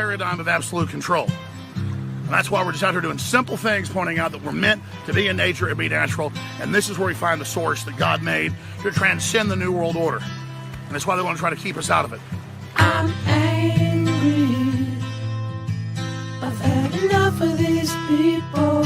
paradigm of absolute control. And that's why we're just out here doing simple things, pointing out that we're meant to be in nature and be natural. And this is where we find the source that God made to transcend the New World Order. And that's why they want to try to keep us out of it. I'm angry. I've had enough of these people.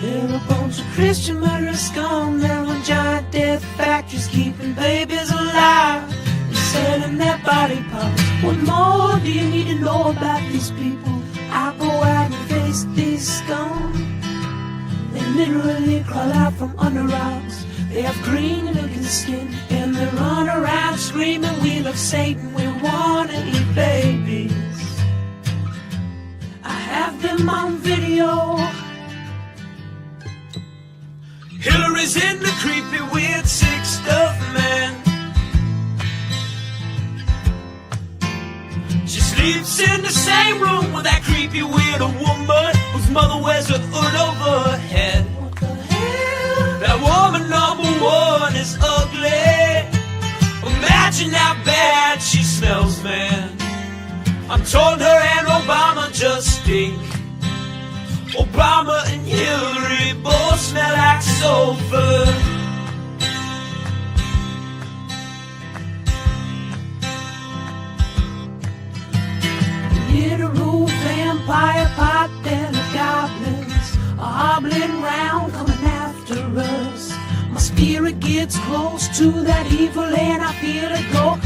They're a bunch of Christian murderers scum. They're on giant death factories keeping babies alive and selling their body parts. What more do you need to know about these people? I go out and face these scum. They literally crawl out from under rocks. They have green looking skin and they run around screaming, we love Satan, we wanna eat babies. I have them on video. Hillary's in the creepy, weird, sick stuff, man. She sleeps in the same room with that creepy, weird woman whose mother wears a hood over her head. What the hell? That woman number one is ugly. Imagine how bad she smells, man. I'm told her and Obama just stink. Obama and Hillary both smell like sulfur. Literal vampire pot belly goblins are hobbling round coming after us. My spirit gets close to that evil and I feel it go.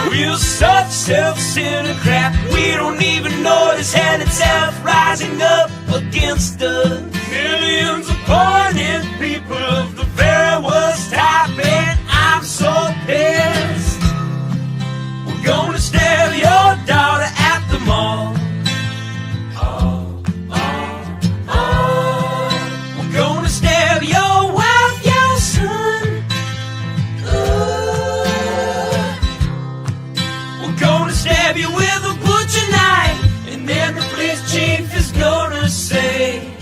We're such self-centered crap. We don't even notice hell itself rising up against us. Millions of pointed people of the very worst type, and I'm so pissed. We're gonna stab your daughter at the mall. We're gonna stab your wife, your son. Gonna stab you with a butcher knife, and then the police chief is gonna say,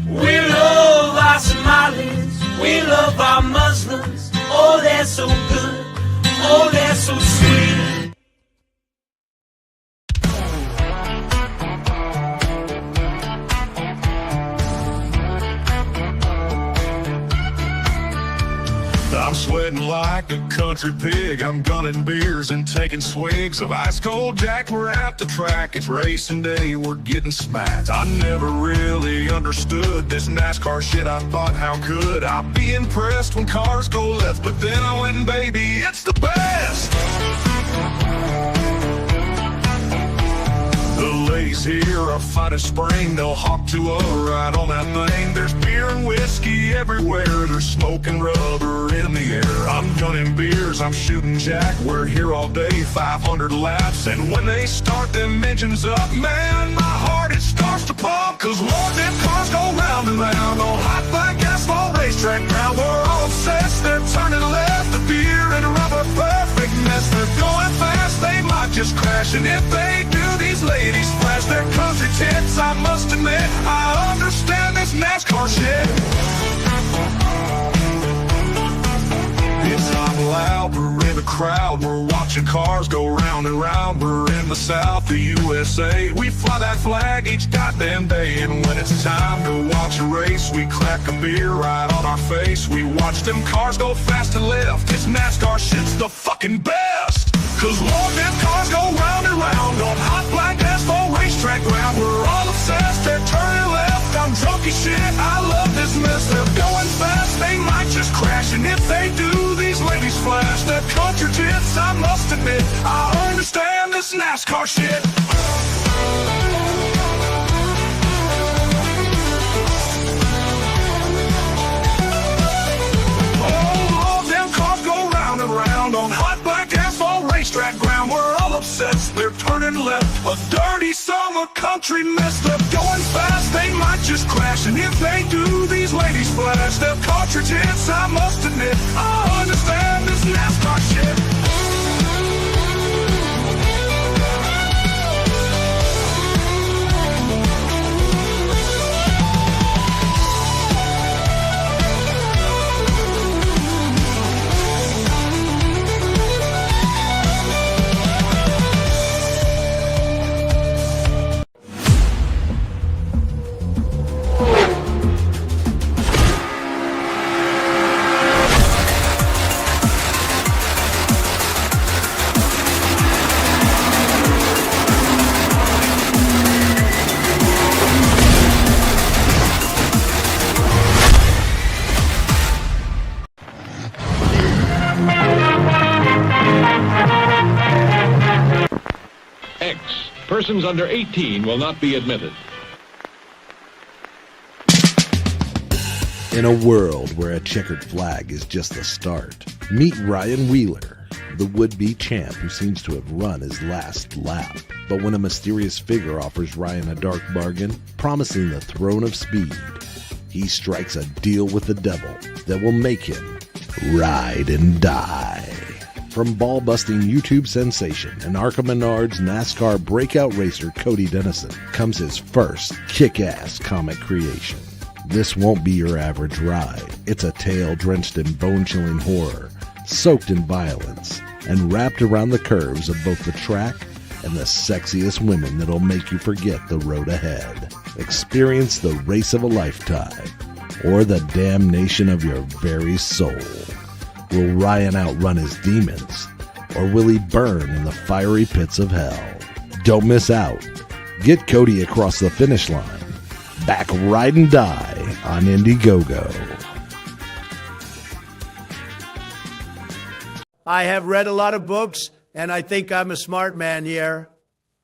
we love our Somalis, we love our Muslims. Oh, they're so good, oh, they're so sweet. I'm sweating like a country pig. I'm gunning beers and taking swigs of ice cold Jack. We're at the track, it's racing day, we're getting smacked. I never really understood this NASCAR shit. I thought, how could I be impressed when cars go left? But then I went, baby, it's the best. The ladies here are fine as spring. They'll hop to a ride on that thing. There's beer and whiskey everywhere. There's smoke and rubber in the air. I'm gunning beers, I'm shooting Jack. We're here all day, 500 laps. And when they start them engines up, man, my heart, it starts to pump. Cause Lord, them cars go round and round on hot black asphalt racetrack ground. We're all obsessed, they're turning left. The beer and rubber, perfect mess. They're going fast, they might just crash. And if they do, these ladies flash their country tits. I must admit, I understand this NASCAR shit. It's not loud, we're in the crowd. We're watching cars go round and round. We're in the South, the USA. We fly that flag each goddamn day. And when it's time to watch a race, we crack a beer right on our face. We watch them cars go fast and left. This NASCAR shit's the fucking best. Cause Lord, them cars go round and round on hot black asphalt racetrack ground. We're all obsessed, they're turning left. I'm drunk as shit, I love this mess. They're going fast, they might just crash. And if they do, these ladies flash their country tits. I must admit, I understand this NASCAR shit. Oh, them cars go round and round on hot black asphalt racetrack ground. We're all obsessed, they're turning left. A dirty summer country mess. They're going fast, they might just crash. And if they do, these ladies flash their cartridge hits. I must admit, I understand this NASCAR shit. persons under 18 will not be admitted. In a world where a checkered flag is just the start, meet Ryan Wheeler, the would-be champ who seems to have run his last lap. But when a mysterious figure offers Ryan a dark bargain, promising the throne of speed, he strikes a deal with the devil that will make him ride and die. From ball-busting YouTube sensation and Arkham Menard's NASCAR breakout racer Cody Dennison comes his first kick-ass comic creation. This won't be your average ride. It's a tale drenched in bone-chilling horror, soaked in violence, and wrapped around the curves of both the track and the sexiest women that'll make you forget the road ahead. Experience the race of a lifetime, or the damnation of your very soul. Will Ryan outrun his demons, or will he burn in the fiery pits of hell? Don't miss out. Get Cody across the finish line. Back ride and die on Indiegogo. I have read a lot of books, and I think I'm a smart man here.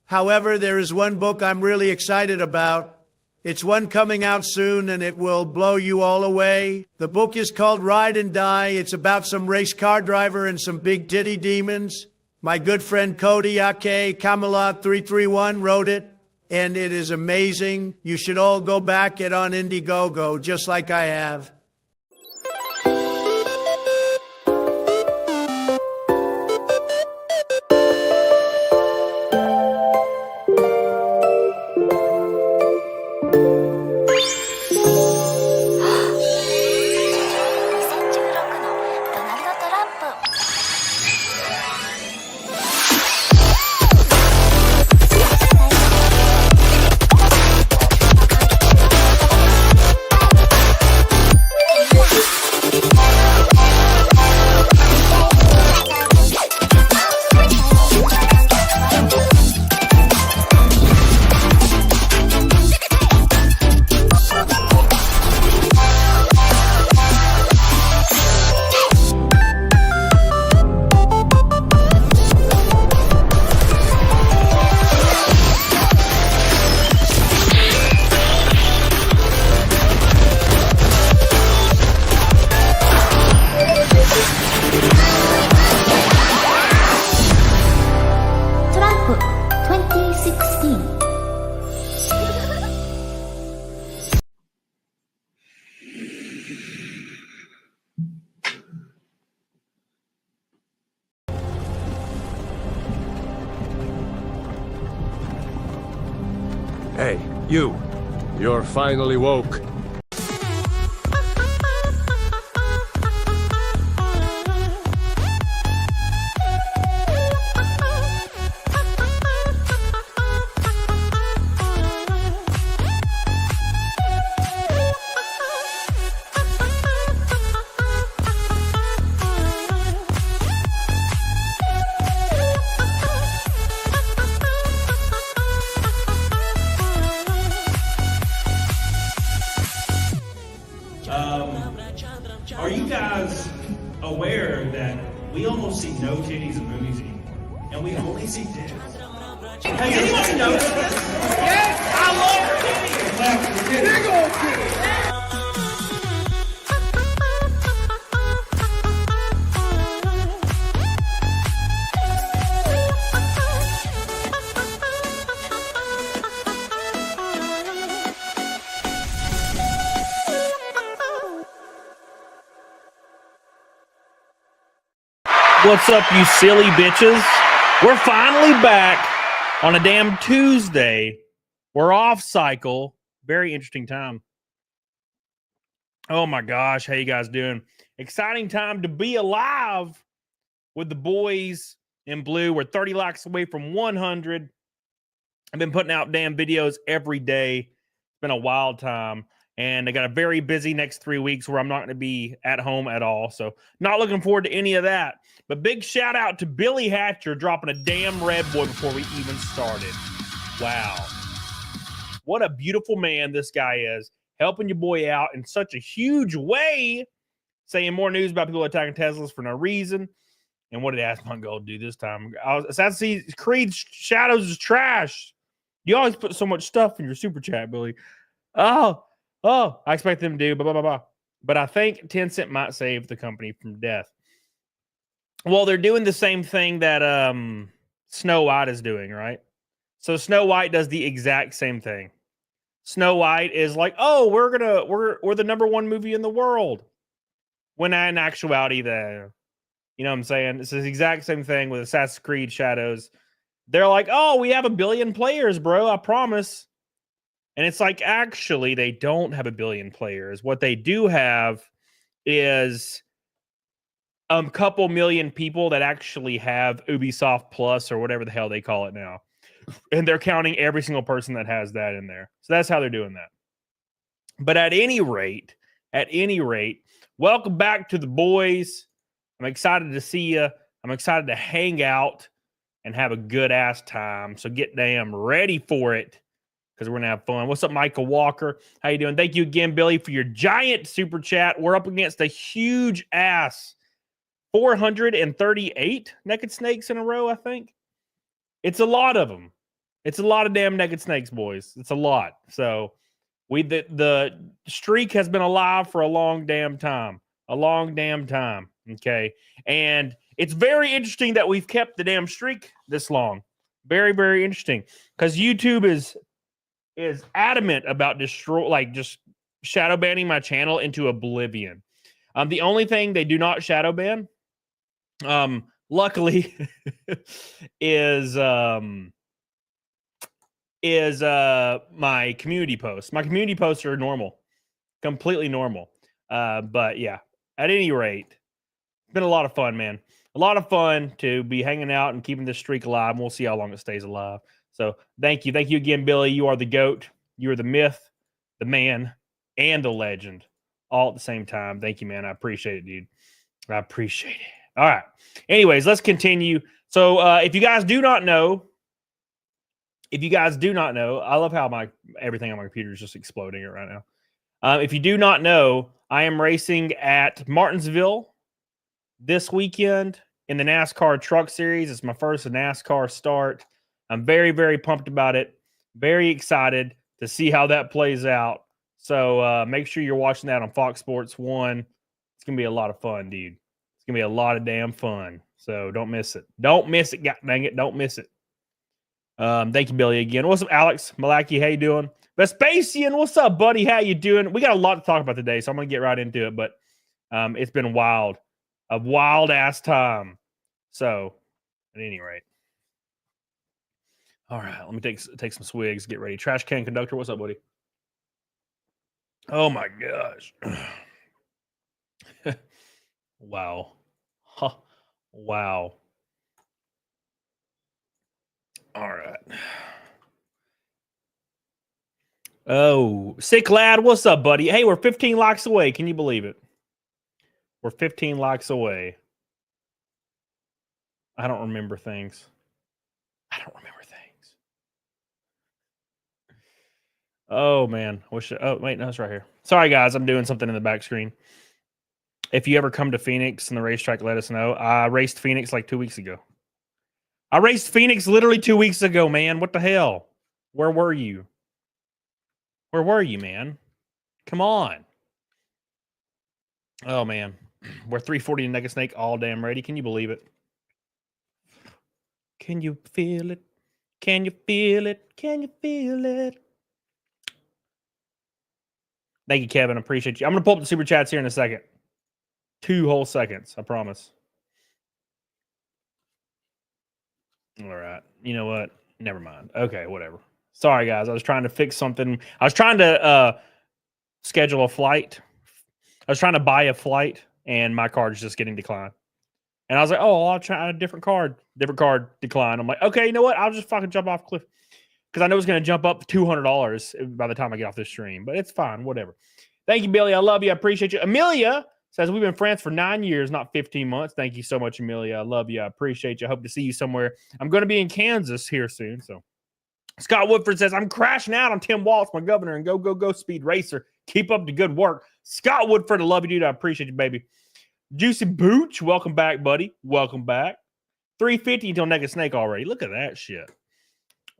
However, there is one book I'm really excited about. It's one coming out soon, and it will blow you all away. The book is called Ride and Die. It's about some race car driver and some big titty demons. My good friend Cody Ake Kamala 331 wrote it, and it is amazing. You should all go back it on Indiegogo, just like I have. Hey, you. You're finally woke. Are you guys aware that we almost see no titties in movies anymore? And we only see dicks? Has anybody noticed this? Yes, I love titties! Big old titties! What's up, you silly bitches? We're finally back on a damn Tuesday. We're off cycle. Very interesting time. Oh my gosh, how you guys doing? Exciting time to be alive with the boys in blue. We're 30 likes away from 100. I've been putting out damn videos every day. It's been a wild time. And I got a very busy next 3 weeks where I'm not going to be at home at all. So not looking forward to any of that. But big shout out to Billy Hatcher dropping a damn red boy before we even started. Wow. What a beautiful man this guy is. Helping your boy out in such a huge way. Saying more news about people attacking Teslas for no reason. And what did Asmongold do this time? Assassin's Creed Shadows is trash. You always put so much stuff in your super chat, Billy. Oh, I expect them to do blah, blah, blah, blah. But I think 10 Cent might save the company from death. Well, they're doing the same thing that Snow White is doing, right? So Snow White does the exact same thing. Snow White is like, oh, we're the #1 movie in the world. When in actuality, you know what I'm saying? It's the exact same thing with Assassin's Creed Shadows. They're like, oh, we have 1 billion players, bro. I promise. And it's like, actually, they don't have 1 billion players. What they do have is a couple million people that actually have Ubisoft Plus or whatever the hell they call it now. And they're counting every single person that has that in there. So that's how they're doing that. But at any rate, welcome back to the boys. I'm excited to see you. I'm excited to hang out and have a good ass time. So get damn ready for it because we're going to have fun. What's up, Michael Walker? How you doing? Thank you again, Billy, for your giant super chat. We're up against a huge ass 438 naked snakes in a row, I think. It's a lot of them. It's a lot of damn naked snakes, boys. It's a lot. So the streak has been alive for a long damn time. Okay. And it's very interesting that we've kept the damn streak this long. Very, very interesting. Because YouTube is adamant about just shadow banning my channel into oblivion. The only thing they do not shadow ban, luckily, is my community posts. My community posts are normal, completely normal. But yeah, at any rate, it's been a lot of fun, man. A lot of fun to be hanging out and keeping this streak alive. And we'll see how long it stays alive. So thank you again, Billy. You are the GOAT. You are the myth, the man, and the legend, all at the same time. Thank you, man. I appreciate it, dude. I appreciate it. All right. Anyways, let's continue. So if you guys do not know, I love how everything on my computer is just exploding right now. If you do not know, I am racing at Martinsville this weekend in the NASCAR Truck Series. It's my first NASCAR start. I'm very, very pumped about it. Very excited to see how that plays out. So make sure you're watching that on Fox Sports 1. It's going to be a lot of fun, dude. It's going to be a lot of damn fun. So don't miss it. Don't miss it. God dang it. Don't miss it. Thank you, Billy, again. What's up, Alex Malaki? How you doing? Vespasian, what's up, buddy? How you doing? We got a lot to talk about today, so I'm going to get right into it. But it's been wild. A wild-ass time. So, at any rate. All right, let me take some swigs. Get ready. Trash can conductor, what's up, buddy? Oh, my gosh. Wow. Huh. Wow. All right. Oh, Sick Lad, what's up, buddy? Hey, we're 15 likes away. Can you believe it? We're 15 likes away. I don't remember things. Oh, man. Oh, wait, no, it's right here. Sorry, guys. I'm doing something in the back screen. If you ever come to Phoenix and the racetrack, let us know. I raced Phoenix like 2 weeks ago. I raced Phoenix literally 2 weeks ago, man. What the hell? Where were you? Where were you, man? Come on. Oh, man. We're 340 to Nugget Snake all damn ready. Can you believe it? Can you feel it? Can you feel it? Can you feel it? Thank you, Kevin. I appreciate you. I'm going to pull up the super chats here in a second. 2 whole seconds. I promise. All right. You know what? Never mind. Okay, whatever. Sorry, guys. I was trying to fix something. I was trying to schedule a flight. I was trying to buy a flight, and my card is just getting declined. And I was like, oh, I'll try a different card. Different card declined. I'm like, okay, you know what? I'll just fucking jump off a cliff. Because I know it's going to jump up $200 by the time I get off this stream. But it's fine. Whatever. Thank you, Billy. I love you. I appreciate you. Amelia says, we've been friends for 9 years, not 15 months. Thank you so much, Amelia. I love you. I appreciate you. I hope to see you somewhere. I'm going to be in Kansas here soon. So Scott Woodford says, I'm crashing out on Tim Waltz, my governor, and go speed racer. Keep up the good work. Scott Woodford, I love you, dude. I appreciate you, baby. Juicy Booch, welcome back, buddy. Welcome back. 350 until Naked Snake already. Look at that shit.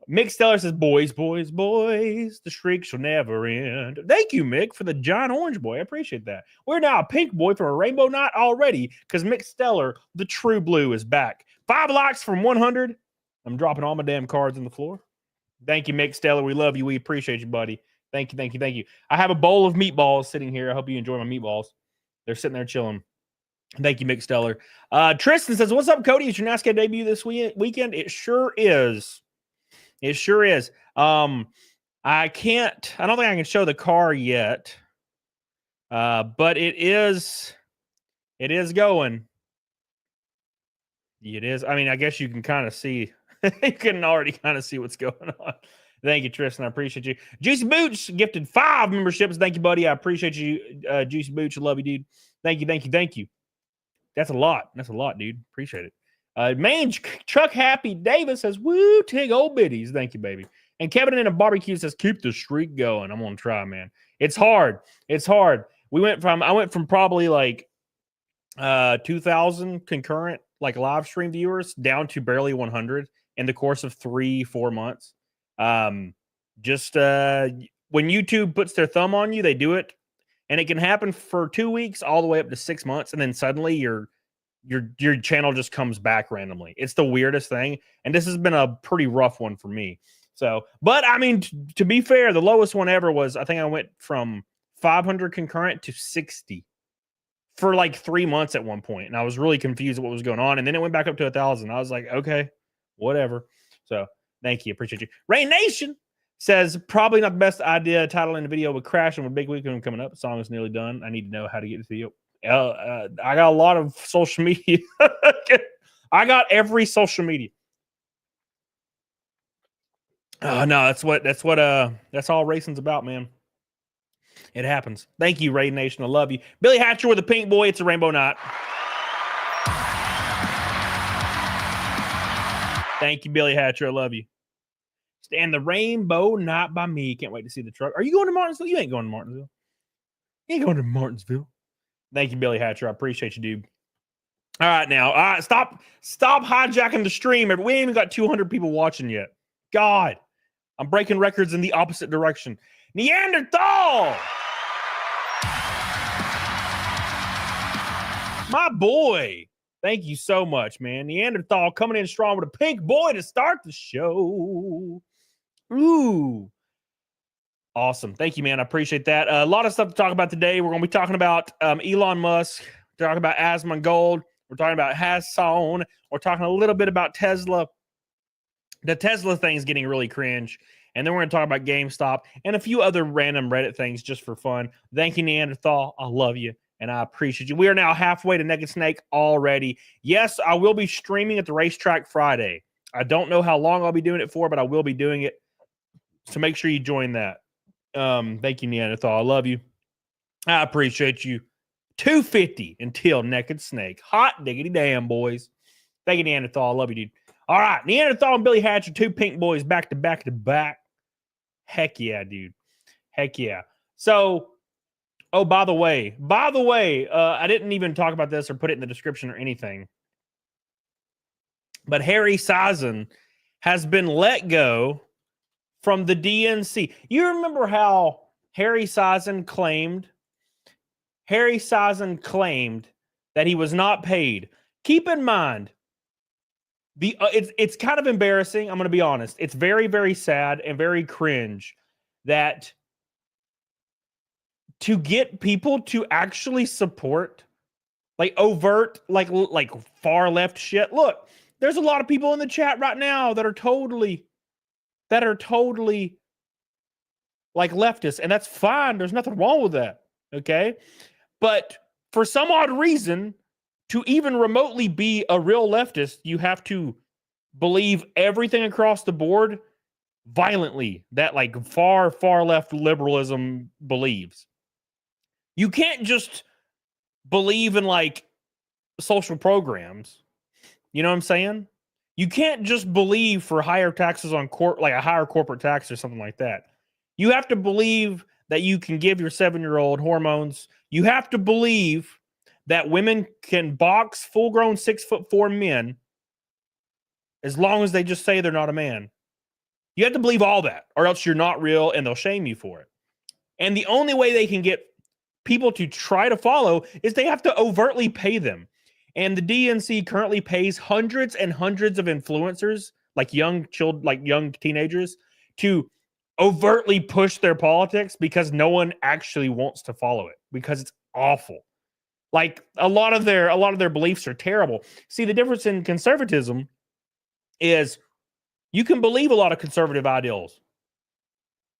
Mick Stellar says, boys, boys, boys, the streak shall never end. Thank you, Mick, for the giant orange boy. I appreciate that. We're now a pink boy from a rainbow knot already because Mick Stellar, the true blue, is back. 5 likes from 100. I'm dropping all my damn cards on the floor. Thank you, Mick Stellar. We love you. We appreciate you, buddy. Thank you, thank you, thank you. I have a bowl of meatballs sitting here. I hope you enjoy my meatballs. They're sitting there chilling. Thank you, Mick Stellar. Tristan says, what's up, Cody? Is your NASCAR debut this weekend? It sure is. It sure is. I don't think I can show the car yet. But it is going. It is. I mean, I guess you can kind of see. You can already kind of see what's going on. Thank you, Tristan. I appreciate you. Juicy Booch gifted 5 memberships. Thank you, buddy. I appreciate you, Juicy Booch. I love you, dude. Thank you, thank you, thank you. That's a lot. That's a lot, dude. Appreciate it. Mange Chuck Happy Davis says, woo, tig old biddies. Thank you, baby. And Kevin in a barbecue says, keep the streak going. I'm gonna try, man. It's hard. It's hard. I went from probably like 2,000 concurrent, like live stream viewers down to barely 100 in the course of 3-4 months. When YouTube puts their thumb on you, they do it. And it can happen for 2 weeks all the way up to 6 months. And then suddenly your channel just comes back randomly. It's the weirdest thing. And this has been a pretty rough one for me. So, but I mean, to be fair, the lowest one ever was, I think I went from 500 concurrent to 60 for like 3 months at one point. And I was really confused what was going on. And then it went back up to 1,000. I was like, okay, whatever. So thank you. Appreciate you. Rain Nation says, probably not the best idea titling the video with crashing with big weekend coming up. The song is nearly done. I need to know how to get this video. I got a lot of social media. I got every social media. Oh no, that's all racing's about, man. It happens. Thank you, Raid Nation. I love you. Billy Hatcher with a pink boy. It's a rainbow knot. Thank you, Billy Hatcher. I love you. And the rainbow knot by me. Can't wait to see the truck. Are you going to Martinsville? You ain't going to Martinsville. You ain't going to Martinsville. Thank you, Billy Hatcher. I appreciate you, dude. All right, now. All right, stop hijacking the stream. We ain't even got 200 people watching yet. God. I'm breaking records in the opposite direction. Neanderthal! My boy. Thank you so much, man. Neanderthal coming in strong with a pink boy to start the show. Ooh. Awesome. Thank you, man. I appreciate that. A lot of stuff to talk about today. We're going to be talking about Elon Musk. We're talking about Asmongold. We're talking about Hassan. We're talking a little bit about Tesla. The Tesla thing is getting really cringe. And then we're going to talk about GameStop and a few other random Reddit things just for fun. Thank you, Neanderthal. I love you. And I appreciate you. We are now halfway to Naked Snake already. Yes, I will be streaming at the racetrack Friday. I don't know how long I'll be doing it for, but I will be doing it. So make sure you join that. Thank you, Neanderthal. I love you. I appreciate you. 250 until Naked Snake. Hot diggity damn, boys. Thank you, Neanderthal. I love you, dude. All right, Neanderthal and Billy Hatcher, 2 pink boys back to back to back. Heck yeah, dude. Heck yeah. So, oh, by the way, I didn't even talk about this or put it in the description or anything. But Harry Sison has been let go from the DNC. You remember how Harry Sison claimed that he was not paid. Keep in mind, it's kind of embarrassing. I'm going to be honest. It's very, very sad and very cringe that to get people to actually support like overt, like far left shit. Look, there's a lot of people in the chat right now that are totally like leftists, and that's fine. There's nothing wrong with that. Okay. But for some odd reason, to even remotely be a real leftist, you have to believe everything across the board violently that like far, far left liberalism believes. You can't just believe in like social programs. You know what I'm saying? You can't just believe for higher taxes on like a higher corporate tax or something like that. You have to believe that you can give your 7-year-old hormones. You have to believe that women can box full-grown 6'4" men as long as they just say they're not a man. You have to believe all that, or else you're not real and they'll shame you for it. And the only way they can get people to try to follow is they have to overtly pay them. And the DNC currently pays hundreds and hundreds of influencers, like young children, like young teenagers, to overtly push their politics because no one actually wants to follow it because it's awful. Like a lot of their beliefs are terrible. See, the difference in conservatism is you can believe a lot of conservative ideals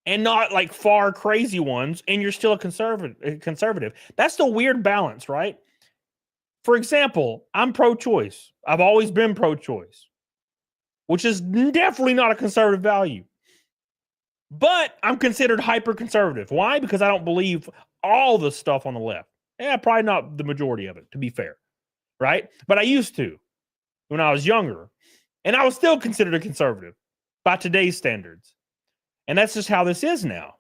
and not like far crazy ones, and you're still a conservative. That's the weird balance, right? For example, I'm pro-choice. I've always been pro-choice, which is definitely not a conservative value. But I'm considered hyper-conservative. Why? Because I don't believe all the stuff on the left. Yeah, probably not the majority of it, to be fair, right? But I used to when I was younger, and I was still considered a conservative by today's standards. And that's just how this is now.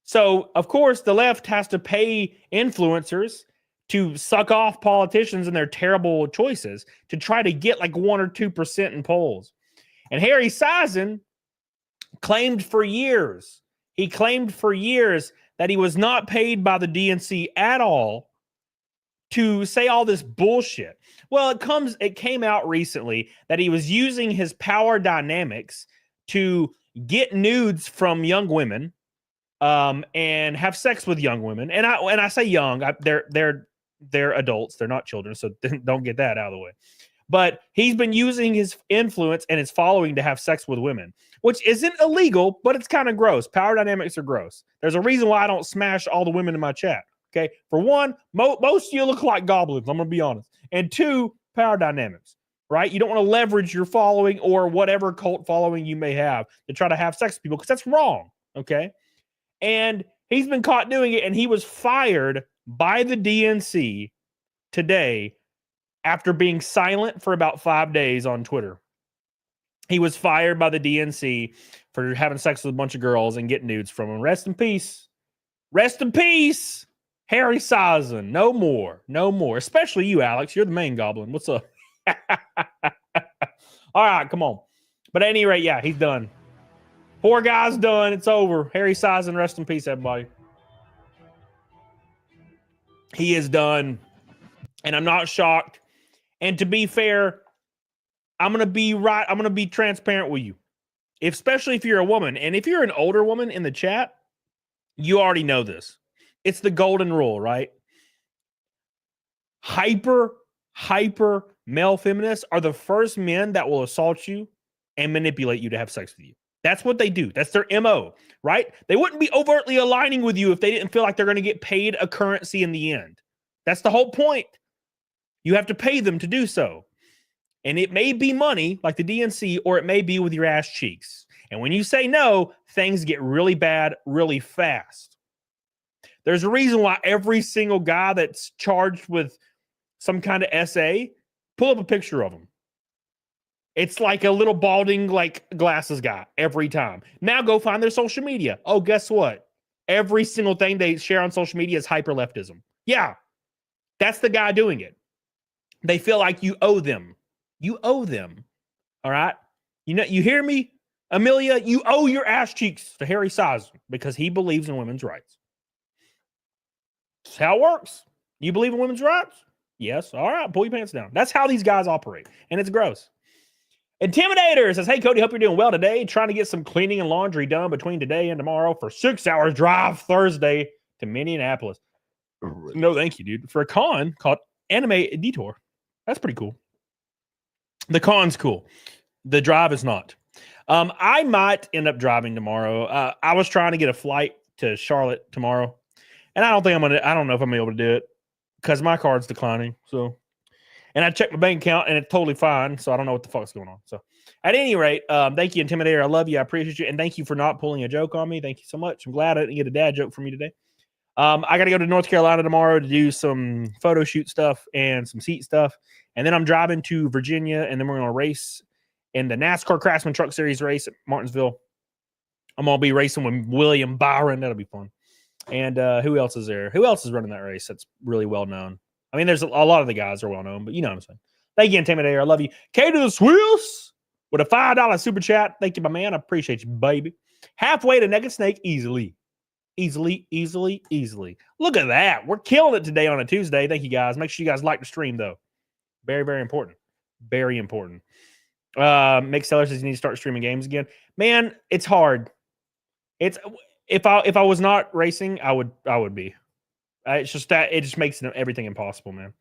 So, of course, the left has to pay influencers to suck off politicians and their terrible choices to try to get like 1 or 2% in polls. And Harry Sison claimed for years that he was not paid by the DNC at all to say all this bullshit. Well, it came out recently that he was using his power dynamics to get nudes from young women and have sex with young women. And I say young, they're adults, they're not children, so don't get that out of the way. But he's been using his influence and his following to have sex with women, which isn't illegal, but it's kind of gross. Power dynamics are gross. There's a reason why I don't smash all the women in my chat. Okay. For one, most of you look like goblins. I'm going to be honest. And two, power dynamics, right? You don't want to leverage your following or whatever cult following you may have to try to have sex with people because that's wrong. Okay. And he's been caught doing it, and he was fired by the DNC today after being silent for about 5 days on Twitter. He was fired by the DNC for having sex with a bunch of girls and getting nudes from them. Rest in peace. Rest in peace. Harry Sison. No more. No more. Especially you, Alex. You're the main goblin. What's up? All right, come on. But at any rate, yeah, he's done. Poor guy's done. It's over. Harry Sison, rest in peace, everybody. He is done. And I'm not shocked. And to be fair, I'm going to be right. I'm going to be transparent with you. Especially if you're a woman. And if you're an older woman in the chat, you already know this. It's the golden rule, right? Hyper male feminists are the first men that will assault you and manipulate you to have sex with you. That's what they do. That's their MO, right? They wouldn't be overtly aligning with you if they didn't feel like they're going to get paid a currency in the end. That's the whole point. You have to pay them to do so. And it may be money, like the DNC, or it may be with your ass cheeks. And when you say no, things get really bad really fast. There's a reason why every single guy that's charged with some kind of SA, pull up a picture of him. It's like a little balding, like glasses guy every time. Now go find their social media. Oh, guess what? Every single thing they share on social media is hyper leftism. Yeah, that's the guy doing it. They feel like you owe them. You owe them. All right. You know, you hear me, Amelia? You owe your ass cheeks to Harry Sison because he believes in women's rights. That's how it works. You believe in women's rights? Yes. All right. Pull your pants down. That's how these guys operate. And it's gross. Intimidator says, hey, Cody, hope you're doing well today. Trying to get some cleaning and laundry done between today and tomorrow for 6 hours drive Thursday to Minneapolis. No, thank you, dude. For a con called Anime Detour. That's pretty cool. The con's cool. The drive is not. I might end up driving tomorrow. I was trying to get a flight to Charlotte tomorrow, and I don't know if I'm gonna be able to do it because my card's declining. So, and I checked my bank account and it's totally fine. So I don't know what the fuck's going on. So at any rate, thank you, Intimidator. I love you. I appreciate you. And thank you for not pulling a joke on me. Thank you so much. I'm glad I didn't get a dad joke from you today. I got to go to North Carolina tomorrow to do some photo shoot stuff and some seat stuff. And then I'm driving to Virginia, and then we're going to race in the NASCAR Craftsman Truck Series race at Martinsville. I'm going to be racing with William Byron. That'll be fun. And who else is there? Who else is running that race that's really well known? I mean, there's a lot of the guys are well known, but you know what I'm saying. Thank you, Intimidator. I love you. K to the Swiss. with a $5 super chat. Thank you, my man. I appreciate you, baby. Halfway to Naked Snake easily. Look at that. We're killing it today on a Tuesday. Thank you, guys. Make sure you guys like the stream, though. Very, very important. Very important. Mick Seller says you need to start streaming games again. Man, it's hard. It's if I was not racing, I would be. It's just that it just makes everything impossible, man.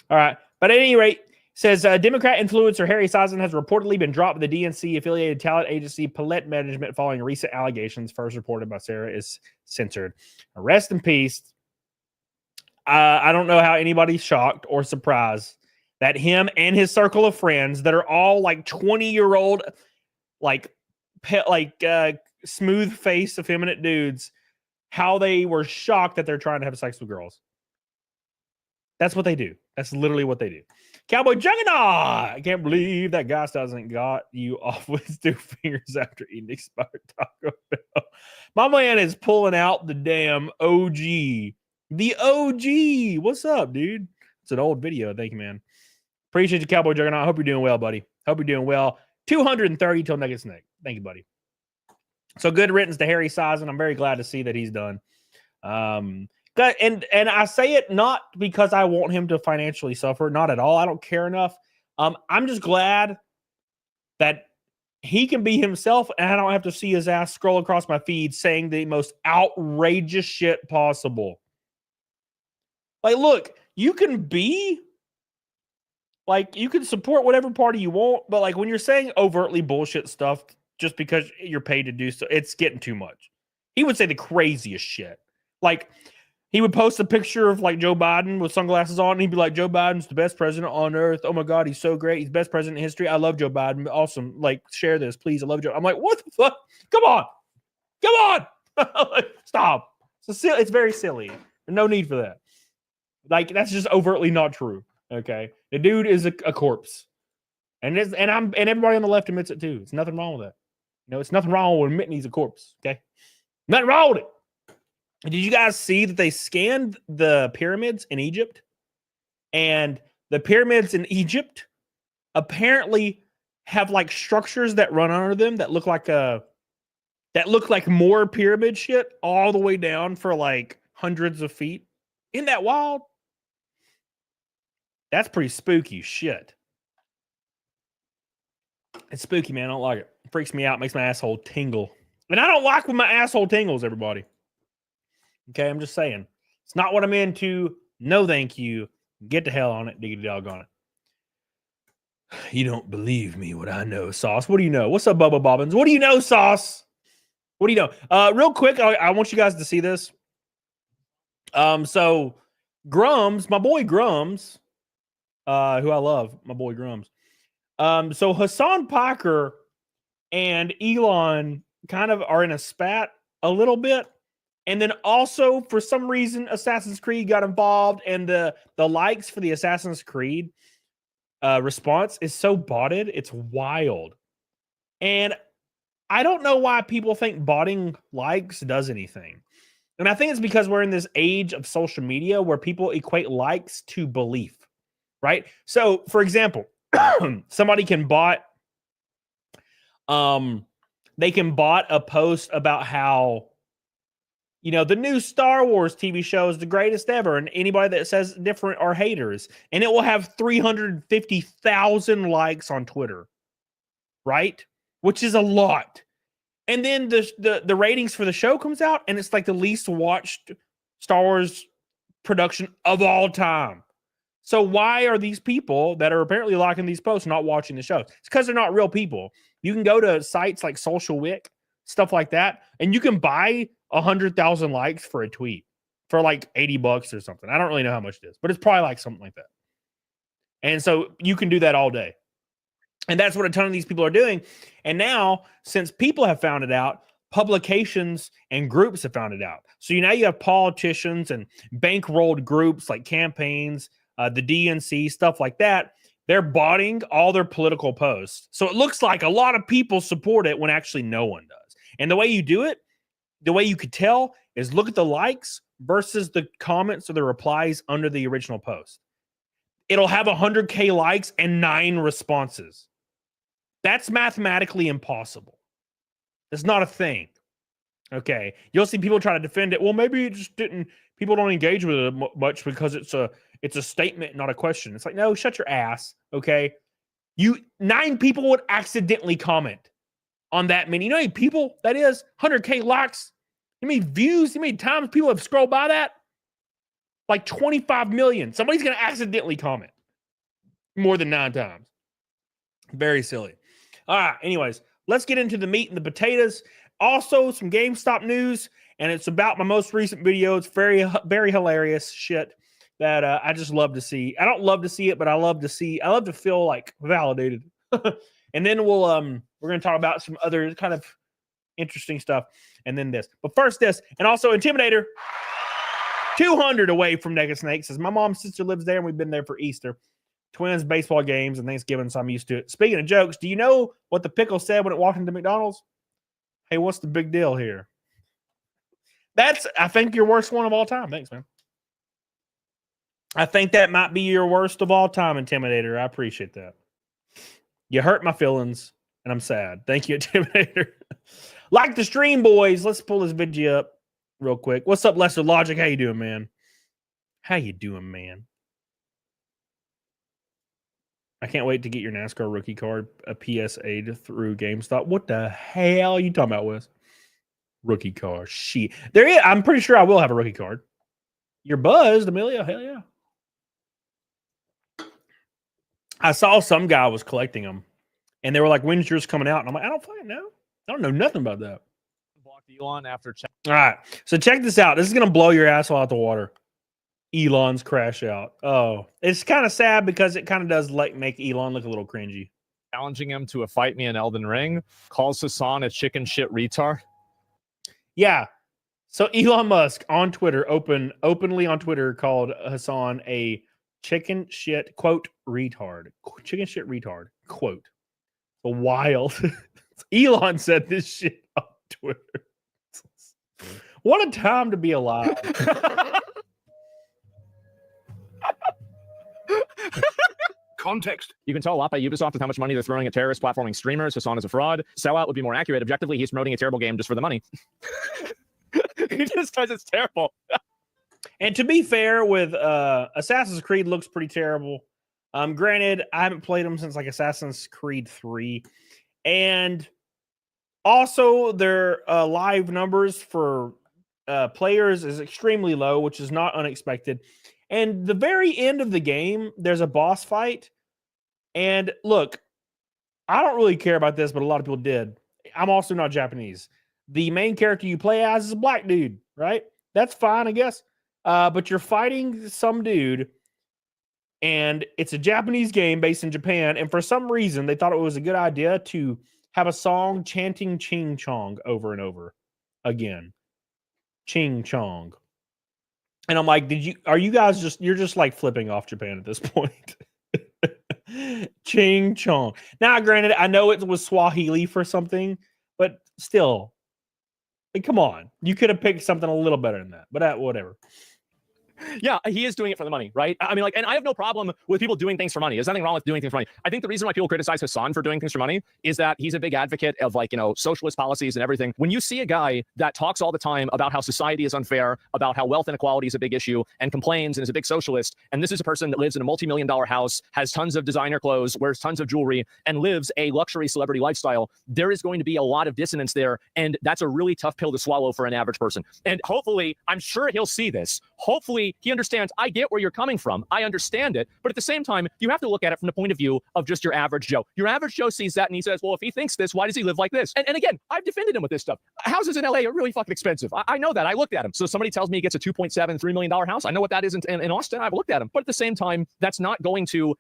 All right. But at any rate, says Democrat influencer Harry Sazin has reportedly been dropped by the DNC affiliated talent agency Palette Management following recent allegations first reported by Sarah is censored. Rest in peace. I don't know how anybody's shocked or surprised that him and his circle of friends that are all like 20-year-old, smooth face, effeminate dudes, how they were shocked that they're trying to have sex with girls. That's what they do. That's literally what they do. Cowboy Juggernaut! I can't believe that Goss doesn't got you off with his 2 fingers after eating expired Taco Bell. My man is pulling out the damn OG. The OG! What's up, dude? It's an old video. Thank you, man. Appreciate you, Cowboy Juggernaut. Hope you're doing well, buddy. Hope you're doing well. 230 till Naked Snake. Thank you, buddy. So good riddance to Harry Sazin. I'm very glad to see that he's done. And I say it not because I want him to financially suffer. Not at all. I don't care enough. I'm just glad that he can be himself and I don't have to see his ass scroll across my feed saying the most outrageous shit possible. Like, look, you can support whatever party you want, but like when you're saying overtly bullshit stuff just because you're paid to do so, it's getting too much. He would say the craziest shit. Like, he would post a picture of like Joe Biden with sunglasses on, and he'd be like, Joe Biden's the best president on earth. Oh my God, he's so great. He's the best president in history. I love Joe Biden. Awesome. Like, share this, please. I love Joe. I'm like, what the fuck? Come on. Like, stop. It's very silly. No need for that. Like, that's just overtly not true. Okay. The dude is a corpse. And everybody on the left admits it too. It's nothing wrong with that. It's nothing wrong with admitting he's a corpse. Okay. Nothing wrong with it. Did you guys see that they scanned the pyramids in Egypt? And the pyramids in Egypt apparently have like structures that run under them that look like more pyramid shit all the way down for like hundreds of feet. Isn't that wild? That's pretty spooky shit. It's spooky, man. I don't like it. It freaks me out. Makes my asshole tingle. And I don't like when my asshole tingles, everybody. Okay, I'm just saying. It's not what I'm into. No, thank you. Get the hell on it. Diggity dog on it. You don't believe me what I know, Sauce. What do you know? What's up, Bubba Bobbins? What do you know, Sauce? What do you know? Real quick, I want you guys to see this. So Grums, my boy Grums, who I love, my boy Grums. So Hassan Piker and Elon kind of are in a spat a little bit. And then also, for some reason, Assassin's Creed got involved, and the likes for the Assassin's Creed response is so botted. It's wild. And I don't know why people think botting likes does anything. And I think it's because we're in this age of social media where people equate likes to belief, right? So, for example, somebody can bot a post about how, the new Star Wars TV show is the greatest ever, and anybody that says different are haters. And it will have 350,000 likes on Twitter, right? Which is a lot. And then the ratings for the show comes out, and it's like the least watched Star Wars production of all time. So why are these people that are apparently liking these posts not watching the show? It's because they're not real people. You can go to sites like Social Wick, stuff like that, and you can buy 100,000 likes for a tweet for like $80 or something. I don't really know how much it is, but it's probably like something like that. And so you can do that all day. And that's what a ton of these people are doing. And now, since people have found it out, publications and groups have found it out. So now you have politicians and bankrolled groups like campaigns, the DNC, stuff like that. They're botting all their political posts. So it looks like a lot of people support it when actually no one does. And the way you do it, the way you could tell is look at the likes versus the comments or the replies under the original post. It'll have 100K likes and 9 responses. That's mathematically impossible. It's not a thing. Okay. You'll see people try to defend it. Well, maybe it just didn't, people don't engage with it much because it's a statement, not a question. It's like, no, shut your ass. Okay. 9 people would accidentally comment on that many. You know how many people that is? 100K likes. You know how many views? You know how many times people have scrolled by that? Like 25 million. Somebody's going to accidentally comment more than 9 times. Very silly. All right. Anyways, let's get into the meat and the potatoes. Also, some GameStop news, and it's about my most recent video. It's very, very hilarious shit that I just love to see. I don't love to see it, but I love to feel like validated. And then we're going to talk about some other kind of interesting stuff, and then this. But first this, and also Intimidator, 200 away from Naked Snake, says my mom's sister lives there, and we've been there for Easter. Twins, baseball games, and Thanksgiving, so I'm used to it. Speaking of jokes, do you know what the pickle said when it walked into McDonald's? Hey, what's the big deal here? That's, I think, your worst one of all time. Thanks, man. I think that might be your worst of all time, Intimidator. I appreciate that. You hurt my feelings, and I'm sad. Thank you, Intimidator. Like the stream, boys. Let's pull this video up real quick. What's up, Lesser Logic? How you doing, man? How you doing, man? I can't wait to get your NASCAR rookie card, a PSA through GameStop. What the hell are you talking about, Wes? Rookie card. Shit. There is, I'm pretty sure I will have a rookie card. You're buzzed, Amelia. Hell yeah. I saw some guy was collecting them, and they were like, when's yours coming out? And I'm like, I don't fucking know. I don't know nothing about that. Blocked Elon after check. All right. So check this out. This is going to blow your asshole out the water. Elon's crash out. Oh, it's kind of sad because it kind of does like make Elon look a little cringy. Challenging him to a fight me in Elden Ring. Calls Hassan a chicken shit retard. Yeah. So Elon Musk on Twitter, openly on Twitter, called Hassan a chicken shit, quote, retard. Chicken shit retard, quote. Wild. Elon said this shit on Twitter. What a time to be alive. Context. You can tell a lot by Ubisoft with how much money they're throwing at terrorist platforming streamers. Hassan is a fraud. Sellout would be more accurate. Objectively, he's promoting a terrible game just for the money. He just says it's terrible. And to be fair, with Assassin's Creed looks pretty terrible. Granted, I haven't played them since like Assassin's Creed 3. And also their live numbers for players is extremely low, which is not unexpected. And the very end of the game, there's a boss fight. And look, I don't really care about this, but a lot of people did. I'm also not Japanese. The main character you play as is a black dude, right? That's fine, I guess. But you're fighting some dude, and it's a Japanese game based in Japan. And for some reason, they thought it was a good idea to have a song chanting Ching Chong over and over again. Ching Chong. And I'm like, are you guys you're just like flipping off Japan at this point? Ching Chong. Now, granted, I know it was Swahili for something, but still, like, come on. You could have picked something a little better than that, but whatever. Yeah, he is doing it for the money, right? I mean, like, and I have no problem with people doing things for money. There's nothing wrong with doing things for money. I think the reason why people criticize Hassan for doing things for money is that he's a big advocate of, like, you know, socialist policies and everything. When you see a guy that talks all the time about how society is unfair, about how wealth inequality is a big issue, and complains and is a big socialist, and this is a person that lives in a multi-million-dollar house, has tons of designer clothes, wears tons of jewelry, and lives a luxury celebrity lifestyle, there is going to be a lot of dissonance there, and that's a really tough pill to swallow for an average person. And hopefully, I'm sure he'll see this. Hopefully, he understands, I get where you're coming from. I understand it. But at the same time, you have to look at it from the point of view of just your average Joe. Your average Joe sees that and he says, well, if he thinks this, why does he live like this? And again, I've defended him with this stuff. Houses in LA are really fucking expensive. I know that. I looked at him. So somebody tells me he gets a $2.7, $3 million house. I know what that is in Austin. I've looked at him. But at the same time, that's not going to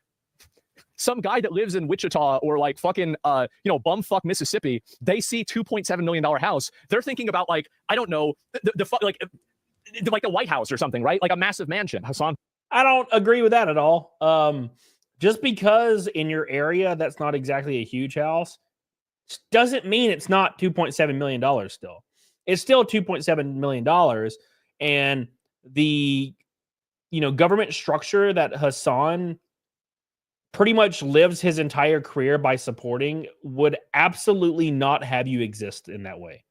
some guy that lives in Wichita or like fucking, you know, bumfuck Mississippi. They see $2.7 million house. They're thinking about, like, I don't know, like the White House or something, right? Like a massive mansion. Hassan. I don't agree with that at all. Just because in your area that's not exactly a huge house doesn't mean it's not $2.7 million still. It's still $2.7 million. And the, you know, government structure that Hassan pretty much lives his entire career by supporting would absolutely not have you exist in that way.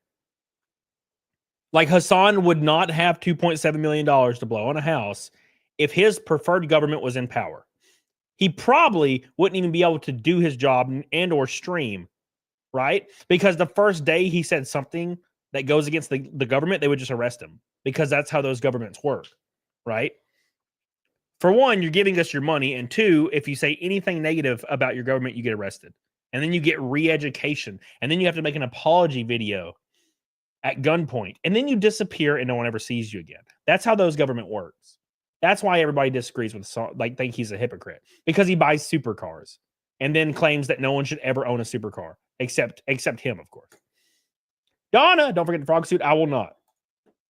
Like Hassan would not have $2.7 million to blow on a house if his preferred government was in power. He probably wouldn't even be able to do his job and or stream, right? Because the first day he said something that goes against the government, they would just arrest him because that's how those governments work, right? For one, you're giving us your money. And two, if you say anything negative about your government, you get arrested. And then you get re-education. And then you have to make an apology video at gunpoint. And then you disappear and no one ever sees you again. That's how those government works. That's why everybody disagrees with Hassan, like think he's a hypocrite. Because he buys supercars and then claims that no one should ever own a supercar. Except him, of course. Donna, don't forget the frog suit. I will not.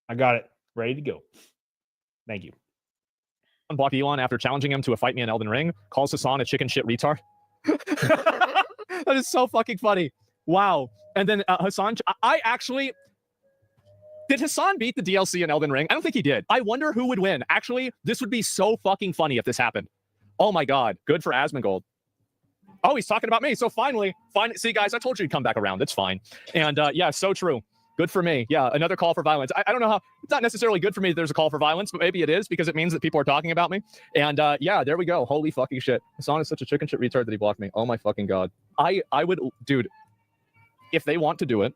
I got it ready to go. Thank you. Unblock Elon after challenging him to a fight me in Elden Ring, calls Hassan a chicken shit retard. That is so fucking funny. Wow. And then Hassan, did Hassan beat the DLC in Elden Ring? I don't think he did. I wonder who would win. Actually, this would be so fucking funny if this happened. Oh my God. Good for Asmongold. Oh, he's talking about me. So finally, see guys, I told you he'd come back around. It's fine. And yeah, so true. Good for me. Yeah, another call for violence. I don't know how, it's not necessarily good for me that there's a call for violence, but maybe it is because it means that people are talking about me. And yeah, there we go. Holy fucking shit. Hassan is such a chicken shit retard that he blocked me. Oh my fucking God. I would, dude, if they want to do it,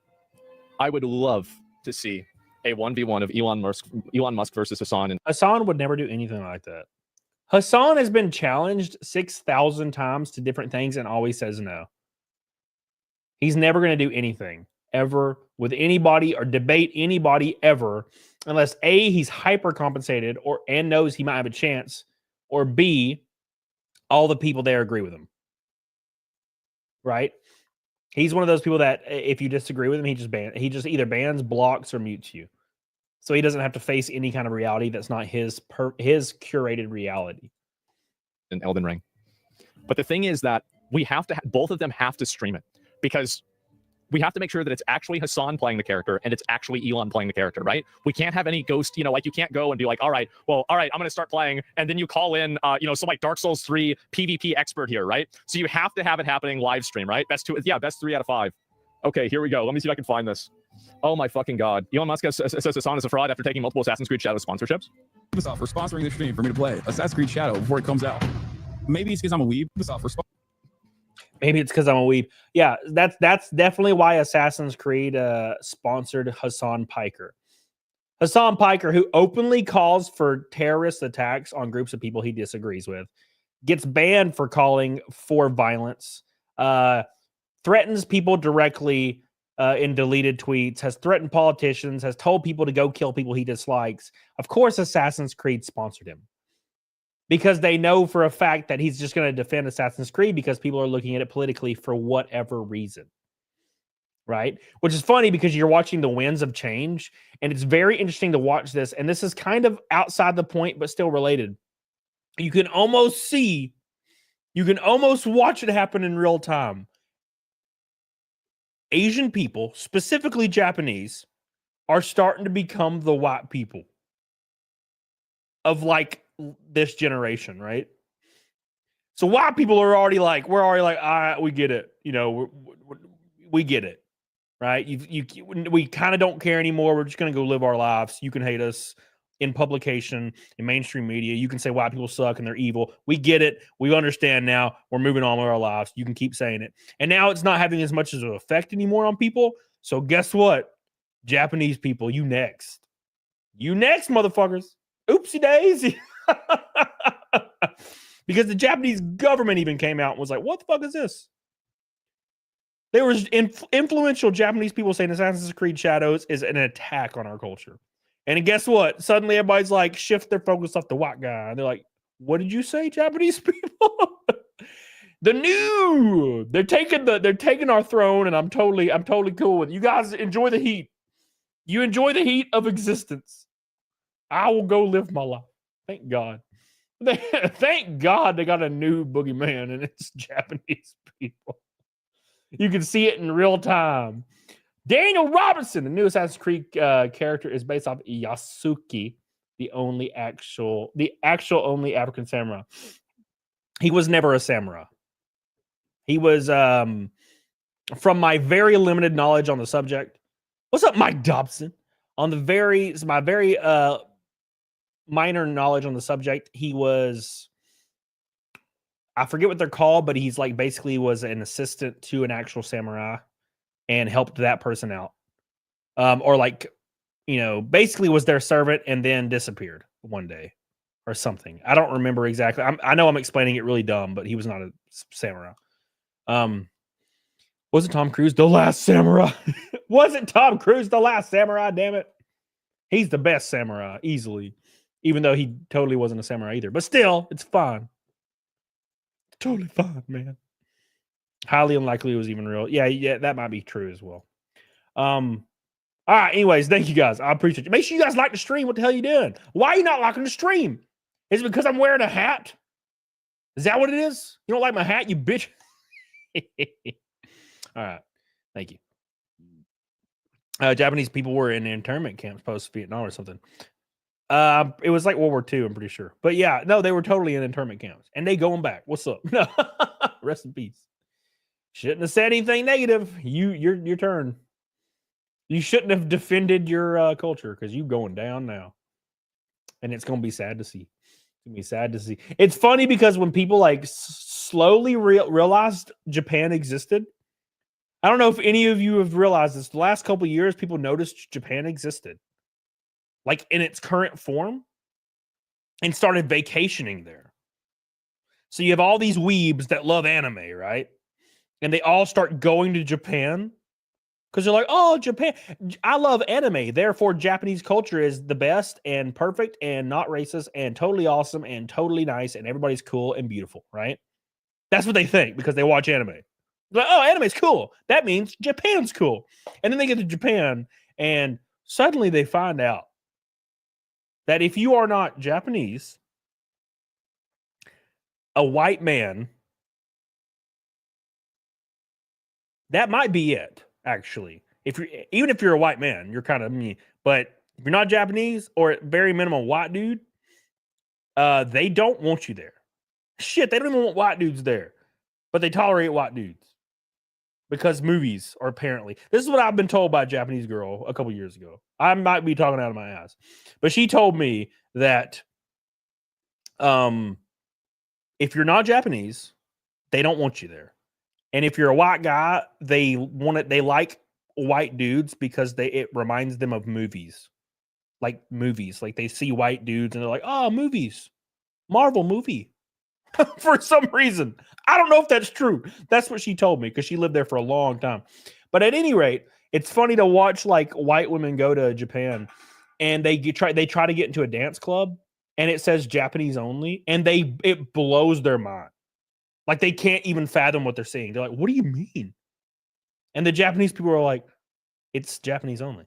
I would love to see a 1v1 of Elon Musk versus Hassan. And Hassan would never do anything like that. Hassan has been challenged 6,000 times to different things and always says no. He's never going to do anything ever with anybody or debate anybody ever unless A, he's hyper compensated and knows he might have a chance, or B, all the people there agree with him. Right? He's one of those people that if you disagree with him, he just either bans, blocks, or mutes you. So he doesn't have to face any kind of reality that's not his curated reality. In Elden Ring. But the thing is that we have to both of them have to stream it because we have to make sure that it's actually Hassan playing the character and it's actually Elon playing the character, right? We can't have any ghost, like you can't go and be like, all right, I'm going to start playing. And then you call in, some like Dark Souls 3 PvP expert here, right? So you have to have it happening live stream, right? Best 3 out of 5. Okay, here we go. Let me see if I can find this. Oh my fucking God. Elon Musk says Hassan is a fraud after taking multiple Assassin's Creed Shadow sponsorships. Microsoft for sponsoring the stream for me to play Assassin's Creed Shadow before it comes out. Maybe it's because I'm a weeb. Maybe it's because I'm a weeb. Yeah, that's definitely why Assassin's Creed sponsored Hassan Piker. Hassan Piker, who openly calls for terrorist attacks on groups of people he disagrees with, gets banned for calling for violence, threatens people directly in deleted tweets, has threatened politicians, has told people to go kill people he dislikes. Of course, Assassin's Creed sponsored him. Because they know for a fact that he's just going to defend Assassin's Creed because people are looking at it politically for whatever reason. Right? Which is funny because you're watching the winds of change, and it's very interesting to watch this. And this is kind of outside the point, but still related. You can almost watch it happen in real time. Asian people, specifically Japanese, are starting to become the white people of like this generation, right? So white people are already like, we're already like, all right, we get it. We get it, right? We kind of don't care anymore. We're just going to go live our lives. You can hate us in publication, in mainstream media. You can say white people suck and they're evil. We get it. We understand now. We're moving on with our lives. You can keep saying it. And now it's not having as much of an effect anymore on people. So guess what? Japanese people, you next. You next, motherfuckers. Oopsie daisy. Because the Japanese government even came out and was like, what the fuck is this? There was influential Japanese people saying Assassin's Creed Shadows is an attack on our culture. And guess what? Suddenly everybody's like, shift their focus off the white guy. And they're like, what did you say, Japanese people? They're taking our throne, and I'm totally cool with it. You guys enjoy the heat. You enjoy the heat of existence. I will go live my life. Thank God. Thank God they got a new boogeyman, and it's Japanese people. You can see it in real time. Daniel Robinson, the new Assassin's Creed character, is based off Yasuki, the actual only African samurai. He was never a samurai. He was, from my very limited knowledge on the subject. What's up, Mike Dobson? On my very minor knowledge on the subject, he was, I forget what they're called, but he's like basically was an assistant to an actual samurai and helped that person out. Or like, basically was their servant and then disappeared one day or something. I don't remember exactly. I know I'm explaining it really dumb, but he was not a samurai. Wasn't Tom Cruise the last samurai? Wasn't Tom Cruise the last samurai? Damn it. He's the best samurai, easily. Even though he totally wasn't a samurai either. But still, it's fine. Totally fine, man. Highly unlikely it was even real. Yeah, that might be true as well. All right, anyways, thank you guys. I appreciate you. Make sure you guys like the stream. What the hell are you doing? Why are you not liking the stream? Is it because I'm wearing a hat? Is that what it is? You don't like my hat, you bitch? All right. Thank you. Japanese people were in internment camps post-Vietnam or something. It was like World War II, I'm pretty sure. But yeah, no, they were totally in internment camps. And they going back. What's up? No. Rest in peace. Shouldn't have said anything negative. Your turn. You shouldn't have defended your culture because you going down now. And it's going to be sad to see. It's going to be sad to see. It's funny because when people like slowly realized Japan existed, I don't know if any of you have realized this. The last couple of years, people noticed Japan existed, like in its current form, and started vacationing there. So you have all these weebs that love anime, right? And they all start going to Japan because they're like, oh, Japan. I love anime. Therefore, Japanese culture is the best and perfect and not racist and totally awesome and totally nice and everybody's cool and beautiful, right? That's what they think because they watch anime. Like, oh, anime's cool. That means Japan's cool. And then they get to Japan and suddenly they find out that if you are not Japanese, a white man, that might be it, actually. Even if you're a white man, you're kind of me. But if you're not Japanese or at very minimum white dude, they don't want you there. Shit, they don't even want white dudes there. But they tolerate white dudes. Because movies are apparently... This is what I've been told by a Japanese girl a couple years ago. I might be talking out of my ass. But she told me that if you're not Japanese, they don't want you there. And if you're a white guy, they like white dudes because it reminds them of movies. Like movies. Like they see white dudes and they're like, oh, movies. Marvel movie. For some reason. I don't know if that's true. That's what she told me because she lived there for a long time. But at any rate, it's funny to watch like white women go to Japan and they try to get into a dance club and it says Japanese only and it blows their mind. Like they can't even fathom what they're saying. They're like, what do you mean? And the Japanese people are like, it's Japanese only.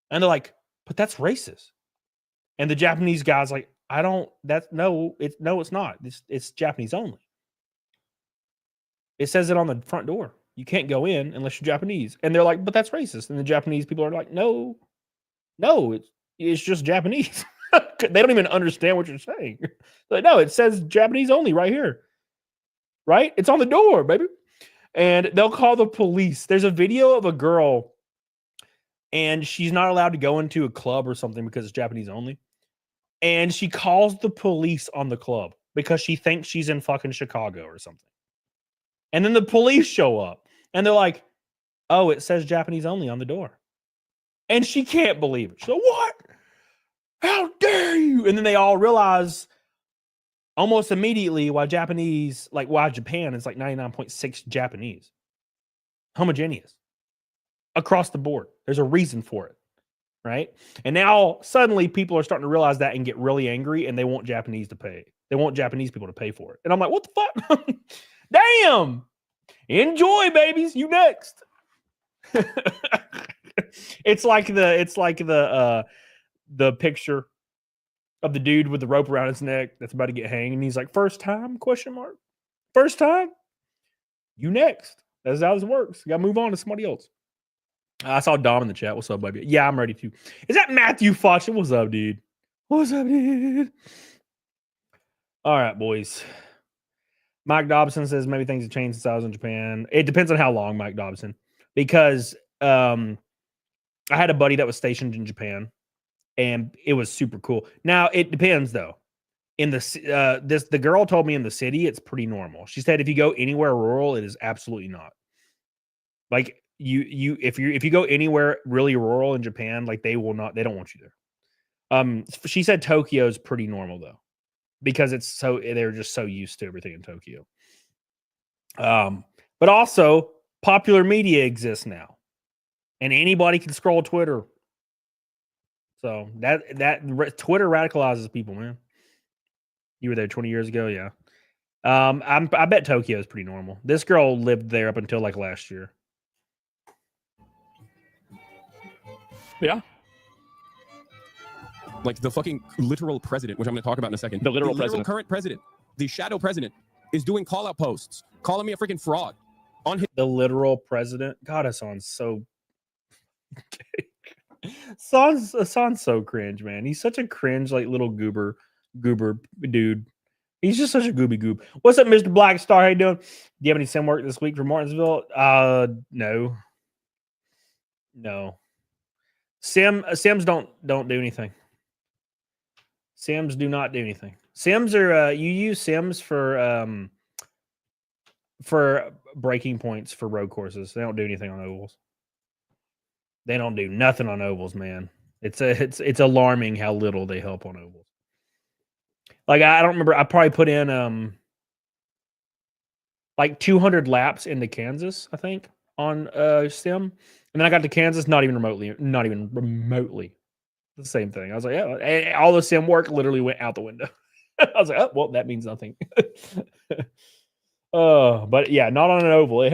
And they're like, but that's racist. And the Japanese guy's like, it's not. It's Japanese only. It says it on the front door. You can't go in unless you're Japanese. And they're like, but that's racist. And the Japanese people are like, no, it's just Japanese. They don't even understand what you're saying. Like, no, it says Japanese only right here. Right? It's on the door, baby. And they'll call the police. There's a video of a girl and she's not allowed to go into a club or something because it's Japanese only. And she calls the police on the club because she thinks she's in fucking Chicago or something. And then the police show up and they're like, oh, it says Japanese only on the door. And she can't believe it. She's like, what? How dare you? And then they all realize almost immediately why Japan is like 99.6 Japanese. Homogeneous. Across the board. There's a reason for it. Right? And now suddenly people are starting to realize that and get really angry and they want Japanese to pay. They want Japanese people to pay for it. And I'm like, what the fuck? Damn. Enjoy, babies. You next. It's like the picture of the dude with the rope around his neck that's about to get hanged. And he's like, first time? ? First time? You next. That's how this works. You gotta move on to somebody else. I saw Dom in the chat. What's up, baby? Yeah, I'm ready to. Is that Matthew Fauci? What's up, dude? What's up, dude? All right, boys. Mike Dobson says maybe things have changed since I was in Japan. It depends on how long, Mike Dobson, because I had a buddy that was stationed in Japan, and it was super cool. Now it depends though. In the girl told me in the city it's pretty normal. She said if you go anywhere rural, it is absolutely not. Like if you go anywhere really rural in Japan, like they don't want you there. She said Tokyo's pretty normal though, because they're just so used to everything in Tokyo. But also popular media exists now, and anybody can scroll Twitter. So that Twitter radicalizes people, man. You were there 20 years ago, yeah. I bet Tokyo is pretty normal. This girl lived there up until like last year. Yeah. Like the fucking literal president, which I'm going to talk about in a second. The literal president. Current president, the shadow president, is doing call-out posts, calling me a freaking fraud. On his The literal president. God, Hassan's so... Hassan's so cringe, man. He's such a cringe, like little goober dude. He's just such a gooby goob. What's up, Mr. Black Star? How you doing? Do you have any sim work this week for Martinsville? No. Sims don't do anything. Sims do not do anything. Sims are you use Sims for breaking points for road courses. They don't do anything on ovals. They don't do nothing on ovals, man. It's alarming how little they help on ovals. Like I don't remember. I probably put in like 200 laps into Kansas, I think, on Sim, and then I got to Kansas, not even remotely the same thing. I was like, yeah, all the Sim work literally went out the window. I was like, oh well, that means nothing. But yeah, not on an oval. It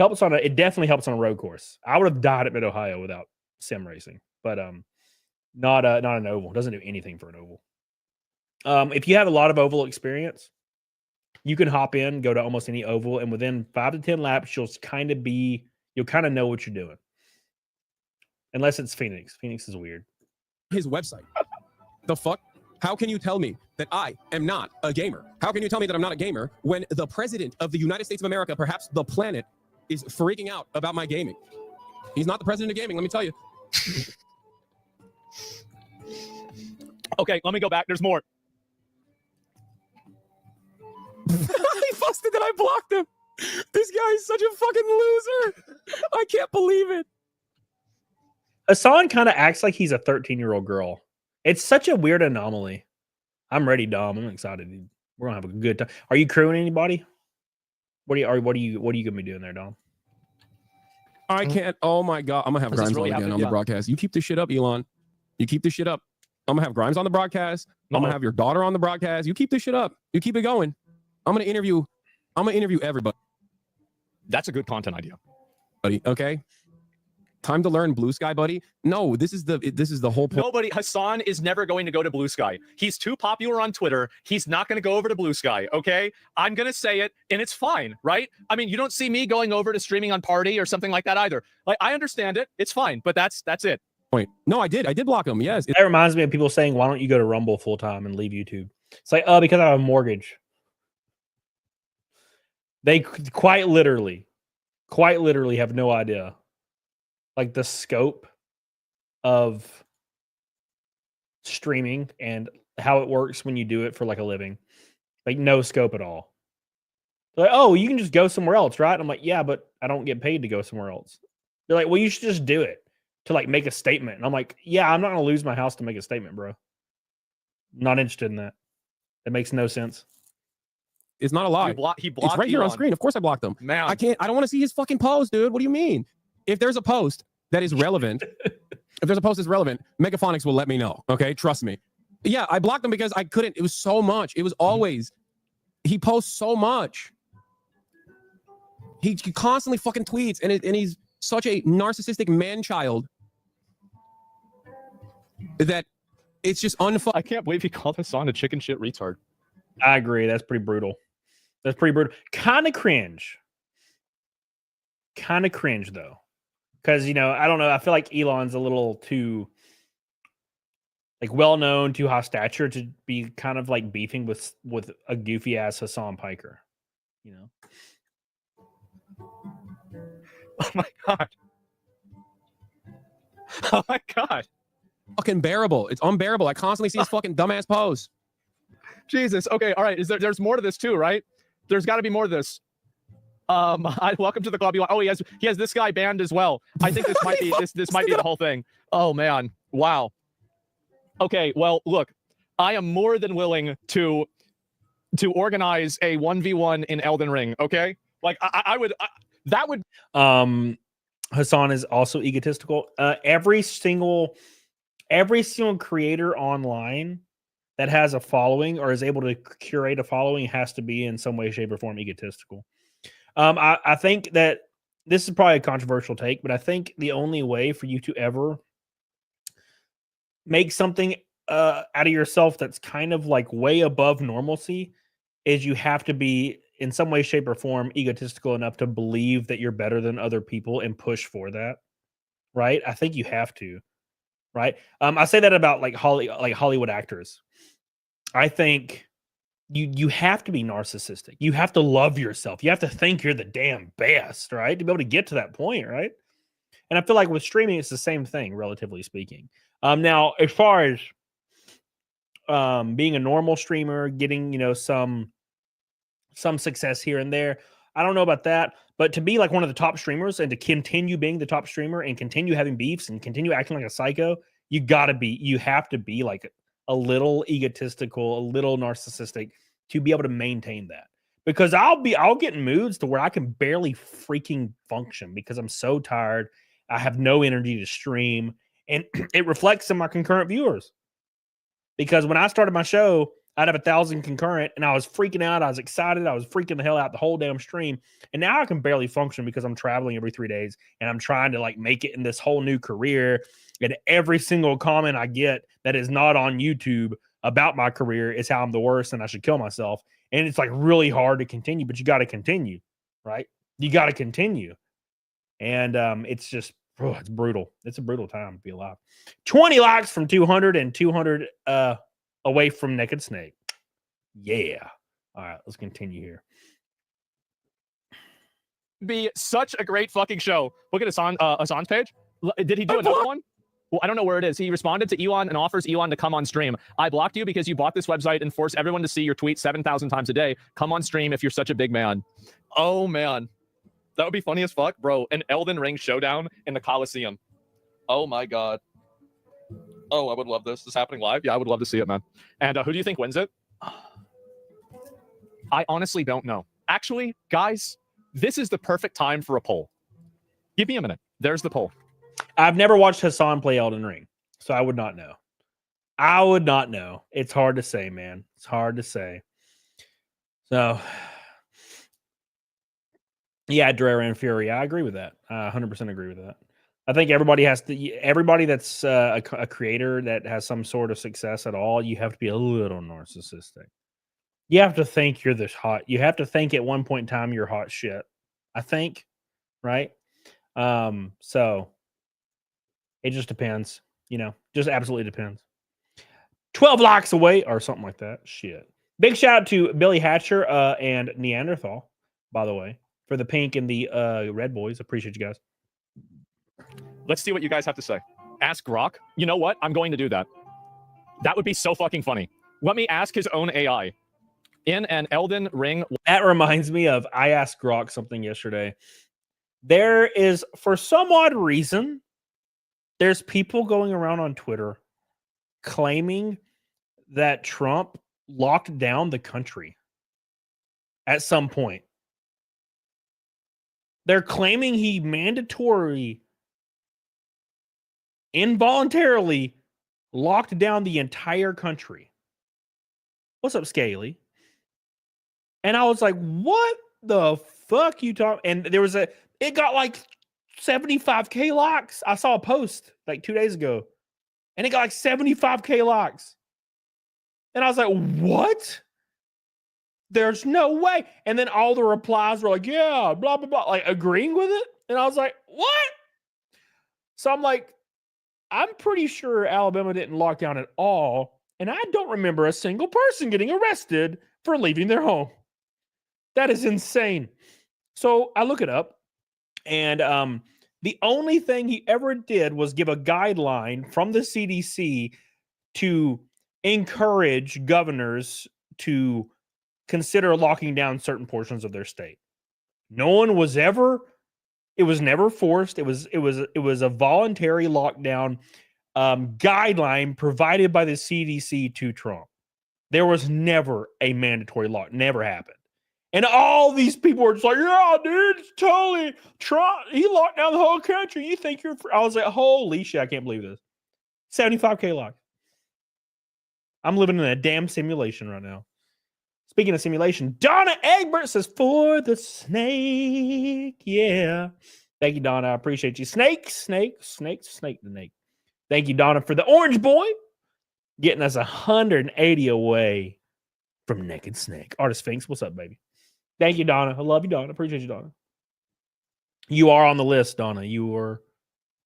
definitely helps on a road course. I would have died at Mid Ohio without Sim racing, but not an oval. It doesn't do anything for an oval. If you have a lot of oval experience, you can hop in, go to almost any oval, and within 5 to 10 laps, you'll kind of know what you're doing. Unless it's Phoenix. Phoenix is weird. His website. The fuck? How can you tell me that I am not a gamer? How can you tell me that I'm not a gamer when the president of the United States of America, perhaps the planet, is freaking out about my gaming? He's not the president of gaming, let me tell you. Okay, let me go back. There's more. He busted that I blocked him. This guy is such a fucking loser. I can't believe it. Hassan kind of acts like he's a 13-year-old girl. It's such a weird anomaly. I'm ready, Dom. I'm excited. We're gonna have a good time. Are you crewing anybody? What are you gonna be doing there, Dom? I can't. Oh my god, I'm gonna have Grimes really on again happening? on the Yeah. broadcast. You keep this shit up, Elon. You keep this shit up. I'm gonna have Grimes on the broadcast. I'm gonna have your daughter on the broadcast. You keep this shit up. You keep it going. I'm gonna interview everybody. That's a good content idea. Okay. Time to learn Blue Sky, buddy. No, this is the whole point. Hassan is never going to go to Blue Sky. He's too popular on Twitter. He's not going to go over to Blue Sky, okay? I'm going to say it, and it's fine, right? I mean, you don't see me going over to streaming on Party or something like that either. Like, I understand it. It's fine, but that's it. Point. No, I did block him. Yes. That reminds me of people saying, why don't you go to Rumble full time and leave YouTube? It's like, because I have a mortgage. They quite literally have no idea. Like the scope of streaming and how it works when you do it for like a living. Like no scope at all. They're like, oh, you can just go somewhere else, right? I'm like, yeah, but I don't get paid to go somewhere else. They're like, well, you should just do it to like make a statement. And I'm like, yeah, I'm not going to lose my house to make a statement, bro. Not interested in that. That makes no sense. It's not a lie. He blocked it's right here on Elon. screen. Of course I blocked them. Man. I don't want to see his fucking post, dude. What do you mean? If there's a post that is relevant, Megaphonics will let me know. Okay, trust me. Yeah, I blocked him because I couldn't. It was so much. It was always. He posts so much. He constantly fucking tweets, and he's such a narcissistic man-child that it's just I can't believe he called Hassan a chicken shit retard. I agree. That's pretty brutal. Kind of cringe. Though. Because, I don't know. I feel like Elon's a little too like well-known, too high stature to be kind of like beefing with a goofy-ass Hassan Piker. you know. Oh my god. Oh my god. Fucking bearable. It's unbearable. I constantly see his fucking dumbass pose. Jesus. Okay. All right. There's more to this too, right? There's got to be more to this. Welcome to the club. Oh, he has this guy banned as well. I think this might be this might be the whole thing. Oh man. Wow. Okay. Well, look, I am more than willing to organize a 1v1 in Elden Ring. Okay. Like I would. That would. Hassan is also egotistical. Every single creator online that has a following or is able to curate a following has to be in some way, shape, or form egotistical. I think that this is probably a controversial take, but I think the only way for you to ever make something out of yourself that's kind of like way above normalcy is you have to be in some way, shape, or form egotistical enough to believe that you're better than other people and push for that. Right? I think you have to. Right? I say that about like Hollywood actors. I think you have to be narcissistic. You have to love yourself. You have to think you're the damn best, right? To be able to get to that point, right? And I feel like with streaming, it's the same thing, relatively speaking. Now, as far as being a normal streamer, getting, you know, some success here and there, I don't know about that. But to be like one of the top streamers and to continue being the top streamer and continue having beefs and continue acting like a psycho, you have to be like a little egotistical, a little narcissistic to be able to maintain that. Because I'll get in moods to where I can barely freaking function because I'm so tired. I have no energy to stream, and it reflects in my concurrent viewers. Because when I started my show, I'd have 1,000 concurrent, and I was freaking out. I was excited. I was freaking the hell out the whole damn stream. And now I can barely function because I'm traveling every 3 days, and I'm trying to like make it in this whole new career. And every single comment I get that is not on YouTube about my career is how I'm the worst and I should kill myself. And it's like really hard to continue, but you got to continue, right? You got to continue. And it's just, it's brutal. It's a brutal time to be alive. 20 likes from 200 and 200 away from Naked Snake. Yeah. All right, let's continue here. Be such a great fucking show. Look at Hassan's page. Did he do another one? Well, I don't know where it is. He responded to Elon and offers Elon to come on stream. I blocked you because you bought this website and force everyone to see your tweet 7,000 times a day. Come on stream if you're such a big man. Oh, man. That would be funny as fuck, bro. An Elden Ring showdown in the Coliseum. Oh, my God. Oh, I would love this. This is happening live? Yeah, I would love to see it, man. And who do you think wins it? I honestly don't know. Actually, guys, this is the perfect time for a poll. Give me a minute. There's the poll. I've never watched Hassan play Elden Ring, so I would not know. I would not know. It's hard to say, man. It's hard to say. So, yeah, Drera and Fury. I agree with that. I 100% agree with that. I think everybody that's a creator that has some sort of success at all, you have to be a little narcissistic. You have to think you're this hot. You have to think at one point in time you're hot shit. I think, right? So it just depends, you know, just absolutely depends. 12 likes away or something like that. Shit. Big shout out to Billy Hatcher and Neanderthal, by the way, for the pink and the red boys. Appreciate you guys. Let's see what you guys have to say. Ask Grok. You know what? I'm going to do that. That would be so fucking funny. Let me ask his own AI. In an Elden Ring. That reminds me of, I asked Grok something yesterday. There is, for some odd reason, there's people going around on Twitter claiming that Trump locked down the country at some point. They're claiming he involuntarily locked down the entire country. What's up, Scaly? And I was like, what the fuck you talking? And it got like 75K likes. I saw a post like 2 days ago and it got like 75K likes. And I was like, what? There's no way. And then all the replies were like, yeah, blah, blah, blah, like agreeing with it. And I was like, what? So I'm like, I'm pretty sure Alabama didn't lock down at all. And I don't remember a single person getting arrested for leaving their home. That is insane. So I look it up, and the only thing he ever did was give a guideline from the CDC to encourage governors to consider locking down certain portions of their state. No one was ever, it was never forced. It was a voluntary lockdown guideline provided by the CDC to Trump. There was never a mandatory lock, never happened. And all these people were just like, yeah, dude, it's totally Trump. He locked down the whole country. You think you're I was like, holy shit, I can't believe this. 75K lock. I'm living in a damn simulation right now. Speaking of simulation, Donna Egbert says, for the snake. Yeah. Thank you, Donna. I appreciate you. Snake the snake. Thank you, Donna, for the orange boy. Getting us 180 away from Naked Snake. Artist Sphinx, what's up, baby? Thank you, Donna. I love you, Donna. Appreciate you, Donna. You are on the list, Donna. You were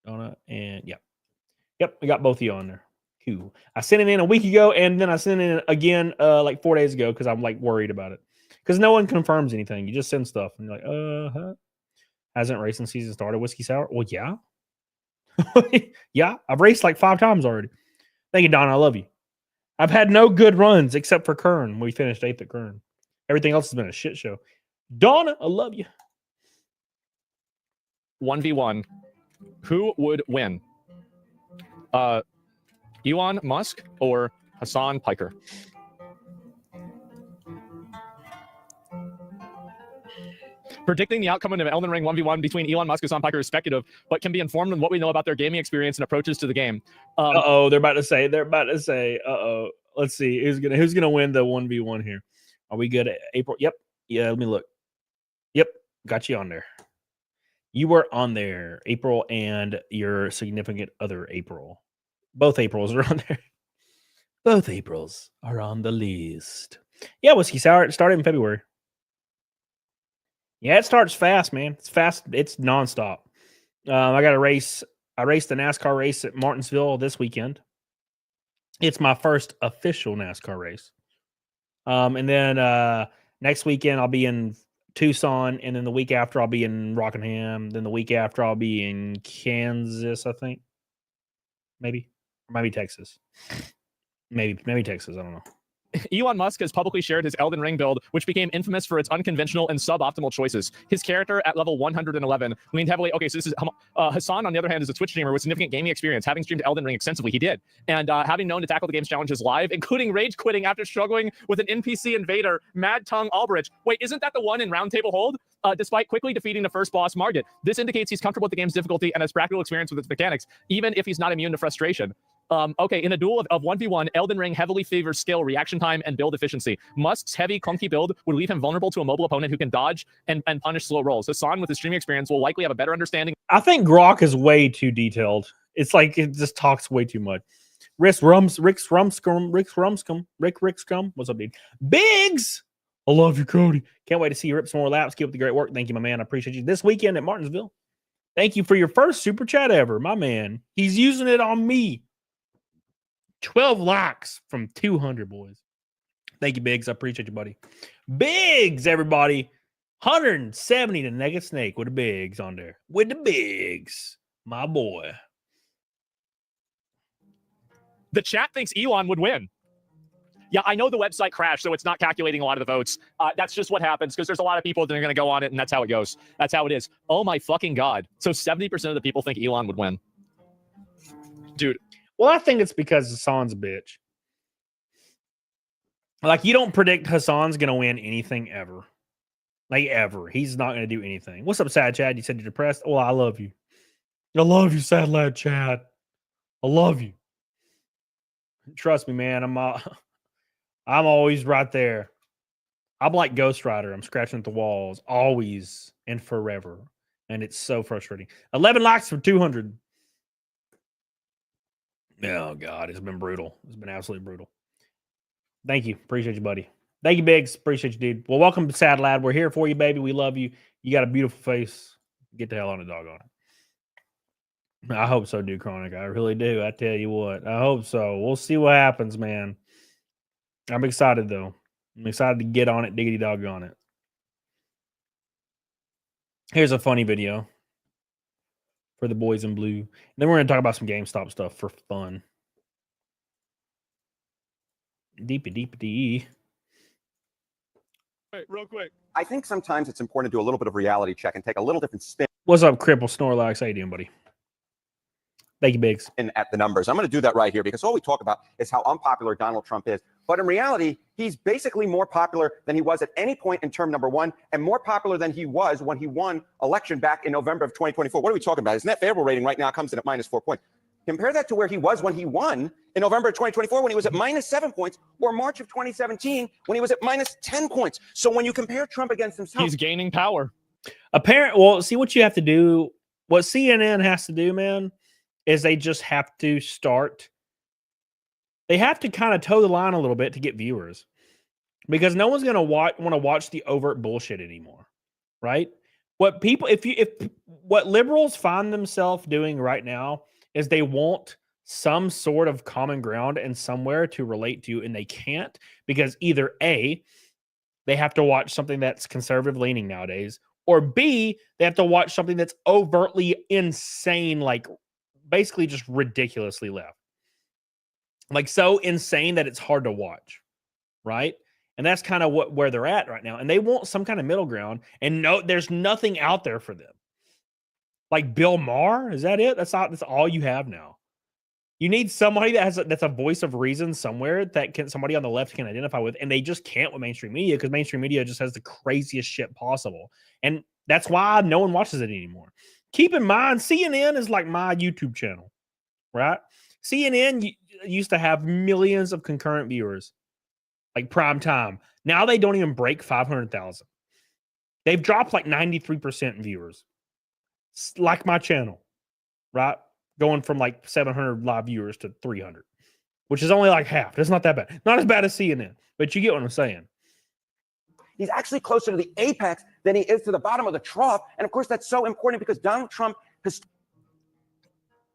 Donna, and Yep, we got both of you on there. Cool. I sent it in a week ago, and then I sent it in again like 4 days ago because I'm like worried about it. Because no one confirms anything. You just send stuff, and you're like, hasn't racing season started? Whiskey Sour? Well, yeah. Yeah, I've raced like 5 times already. Thank you, Donna. I love you. I've had no good runs except for Kern. We finished 8th at Kern. Everything else has been a shit show. Donna, I love you. 1v1. Who would win? Elon Musk or Hassan Piker? Predicting the outcome of an Elden Ring 1v1 between Elon Musk and Hassan Piker is speculative, but can be informed on what we know about their gaming experience and approaches to the game. They're about to say, let's see, who's gonna win the 1v1 here? Are we good at April? Yep. Yeah, let me look. Yep, got you on there. You were on there, April, and your significant other, April. Both Aprils are on there. Both Aprils are on the list. Yeah, Whiskey Sour, it started in February. Yeah, it starts fast, man. It's fast. It's nonstop. I got a race. I raced the NASCAR race at Martinsville this weekend. It's my first official NASCAR race. And then next weekend I'll be in Tucson, and then the week after I'll be in Rockingham. Then the week after I'll be in Kansas, I think. Maybe Texas. Maybe Texas. I don't know. Elon Musk has publicly shared his Elden Ring build, which became infamous for its unconventional and suboptimal choices. His character at level 111 leaned heavily. Okay, so this is Hassan, on the other hand, is a Twitch streamer with significant gaming experience, having streamed Elden Ring extensively. He did. And having known to tackle the game's challenges live, including rage quitting after struggling with an NPC invader, Mad Tongue Albrecht. Wait, isn't that the one in Roundtable Hold? Despite quickly defeating the first boss, Margit. This indicates he's comfortable with the game's difficulty and has practical experience with its mechanics, even if he's not immune to frustration. Okay, in a duel of 1v1, Elden Ring heavily favors skill, reaction time, and build efficiency. Musk's heavy, clunky build would leave him vulnerable to a mobile opponent who can dodge and punish slow rolls. Hassan, with his streaming experience, will likely have a better understanding. I think Grok is way too detailed. It's like it just talks way too much. Rick Rumscum. What's up, dude? Biggs! I love you, Cody. Can't wait to see you rip some more laps. Keep up the great work. Thank you, my man. I appreciate you. This weekend at Martinsville. Thank you for your first super chat ever, my man. He's using it on me. 12 likes from 200, boys. Thank you, Biggs. I appreciate you, buddy. Biggs, everybody. 170 to Naked Snake with the Biggs on there. With the Biggs. My boy. The chat thinks Elon would win. Yeah, I know the website crashed, so it's not calculating a lot of the votes. That's just what happens because there's a lot of people that are going to go on it, and that's how it goes. That's how it is. Oh, my fucking God. So 70% of the people think Elon would win. Dude. Well, I think it's because Hassan's a bitch. Like, you don't predict Hassan's going to win anything ever. Like, ever. He's not going to do anything. What's up, Sad Chad? You said you're depressed? Well, I love you. I love you, Sad Lad Chad. I love you. Trust me, man. I'm always right there. I'm like Ghost Rider. I'm scratching at the walls. Always and forever. And it's so frustrating. 11 likes for 200. Oh, God. It's been brutal. It's been absolutely brutal. Thank you. Appreciate you, buddy. Thank you, Biggs. Appreciate you, dude. Well, welcome to Sad Lad. We're here for you, baby. We love you. You got a beautiful face. Get the hell on the dog on it. I hope so, dude, Chronic. I really do. I tell you what. I hope so. We'll see what happens, man. I'm excited, though. I'm excited to get on it, diggity dog on it. Here's a funny video for the boys in blue. And then we're going to talk about some GameStop stuff for fun. Deepy. Wait, real quick. I think sometimes it's important to do a little bit of reality check and take a little different spin What's up, Cripple Snorlax? How you doing, buddy? Thank you, Biggs. at the numbers. I'm going to do that right here because all we talk about is how unpopular Donald Trump is. But in reality, he's basically more popular than he was at any point in term number one and more popular than he was when he won election back in November of 2024. What are we talking about? His net favorable rating right now comes in at -4 points. Compare that to where he was when he won in November of 2024 when he was at -7 points, or March of 2017 when he was at -10 points. So when you compare Trump against himself, He's gaining power. Well, see what you have to do. What CNN has to do, man, is they just have to start. They have to kind of toe the line a little bit to get viewers, because no one's going to want to watch the overt bullshit anymore, right? What people, if what liberals find themselves doing right now is they want some sort of common ground and somewhere to relate to, and they can't, because either A, they have to watch something that's conservative leaning nowadays, or B, they have to watch something that's overtly insane, like basically just ridiculously left. Like so insane that it's hard to watch, right? And that's kind of where they're at right now. And they want some kind of middle ground, and no, there's nothing out there for them. Like Bill Maher, is that it? That's all you have now. You need somebody that's a voice of reason somewhere that somebody on the left can identify with, and they just can't with mainstream media, because mainstream media just has the craziest shit possible. And that's why no one watches it anymore. Keep in mind, CNN is like my YouTube channel, right? CNN used to have millions of concurrent viewers, like prime time. Now they don't even break 500,000. They've dropped like 93% in viewers. Like my channel, right? Going from like 700 live viewers to 300, which is only like half. That's not that bad. Not as bad as CNN, but you get what I'm saying. he's actually closer to the apex than he is to the bottom of the trough. And of course, that's so important because Donald Trump has.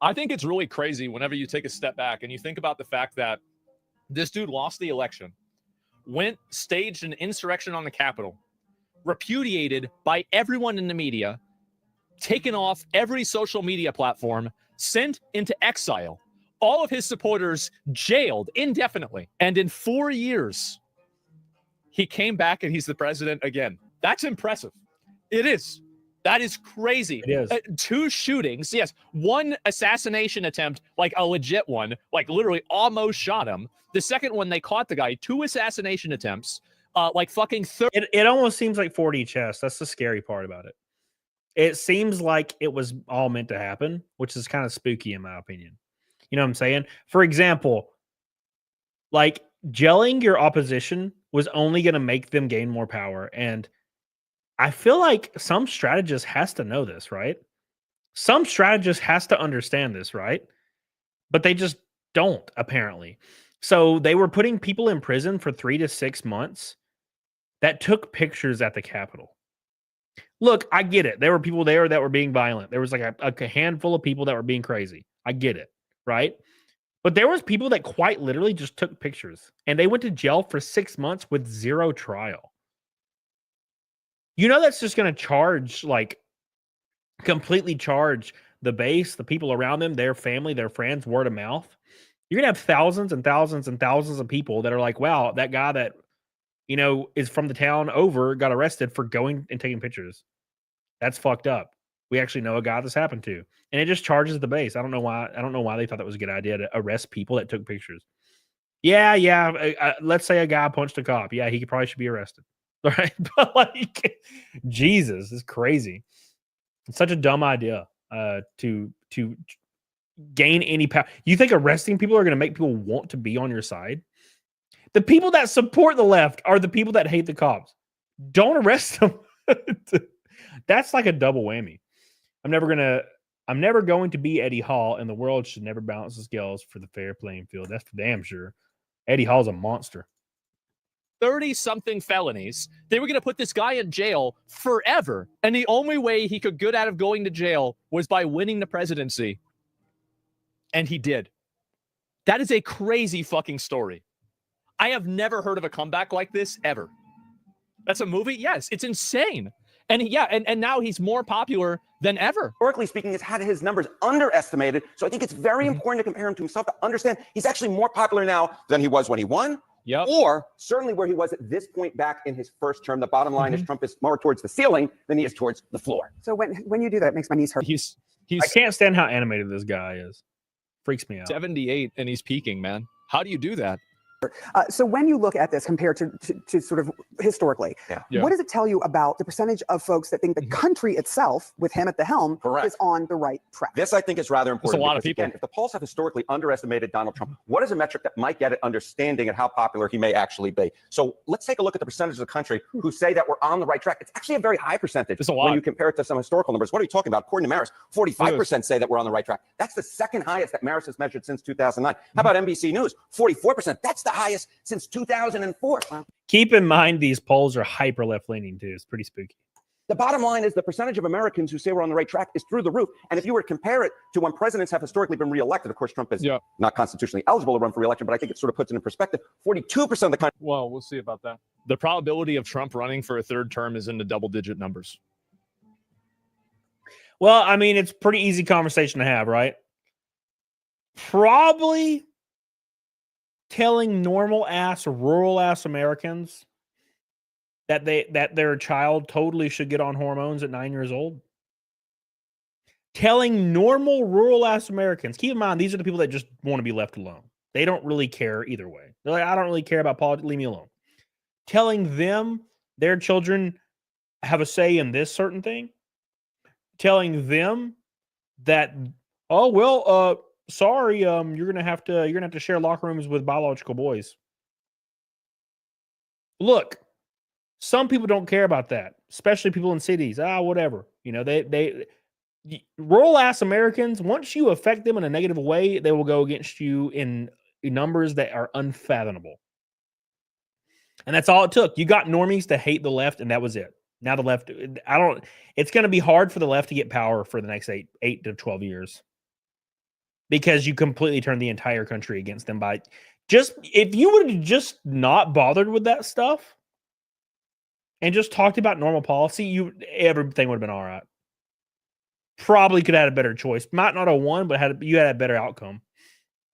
I think it's really crazy whenever you take a step back and you think about the fact that this dude lost the election, staged an insurrection on the Capitol, repudiated by everyone in the media, taken off every social media platform, sent into exile, all of his supporters jailed indefinitely. And in 4 years, he came back and he's the president again. That's impressive. It is. That is crazy. It is. 2 shootings. Yes. 1 assassination attempt, like a legit one, like literally almost shot him. The second one, they caught the guy. 2 assassination attempts, like fucking 30. It almost seems like 4D chess. That's the scary part about it. It seems like it was all meant to happen, which is kind of spooky in my opinion. You know what I'm saying? For example, like gelling your opposition was only going to make them gain more power. And I feel like some strategist has to know this, right? Some strategist has to understand this, right? But they just don't, apparently. So they were putting people in prison for 3 to 6 months that took pictures at the Capitol. Look, I get it. There were people there that were being violent. There was like a handful of people that were being crazy. I get it, right? But there was people that quite literally just took pictures, and they went to jail for 6 months with 0 trial. You know that's just going to charge, like, completely charge the base, the people around them, their family, their friends, word of mouth. You're going to have thousands and thousands and thousands of people that are like, wow, that guy that, you know, is from the town over got arrested for going and taking pictures. That's fucked up. We actually know a guy this happened to. And it just charges the base. I don't know why they thought that was a good idea to arrest people that took pictures. Yeah. Let's say a guy punched a cop. Yeah, he probably should be arrested. Right? But like, Jesus, it's crazy. It's such a dumb idea to gain any power. You think arresting people are going to make people want to be on your side? The people that support the left are the people that hate the cops. Don't arrest them. That's like a double whammy. I'm never going to be Eddie Hall, and the world should never balance the scales for the fair playing field. That's for damn sure. Eddie Hall's a monster. 30-something felonies. They were going to put this guy in jail forever. And the only way he could get out of going to jail was by winning the presidency. And he did. That is a crazy fucking story. I have never heard of a comeback like this ever. That's a movie? Yes, it's insane. And now he's more popular than ever. Historically speaking, has had his numbers underestimated. So I think it's very important to compare him to himself to understand he's actually more popular now than he was when he won. Yep. Or certainly where he was at this point back in his first term. The bottom line is Trump is more towards the ceiling than he is towards the floor. So when you do that, it makes my knees hurt. I can't stand how animated this guy is. Freaks me out. 78 and he's peaking, man. How do you do that? So when you look at this compared to sort of historically, what does it tell you about the percentage of folks that think the country itself, with him at the helm, is on the right track? This, I think, is rather important. There's a lot of because, people. Again, if the polls have historically underestimated Donald Trump, what is a metric that might get at understanding at how popular he may actually be? So let's take a look at the percentage of the country who say that we're on the right track. It's actually a very high percentage when you compare it to some historical numbers. What are you talking about? According to Maris, 45% say that we're on the right track. That's the second highest that Maris has measured since 2009. How about NBC News? 44%. That's the highest since 2004. Keep in mind, these polls are hyper left leaning too. It's pretty spooky. The bottom line is the percentage of Americans who say we're on the right track is through the roof. And if you were to compare it to when presidents have historically been reelected, of course, Trump is not constitutionally eligible to run for reelection, but I think it sort of puts it in perspective. 42% of the country. Well, we'll see about that. The probability of Trump running for a third term is in the double-digit numbers. Well, I mean, it's a pretty easy conversation to have, right? Probably telling normal ass, rural ass Americans that their child totally should get on hormones at 9 years old. Telling normal rural ass Americans, keep in mind, these are the people that just want to be left alone. They don't really care either way. They're like, I don't really care about politics, leave me alone. Telling them their children have a say in this certain thing. Telling them that, oh well, sorry, you're gonna have to share locker rooms with biological boys. Look, some people don't care about that, especially people in cities. Whatever. You know, they rural ass Americans, once you affect them in a negative way, they will go against you in numbers that are unfathomable. And that's all it took. You got normies to hate the left, and that was it. Now the left, it's going to be hard for the left to get power for the next 8 to 12 years. Because you completely turn the entire country against them by if you would have just not bothered with that stuff and just talked about normal policy, everything would have been all right. Probably could have had a better choice. Might not have won, but you had a better outcome.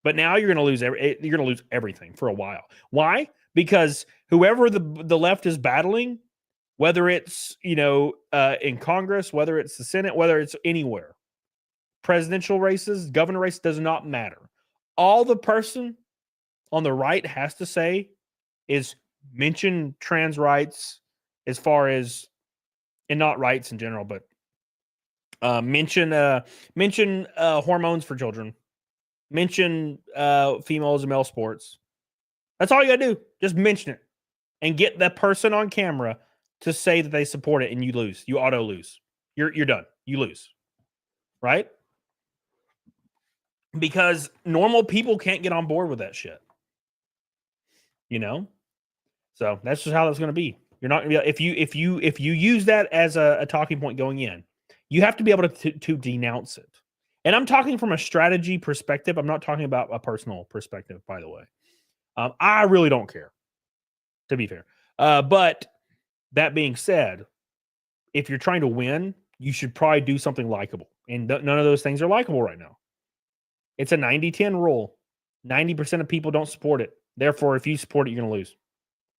But now you're going to lose everything for a while. Why? Because whoever the left is battling, whether it's in Congress, whether it's the Senate, whether it's anywhere, presidential races, governor race, does not matter. All the person on the right has to say is mention trans rights, as far as, and not rights in general, but mention hormones for children, mention females and male sports. That's all you gotta do. Just mention it and get that person on camera to say that they support it, and you lose. You auto lose. You're done. You lose. Right? Because normal people can't get on board with that shit. So that's just how that's going to be. You're not going to be, if you use that as a talking point going in, you have to be able to denounce it. And I'm talking from a strategy perspective. I'm not talking about a personal perspective, by the way. I really don't care, to be fair. But that being said, if you're trying to win, you should probably do something likable. And none of those things are likable right now. It's a 90-10 rule. 90% of people don't support it. Therefore, if you support it, you're going to lose.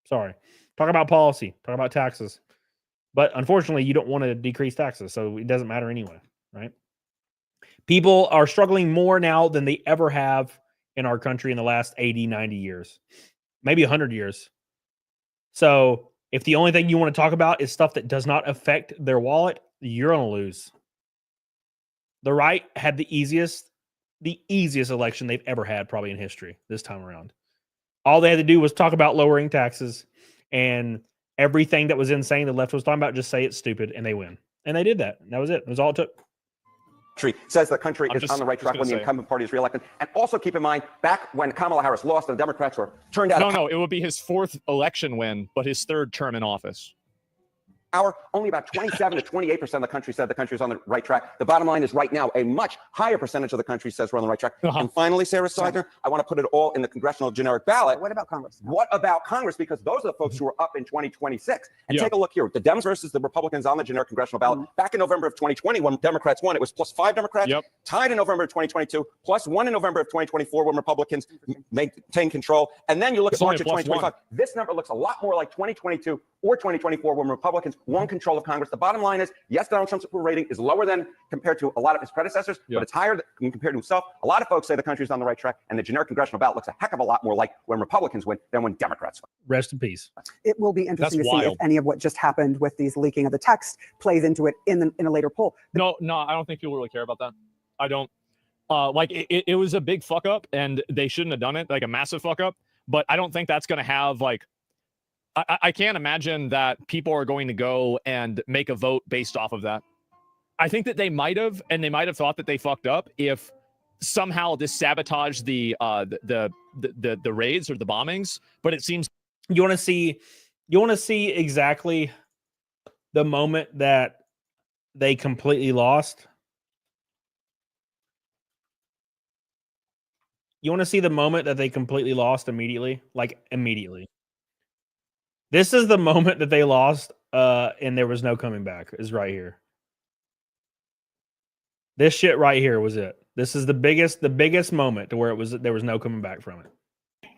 Sorry. Talk about policy. Talk about taxes. But unfortunately, you don't want to decrease taxes, so it doesn't matter anyway, right? People are struggling more now than they ever have in our country in the last 80, 90 years. Maybe 100 years. So if the only thing you want to talk about is stuff that does not affect their wallet, you're going to lose. The right had the easiest election they've ever had probably in history this time around. All they had to do was talk about lowering taxes, and everything that was insane the left was talking about, just say it's stupid, and they win. And they did that. That was it. That was all it took. Says the country is on the right track when the incumbent party is reelected. And also keep in mind, back when Kamala Harris lost and the Democrats were turned out. No, it would be his fourth election win, but his third term in office. hour, only about 27 to 28% of the country said the country is on the right track. The bottom line is right now, a much higher percentage of the country says we're on the right track. And finally, Sarah Seidner, I want to put it all in the congressional generic ballot. What about Congress? What about Congress? Because those are the folks who are up in 2026. And take a look here. The Dems versus the Republicans on the generic congressional ballot. Back in November of 2020, when Democrats won, it was plus 5 Democrats. Tied in November of 2022, plus 1 in November of 2024 when Republicans maintained control. And then you look at March of 2025. This number looks a lot more like 2022 or 2024 when Republicans won control of Congress. The bottom line is, yes, Donald Trump's approval rating is lower than compared to a lot of his predecessors, but it's higher than compared to himself. A lot of folks say the country's on the right track, and the generic congressional ballot looks a heck of a lot more like when Republicans win than when Democrats win. Rest in peace. It will be interesting to see if any of what just happened with these leaking of the text plays into it in a later poll. No, I don't think people really care about that. I don't. Like it was a big fuck up, and they shouldn't have done it, like a massive fuck up. But I don't think that's going to have like. I can't imagine that people are going to go and make a vote based off of that. I think that they might have, and they might have thought that they fucked up if somehow this sabotaged the raids or the bombings. But it seems you want to see exactly the moment that they completely lost. You want to see the moment that they completely lost immediately, like immediately. This is the moment that they lost, and there was no coming back. Is right here. This shit right here was it. This is the biggest moment to where there was no coming back from it.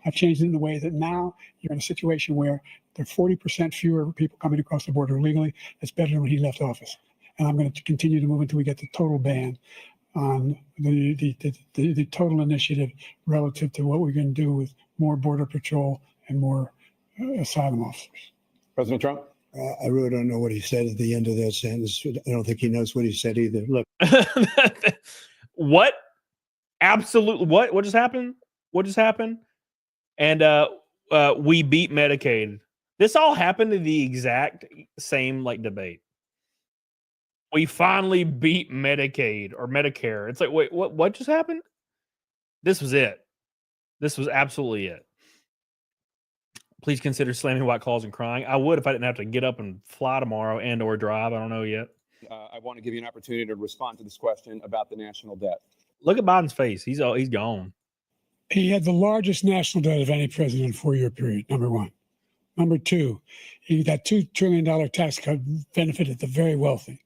I've changed it in the way that now you're in a situation where there are 40% fewer people coming across the border illegally. That's better than when he left office. And I'm going to continue to move until we get the total ban on the total initiative relative to what we're going to do with more border patrol and more asylum officers. President Trump? I really don't know what he said at the end of that sentence. I don't think he knows what he said either. Look. What? Absolutely. What just happened? What just happened? And we beat Medicaid. This all happened in the exact same like debate. We finally beat Medicaid or Medicare. It's like, wait, what just happened? This was it. This was absolutely it. Please consider slamming white claws and crying. I would if I didn't have to get up and fly tomorrow and or drive. I don't know yet. I want to give you an opportunity to respond to this question about the national debt. Look at Biden's face. He's gone. He had the largest national debt of any president in a 4-year period, number one. Number two, that $2 trillion tax cut benefited the very wealthy.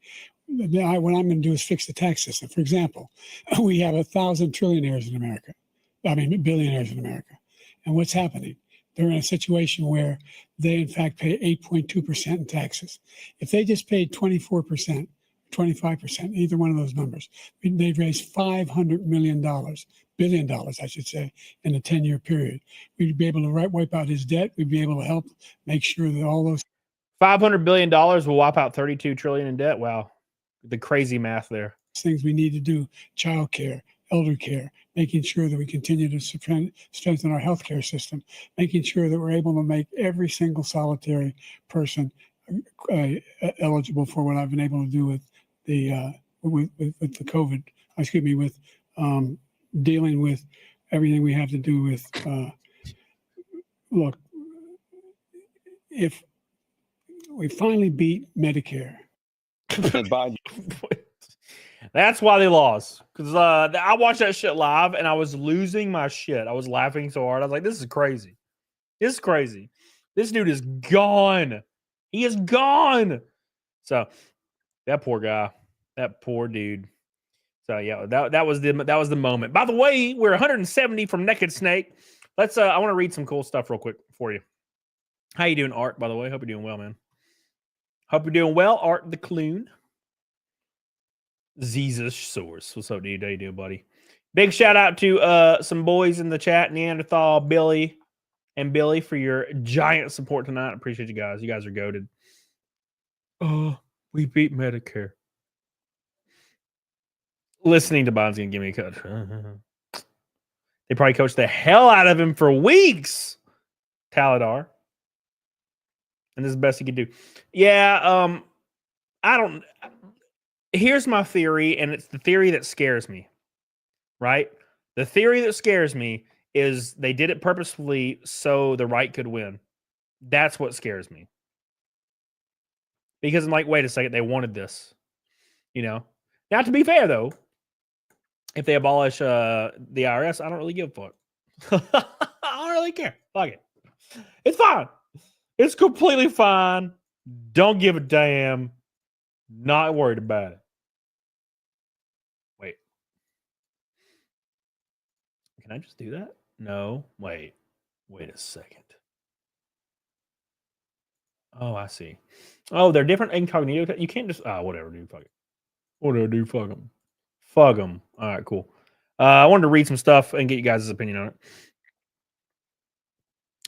What I'm going to do is fix the tax system. For example, we have 1,000 trillionaires in America. I mean, billionaires in America. And what's happening? They're in a situation where they, in fact, pay 8.2% in taxes. If they just paid 24%, 25%, either one of those numbers, they'd raise $500 billion, I should say, in a 10-year period. We'd be able to wipe out his debt. We'd be able to help make sure that all those $500 billion will wipe out $32 trillion in debt. Wow. The crazy math there. Things we need to do, child care, elder care, making sure that we continue to strengthen our healthcare system, making sure that we're able to make every single solitary person eligible for what I've been able to do with the with the COVID. Excuse me, with dealing with everything we have to do with. Look, if we finally beat Medicare. That's why they lost. Because I watched that shit live and I was losing my shit. I was laughing so hard. I was like, this is crazy. This is crazy. This dude is gone. He is gone. So that poor guy. That poor dude. So yeah, that was the moment. By the way, we're 170 from Naked Snake. Let's I want to read some cool stuff real quick for you. How you doing, Art, by the way? Hope you're doing well, man. Hope you're doing well, Art the Clune. Jesus Source. What's up, dude? How you doing, buddy? Big shout out to some boys in the chat, Neanderthal, Billy, and Billy for your giant support tonight. I appreciate you guys. You guys are goated. Oh, we beat Medicare. Listening to Bond's gonna give me a cut. They probably coached the hell out of him for weeks. Taladar. And this is the best he could do. Yeah, I don't. Here's my theory, and it's the theory that scares me, right? The theory that scares me is they did it purposefully so the right could win. That's what scares me. Because I'm like, wait a second, they wanted this. You know? Now, to be fair, though, if they abolish the IRS, I don't really give a fuck. I don't really care. Fuck it. It's fine. It's completely fine. Don't give a damn. Not worried about it. Wait. Can I just do that? No. Wait. Wait a second. Oh, I see. Oh, they're different incognito. You can't just... whatever, dude. Fuck it. Whatever, dude. Fuck them. Fuck them. All right, cool. I wanted to read some stuff and get you guys' opinion on it.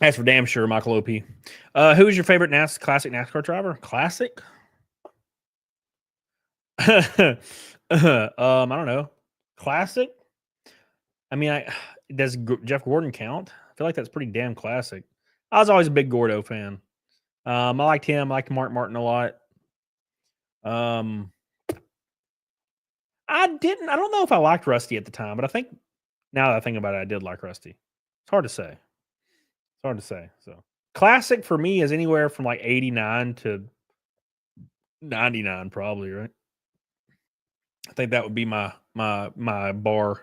That's for damn sure, Michael OP. Who is your favorite classic NASCAR driver? Classic? I don't know. Classic? I mean, does Jeff Gordon count? I feel like that's pretty damn classic. I was always a big Gordo fan. I liked him. I liked Mark Martin a lot. I don't know if I liked Rusty at the time, but I think now that I think about it, I did like Rusty. It's hard to say. So classic for me is anywhere from like 89 to 99, probably, right? I think that would be my barometer.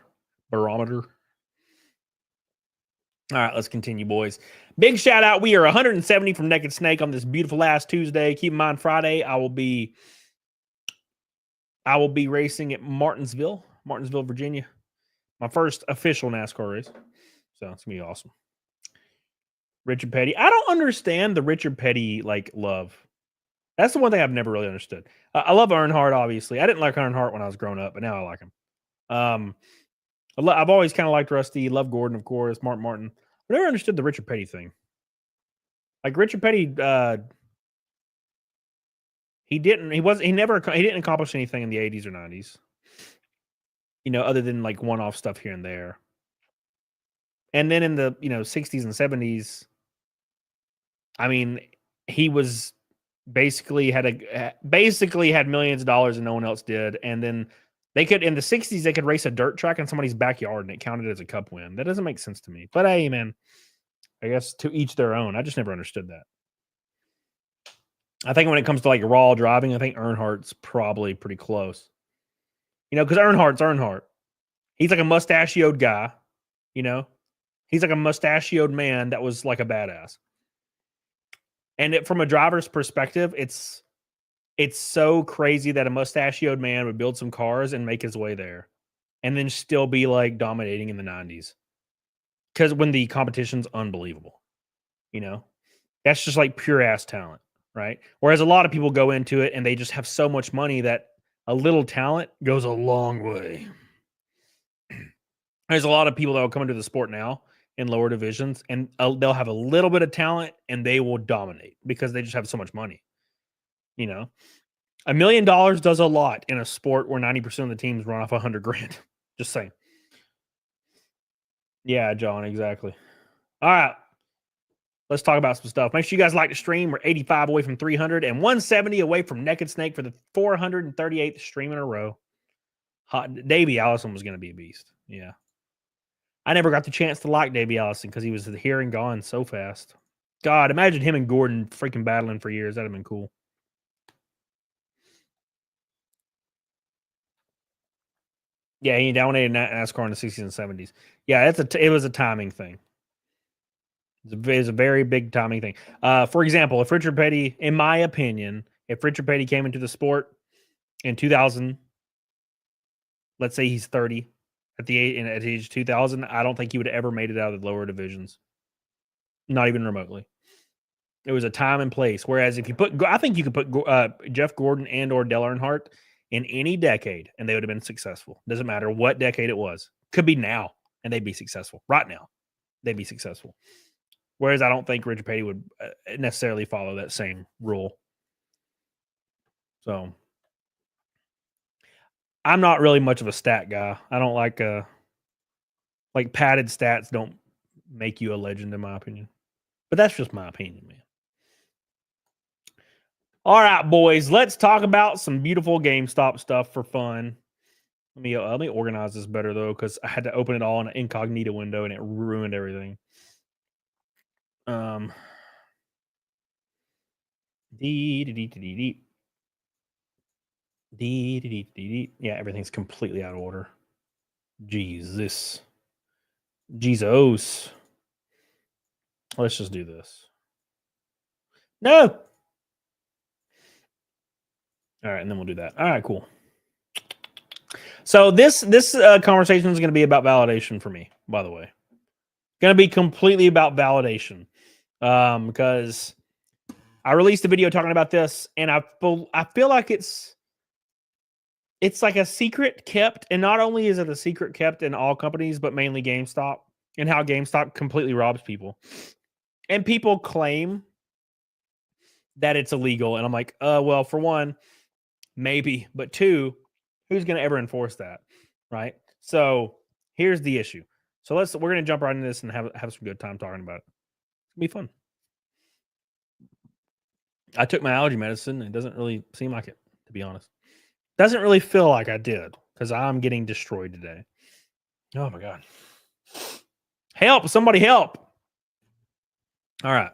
All right, let's continue, boys. Big shout out. We are 170 from Naked Snake on this beautiful last Tuesday. Keep in mind, Friday, I will be racing at Martinsville, Virginia. My first official NASCAR race. So it's going to be awesome. Richard Petty. I don't understand the Richard Petty, love. That's the one thing I've never really understood. I love Earnhardt, obviously. I didn't like Earnhardt when I was growing up, but now I like him. I've always kind of liked Rusty. Love Gordon, of course. Mark Martin. I never understood the Richard Petty thing. Like Richard Petty, he didn't accomplish anything in the 80s or 90s. You know, other than like one-off stuff here and there. And then in the 60s and 70s, I mean, he was basically had millions of dollars and no one else did. And then they could, in the 60s, they could race a dirt track in somebody's backyard and it counted as a cup win. That doesn't make sense to me. But hey, man, I guess to each their own. I just never understood that. I think when it comes to like raw driving, I think Earnhardt's probably pretty close. Because Earnhardt's Earnhardt. He's like a mustachioed guy, He's like a mustachioed man that was like a badass. And from a driver's perspective, it's so crazy that a mustachioed man would build some cars and make his way there and then still be like dominating in the 90s. Because when the competition's unbelievable, that's just like pure ass talent, right? Whereas a lot of people go into it and they just have so much money that a little talent goes a long way. There's a lot of people that will come into the sport now in lower divisions and they'll have a little bit of talent and they will dominate because they just have so much money. $1 million does a lot in a sport where 90% of the teams run off $100,000. Just saying. Yeah, John, exactly. All right. Let's talk about some stuff. Make sure you guys like the stream. We're 85 away from 300 and 170 away from Naked Snake for the 438th stream in a row. Davey Allison was going to be a beast. Yeah. I never got the chance to like Davey Allison because he was here and gone so fast. God, imagine him and Gordon freaking battling for years. That'd have been cool. Yeah, he dominated NASCAR in the 60s and 70s. Yeah, it was a timing thing. It's a very big timing thing. For example, if Richard Petty, in my opinion, if Richard Petty came into the sport in 2000, let's say he's 30 at age 2000, I don't think he would have ever made it out of the lower divisions. Not even remotely. It was a time and place. Whereas if you I think you could put Jeff Gordon and or Dale Earnhardt in any decade and they would have been successful. Doesn't matter what decade it was. Could be now and they'd be successful. Right now, they'd be successful. Whereas I don't think Richard Petty would necessarily follow that same rule. So I'm not really much of a stat guy. I don't like padded stats don't make you a legend in my opinion. But that's just my opinion, man. All right, boys, let's talk about some beautiful GameStop stuff for fun. Let me organize this better though, because I had to open it all in an incognito window and it ruined everything. Yeah, everything's completely out of order. Jesus. Let's just do this. No. All right, and then we'll do that. All right, cool. So this conversation is going to be about validation for me, by the way. Going to be completely about validation. Because I released a video talking about this, and I feel like it's like a secret kept, and not only is it a secret kept in all companies, but mainly GameStop, and how GameStop completely robs people. And people claim that it's illegal, and I'm like, well, for one, maybe, but two, who's going to ever enforce that, right? So here's the issue. So we're going to jump right into this and have some good time talking about it. It'll be fun. I took my allergy medicine. It doesn't really seem like it, to be honest. Doesn't really feel like I did, because I'm getting destroyed today. Oh my God. Help! Somebody help! All right.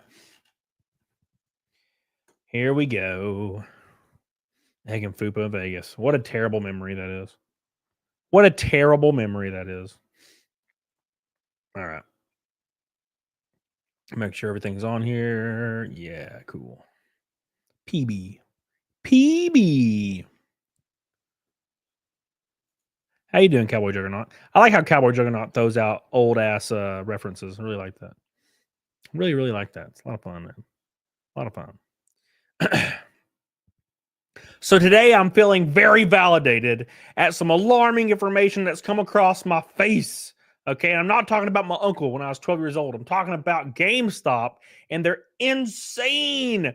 Here we go. Hagen Fupa, Vegas. What a terrible memory that is. What a terrible memory that is. All right. Make sure everything's on here. Yeah, cool. PB. How you doing, Cowboy Juggernaut? I like how Cowboy Juggernaut throws out old ass references. I really like that. Really, really like that. It's a lot of fun, man. A lot of fun. So today I'm feeling very validated at some alarming information that's come across my face. Okay, and I'm not talking about my uncle when I was 12 years old. I'm talking about GameStop and their insane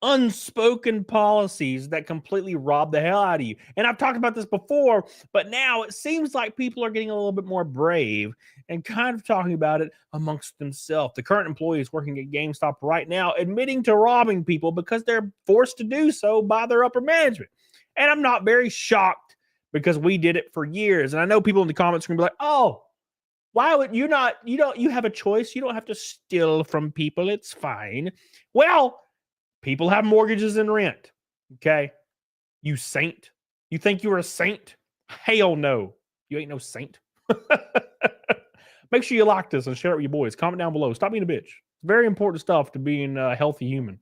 unspoken policies that completely rob the hell out of you. And I've talked about this before, but now it seems like people are getting a little bit more brave and kind of talking about it amongst themselves. The current employees working at GameStop right now admitting to robbing people because they're forced to do so by their upper management. And I'm not very shocked, because we did it for years. And I know people in the comments are going to be like, oh, why would you not? You have a choice. You don't have to steal from people. It's fine. Well, people have mortgages and rent. Okay. You saint. You think you're a saint? Hell no. You ain't no saint. Make sure you like this and share it with your boys. Comment down below. Stop being a bitch. It's very important stuff to being a healthy human.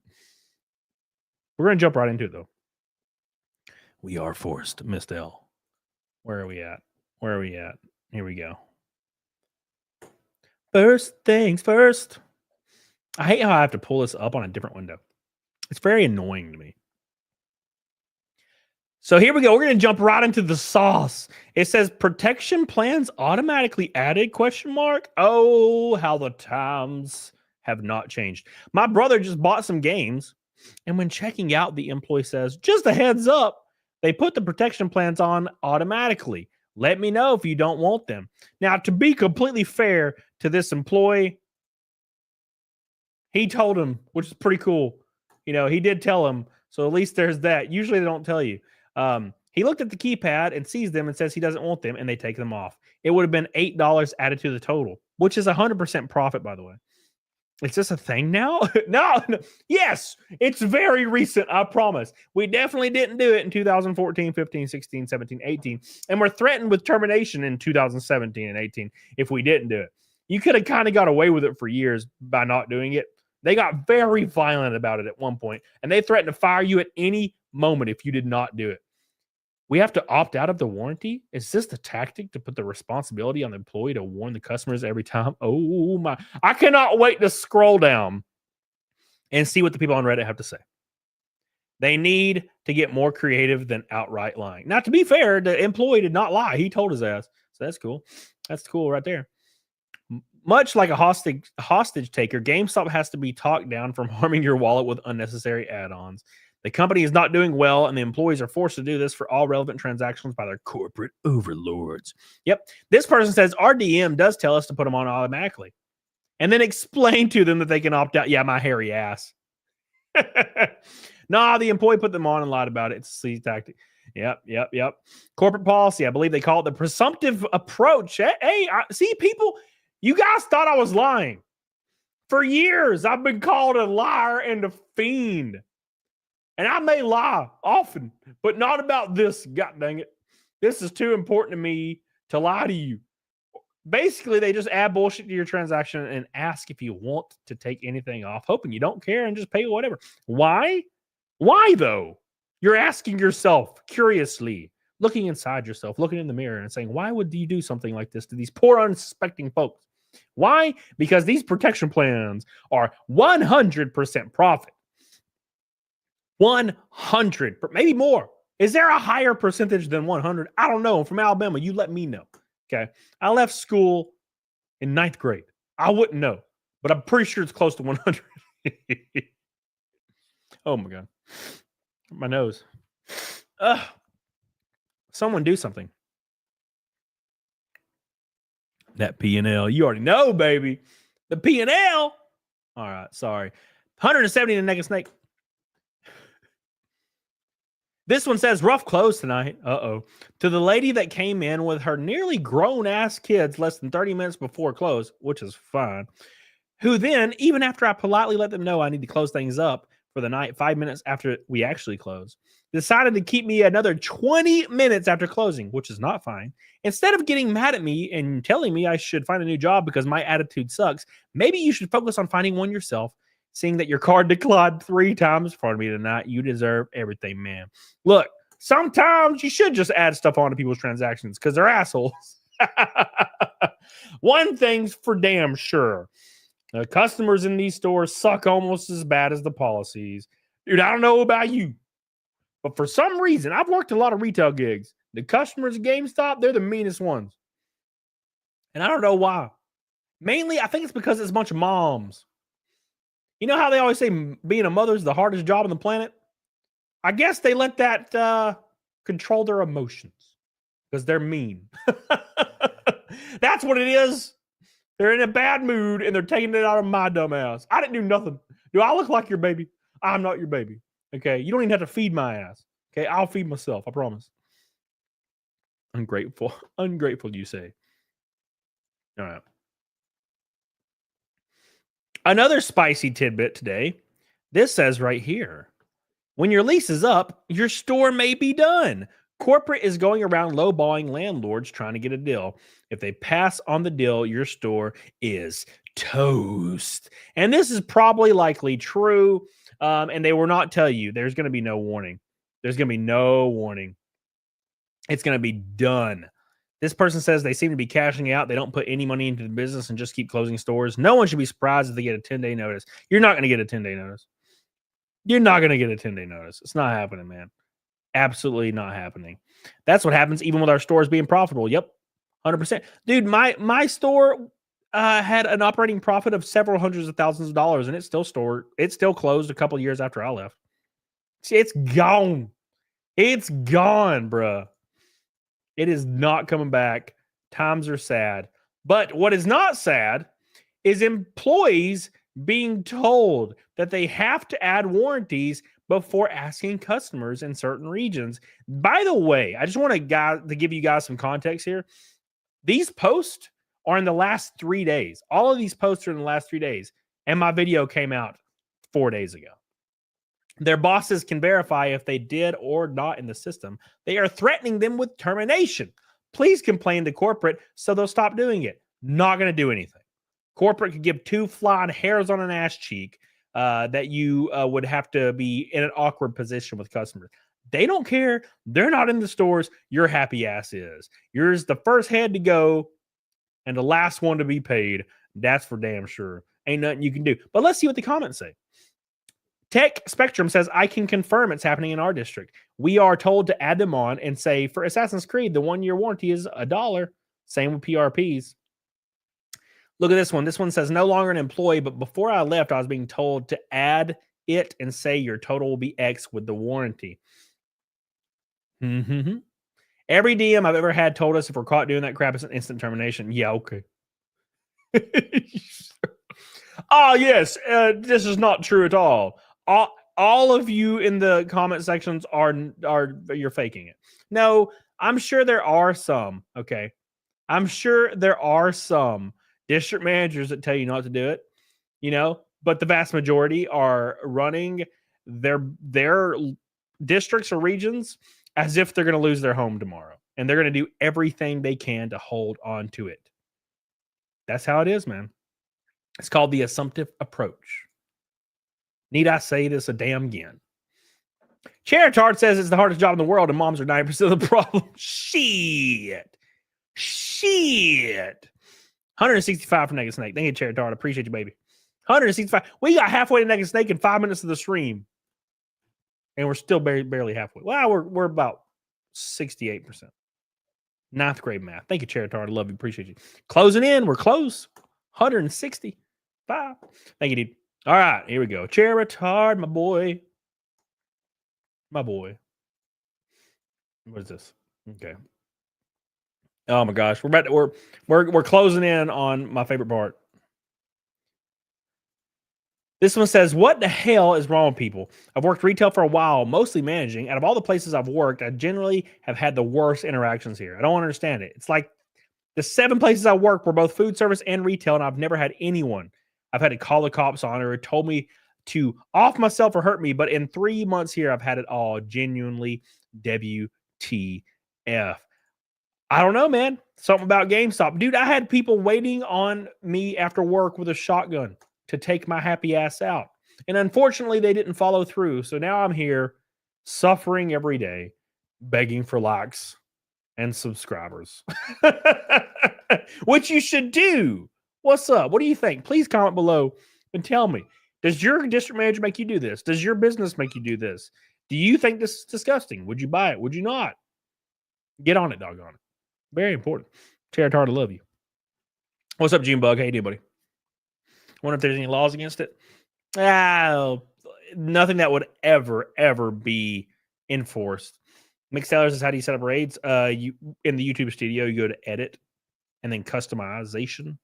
We're going to jump right into it, though. We are forced, Miss L. Where are we at? Here we go. First things first. I hate how I have to pull this up on a different window. It's very annoying to me. So here we go. We're going to jump right into the sauce. It says protection plans automatically added ? Oh, how the times have not changed. My brother just bought some games, and when checking out, the employee says, just a heads up, they put the protection plans on automatically. Let me know if you don't want them. Now, to be completely fair to this employee, he told him, which is pretty cool. You know, he did tell him. So at least there's that. Usually they don't tell you. He looked at the keypad and sees them and says he doesn't want them, and they take them off. It would have been $8 added to the total, which is 100% profit, by the way. Is this a thing now? No. Yes, it's very recent, I promise. We definitely didn't do it in 2014, 15, 16, 17, 18. And we're threatened with termination in 2017 and 18 if we didn't do it. You could have kind of got away with it for years by not doing it. They got very violent about it at one point, and they threatened to fire you at any moment if you did not do it. We have to opt out of the warranty? Is this the tactic to put the responsibility on the employee to warn the customers every time? Oh my. I cannot wait to scroll down and see what the people on Reddit have to say. They need to get more creative than outright lying. Now, to be fair, the employee did not lie. He told his ass. So that's cool. That's cool right there. Much like a hostage taker, GameStop has to be talked down from harming your wallet with unnecessary add-ons. The company is not doing well, and the employees are forced to do this for all relevant transactions by their corporate overlords. Yep. This person says our DM does tell us to put them on automatically, and then explain to them that they can opt out. Yeah, my hairy ass. Nah, the employee put them on and lied about it. It's a sleazy tactic. Yep. Corporate policy. I believe they call it the presumptive approach. Hey, see, people, you guys thought I was lying. For years, I've been called a liar and a fiend. And I may lie often, but not about this. God dang it. This is too important to me to lie to you. Basically, they just add bullshit to your transaction and ask if you want to take anything off, hoping you don't care and just pay whatever. Why? Why, though? You're asking yourself curiously, looking inside yourself, looking in the mirror and saying, why would you do something like this to these poor, unsuspecting folks? Why? Because these protection plans are 100% profit. 100, maybe more. Is there a higher percentage than 100? I don't know. I'm from Alabama. You let me know. Okay. I left school in 9th grade. I wouldn't know, but I'm pretty sure it's close to 100. Oh my God. My nose. Someone do something. That P&L. You already know, baby. The P&L. All right. Sorry. 170 in the naked snake. This one says, rough close tonight. Uh-oh. To the lady that came in with her nearly grown-ass kids less than 30 minutes before close, which is fine, who then, even after I politely let them know I need to close things up for the night 5 minutes after we actually close, decided to keep me another 20 minutes after closing, which is not fine. Instead of getting mad at me and telling me I should find a new job because my attitude sucks, maybe you should focus on finding one yourself. Seeing that your card declined 3 times for me tonight, you deserve everything, man. Look, sometimes you should just add stuff onto people's transactions because they're assholes. One thing's for damn sure. The customers in these stores suck almost as bad as the policies. Dude, I don't know about you, but for some reason, I've worked a lot of retail gigs. The customers at GameStop, they're the meanest ones. And I don't know why. Mainly, I think it's because it's a bunch of moms. You know how they always say being a mother is the hardest job on the planet? I guess they let that control their emotions because they're mean. That's what it is. They're in a bad mood and they're taking it out of my dumb ass. I didn't do nothing. Do I look like your baby? I'm not your baby. Okay. You don't even have to feed my ass. Okay. I'll feed myself. I promise. Ungrateful. Ungrateful, you say. All right. Another spicy tidbit today. This says right here, when your lease is up, your store may be done. Corporate is going around lowballing landlords trying to get a deal. If they pass on the deal, your store is toast. And this is probably likely true. And they will not tell you. There's going to be no warning. There's going to be no warning. It's going to be done. This person says they seem to be cashing out. They don't put any money into the business and just keep closing stores. No one should be surprised if they get a 10-day notice. You're not going to get a 10-day notice. You're not going to get a 10-day notice. It's not happening, man. Absolutely not happening. That's what happens even with our stores being profitable. Yep, 100%. Dude, my store had an operating profit of several hundreds of thousands of dollars, and it's still closed a couple of years after I left. See, it's gone. It's gone, bruh. It is not coming back. Times are sad. But what is not sad is employees being told that they have to add warranties before asking customers in certain regions. By the way, I just want to give you guys some context here. These posts are in the last 3 days. All of these posts are in the last 3 days. And my video came out 4 days ago. Their bosses can verify if they did or not in the system. They are threatening them with termination. Please complain to corporate so they'll stop doing it. Not going to do anything. Corporate could give 2 flying hairs on an ass cheek that you would have to be in an awkward position with customers. They don't care. They're not in the stores. Your happy ass is. You're the first head to go and the last one to be paid. That's for damn sure. Ain't nothing you can do. But let's see what the comments say. Tech Spectrum says, I can confirm it's happening in our district. We are told to add them on and say, for Assassin's Creed, the 1-year warranty is $1. Same with PRPs. Look at this one. This one says, no longer an employee, but before I left, I was being told to add it and say your total will be X with the warranty. Mm-hmm. Every DM I've ever had told us if we're caught doing that crap, it's an instant termination. Yeah, okay. Oh, yes. This is not true at all. All of you in the comment sections are you're faking it. No, I'm sure there are some. Okay, I'm sure there are some district managers that tell you not to do it. You know, but the vast majority are running their districts or regions as if they're going to lose their home tomorrow. And they're going to do everything they can to hold on to it. That's how it is, man. It's called the assumptive approach. Need I say this a damn again? Charitard says it's the hardest job in the world and moms are 90% of the problem. Shit. 165 for Naked Snake. Thank you, Charitard. Appreciate you, baby. 165. We got halfway to Naked Snake in 5 minutes of the stream. And we're still barely halfway. Well, we're about 68%. 9th grade math. Thank you, Charitard. I love you. Appreciate you. Closing in. We're close. 165. Thank you, dude. All right. Here we go. Charitard, my boy. My boy. What is this? Okay. Oh my gosh. We're closing in on my favorite part. This one says, what the hell is wrong with people? I've worked retail for a while, mostly managing. Out of all the places I've worked, I generally have had the worst interactions here. I don't understand it. It's like the 7 places I worked were both food service and retail, and I've never had anyone I've had to call the cops on or told me to off myself or hurt me. But in 3 months here, I've had it all. Genuinely, WTF. I don't know, man. Something about GameStop. Dude, I had people waiting on me after work with a shotgun to take my happy ass out. And unfortunately, they didn't follow through. So now I'm here suffering every day, begging for likes and subscribers. Which you should do. What's up? What do you think? Please comment below and tell me. Does your district manager make you do this? Does your business make you do this? Do you think this is disgusting? Would you buy it? Would you not? Get on it, doggone it. Very important. Charitard, I love you. What's up, Junebug? How you doing, buddy? Wonder if there's any laws against it. Nothing that would ever be enforced. Mixed Taylor says, how do you set up raids? You in the YouTube studio, you go to edit and then customization, and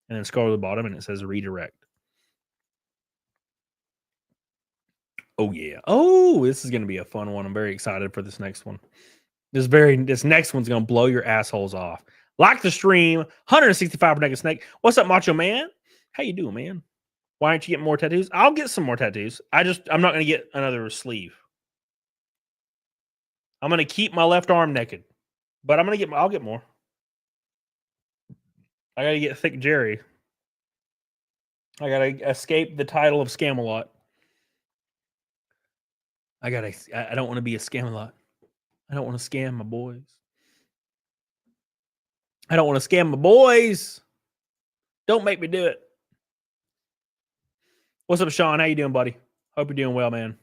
then scroll to the bottom and it says redirect. Oh yeah. Oh, this is gonna be a fun one. I'm very excited for this next one. This next one's gonna blow your assholes off. Like the stream, 165 for Naked Snake. What's up, Macho Man? How you doing, man? Why aren't you getting more tattoos? I'll get some more tattoos. I'm not gonna get another sleeve. I'm gonna keep my left arm naked, but I'll get more. I gotta get Thick Jerry. I gotta escape the title of Scamalot. I don't want to be a Scamalot. I don't want to scam my boys. I don't want to scam my boys. Don't make me do it. What's up, Sean? How you doing, buddy? Hope you're doing well, man.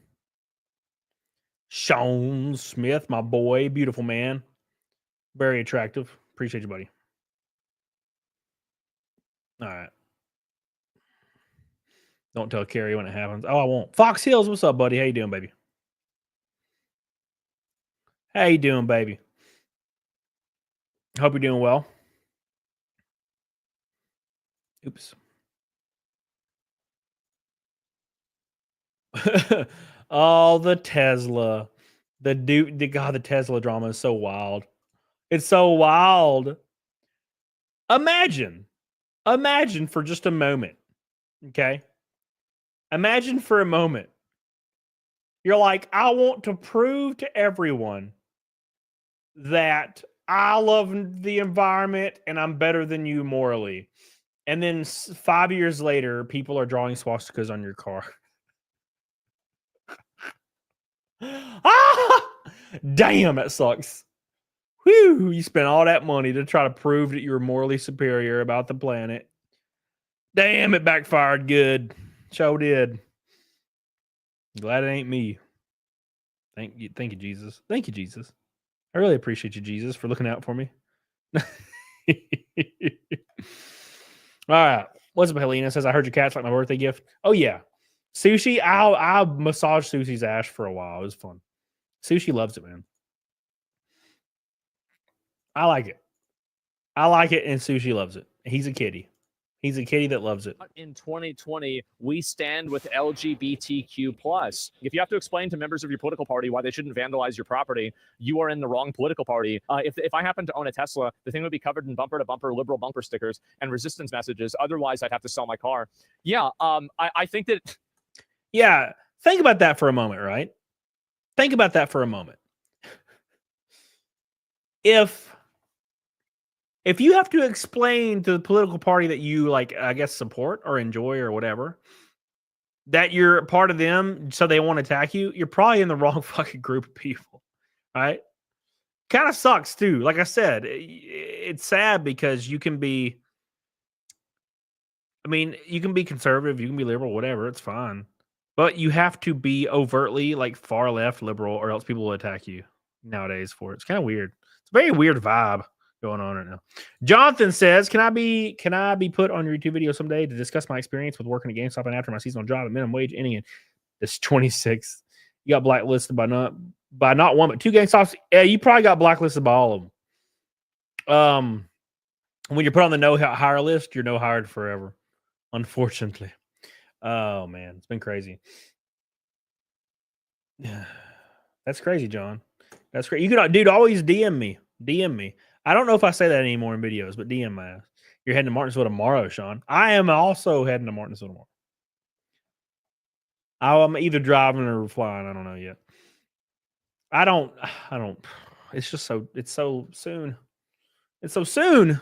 Sean Smith, my boy. Beautiful man. Very attractive. Appreciate you, buddy. All right. Don't tell Carrie when it happens. Oh, I won't. Fox Hills, what's up, buddy? How you doing, baby? How you doing, baby? Hope you're doing well. Oops. Oh, the Tesla. The Tesla drama is so wild. It's so wild. Imagine for just a moment. Okay? Imagine for a moment. You're like, I want to prove to everyone that I love the environment and I'm better than you morally. And then 5 years later, people are drawing swastikas on your car. Damn, that sucks. Whew, you spent all that money to try to prove that you were morally superior about the planet. Damn, it backfired good. Sure did. Glad it ain't me. Thank you, Jesus. Thank you, Jesus. I really appreciate you, Jesus, for looking out for me. All right. What's up, Helena? Says, I heard your cat's like my birthday gift. Oh, yeah. Sushi, I massaged Susie's ass for a while. It was fun. Sushi loves it, man. I like it. And Sushi loves it. He's a kitty. He's a kitty that loves it. In 2020, we stand with LGBTQ+. If you have to explain to members of your political party why they shouldn't vandalize your property, you are in the wrong political party. If I happen to own a Tesla, the thing would be covered in bumper-to-bumper liberal bumper stickers and resistance messages. Otherwise, I'd have to sell my car. Yeah, I think that... Yeah, Think about that for a moment, right? Think about that for a moment. If you have to explain to the political party that you like, I guess, support or enjoy or whatever, that you're part of them, so they won't attack you, you're probably in the wrong fucking group of people, right? Kind of sucks too. Like I said, it's sad because you can be, I mean, you can be conservative, you can be liberal, whatever, it's fine. But you have to be overtly like far left liberal, or else people will attack you nowadays for it. It's kind of weird. It's a very weird vibe going on right now. Jonathan says, Can I be put on your YouTube video someday to discuss my experience with working at GameStop and after my seasonal job at minimum wage ending in this 26th? You got blacklisted by not one but two GameStops. Yeah, you probably got blacklisted by all of them. When you're put on the no hire list, you're no hired forever, unfortunately. Oh man, it's been crazy. That's crazy, John. That's great. You can, dude, always DM me. DM me. I don't know if I say that anymore in videos, but DM my ass. You're heading to Martinsville tomorrow, Sean. I am also heading to Martinsville tomorrow. I'm either driving or flying. I don't know yet. I don't. It's just so. It's so soon. It's so soon. You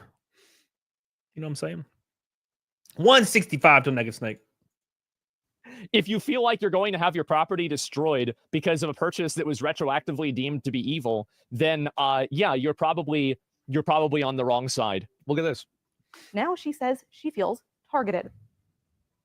know what I'm saying? 165 to Naked Snake. If you feel like you're going to have your property destroyed because of a purchase that was retroactively deemed to be evil, then yeah, you're probably on the wrong side. Look at this. Now she says she feels targeted.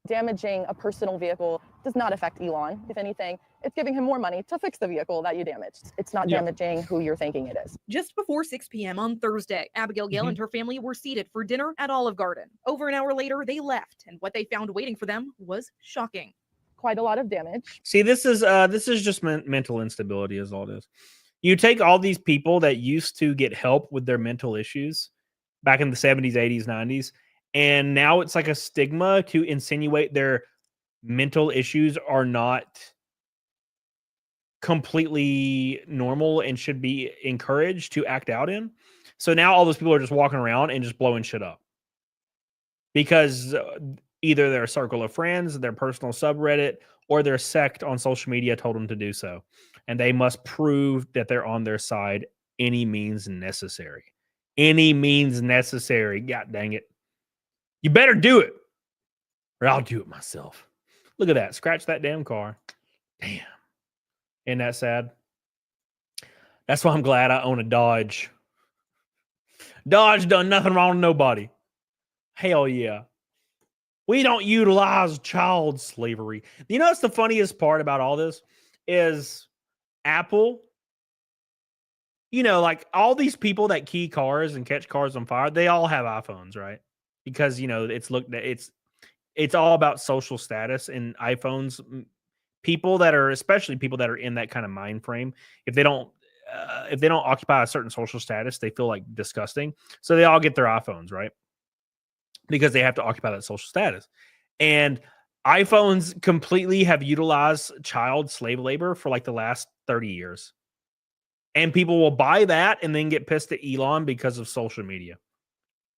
Damaging a personal vehicle does not affect Elon. If anything, it's giving him more money to fix the vehicle that you damaged. It's not damaging who you're thinking it is. Just before 6 p.m. on Thursday, Abigail Gale and her family were seated for dinner at Olive Garden. Over an hour later, they left, and what they found waiting for them was shocking. Quite a lot of damage. See, this is just mental instability is all it is. You take all these people that used to get help with their mental issues back in the 70s, 80s, 90s, and now it's like a stigma to insinuate their mental issues are not completely normal and should be encouraged to act out in. So now all those people are just walking around and just blowing shit up because either their circle of friends, their personal subreddit, or their sect on social media told them to do so. And they must prove that they're on their side any means necessary. Any means necessary. God dang it. You better do it, or I'll do it myself. Look at that. Scratch that damn car. Damn. Isn't that sad? That's why I'm glad I own a Dodge. Dodge done nothing wrong to nobody. Hell yeah. We don't utilize child slavery. You know what's the funniest part about all this is Apple, you know, like all these people that key cars and catch cars on fire, they all have iPhones, right? Because, you know, it's all about social status, and iPhones, people that are, especially people that are in that kind of mind frame, if they don't occupy a certain social status, they feel like disgusting. So they all get their iPhones, right? Because they have to occupy that social status. And iPhones completely have utilized child slave labor for like the last 30 years. And people will buy that and then get pissed at Elon because of social media.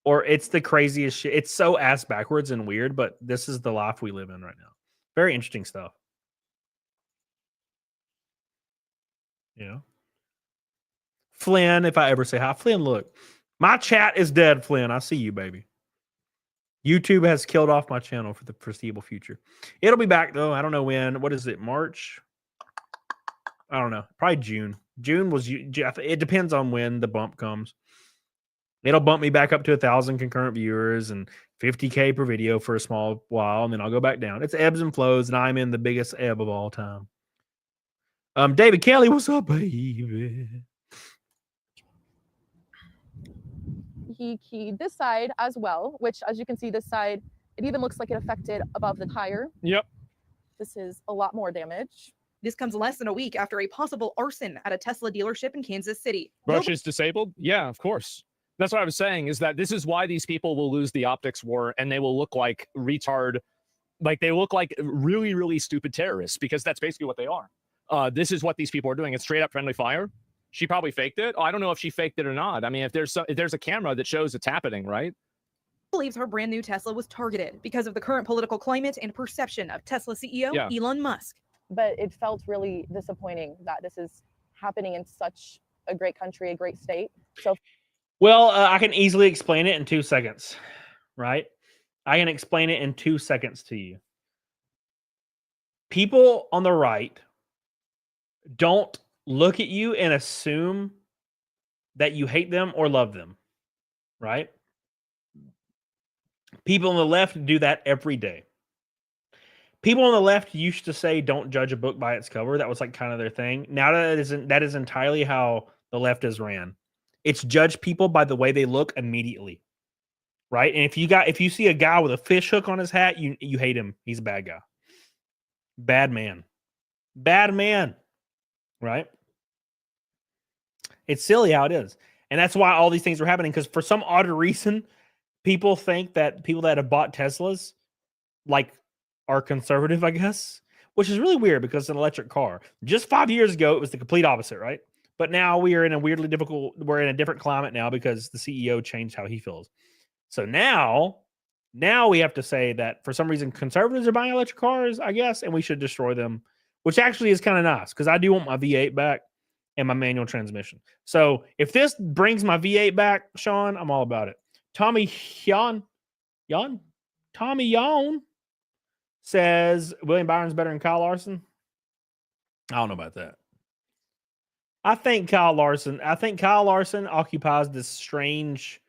Or it's the craziest shit. It's so ass backwards and weird, but this is the life we live in right now. Very interesting stuff. You know? Flynn, if I ever say hi. Flynn, look. My chat is dead, Flynn. I see you, baby. YouTube has killed off my channel for the foreseeable future. It'll be back, though. I don't know when. What is it, March? I don't know. Probably June. June was... It depends on when the bump comes. It'll bump me back up to 1,000 concurrent viewers and 50K per video for a small while, and then I'll go back down. It's ebbs and flows, and I'm in the biggest ebb of all time. David Kelly, what's up, baby? He keyed this side as well, which, as you can see, this side, it even looks like it affected above the tire. Yep. This is a lot more damage. This comes less than a week after a possible arson at a Tesla dealership in Kansas City. Roach is disabled? Yeah, of course. That's what I was saying, is that this is why these people will lose the optics war, and they will look like retard, like they look like really, really stupid terrorists, because that's basically what they are. This is what these people are doing. It's straight up friendly fire. She probably faked it. Oh, I don't know if she faked it or not. I mean, if there's a camera that shows it's happening, right? Believes her brand new Tesla was targeted because of the current political climate and perception of Tesla CEO Elon Musk. but it felt really disappointing that this is happening in such a great country, a great state. So, well, I can easily explain it in 2 seconds, right? I can explain it in 2 seconds to you. People on the right don't look at you and assume that you hate them or love them, right? People on the left do that every day. People on the left used to say, "Don't judge a book by its cover." That was like kind of their thing. Now that is entirely how the left is ran. It's judge people by the way they look immediately, right? And if you see a guy with a fish hook on his hat, you hate him. He's a bad guy, bad man, right? It's silly how it is, and that's why all these things are happening. Because for some odd reason, people think that people that have bought Teslas, like, are conservative, I guess, which is really weird because it's an electric car. Just 5 years ago, it was the complete opposite, right? But now we're in a different climate now because the CEO changed how he feels. So now we have to say that for some reason conservatives are buying electric cars, I guess, and we should destroy them, which actually is kind of nice because I do want my V8 back and my manual transmission. So if this brings my V8 back, Sean, I'm all about it. Tommy Yon says William Byron's better than Kyle Larson. I don't know about that. I think Kyle Larson occupies this strange,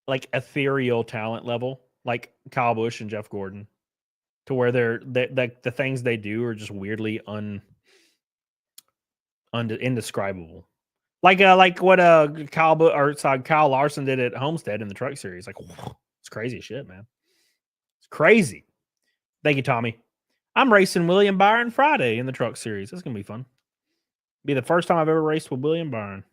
like, ethereal talent level, like Kyle Busch and Jeff Gordon, to where the things they do are just weirdly indescribable. Like what Kyle Larson did at Homestead in the Truck Series. Like, it's crazy shit, man. It's crazy. Thank you, Tommy. I'm racing William Byron Friday in the Truck Series. That's gonna be fun. Be the first time I've ever raced with William Byron.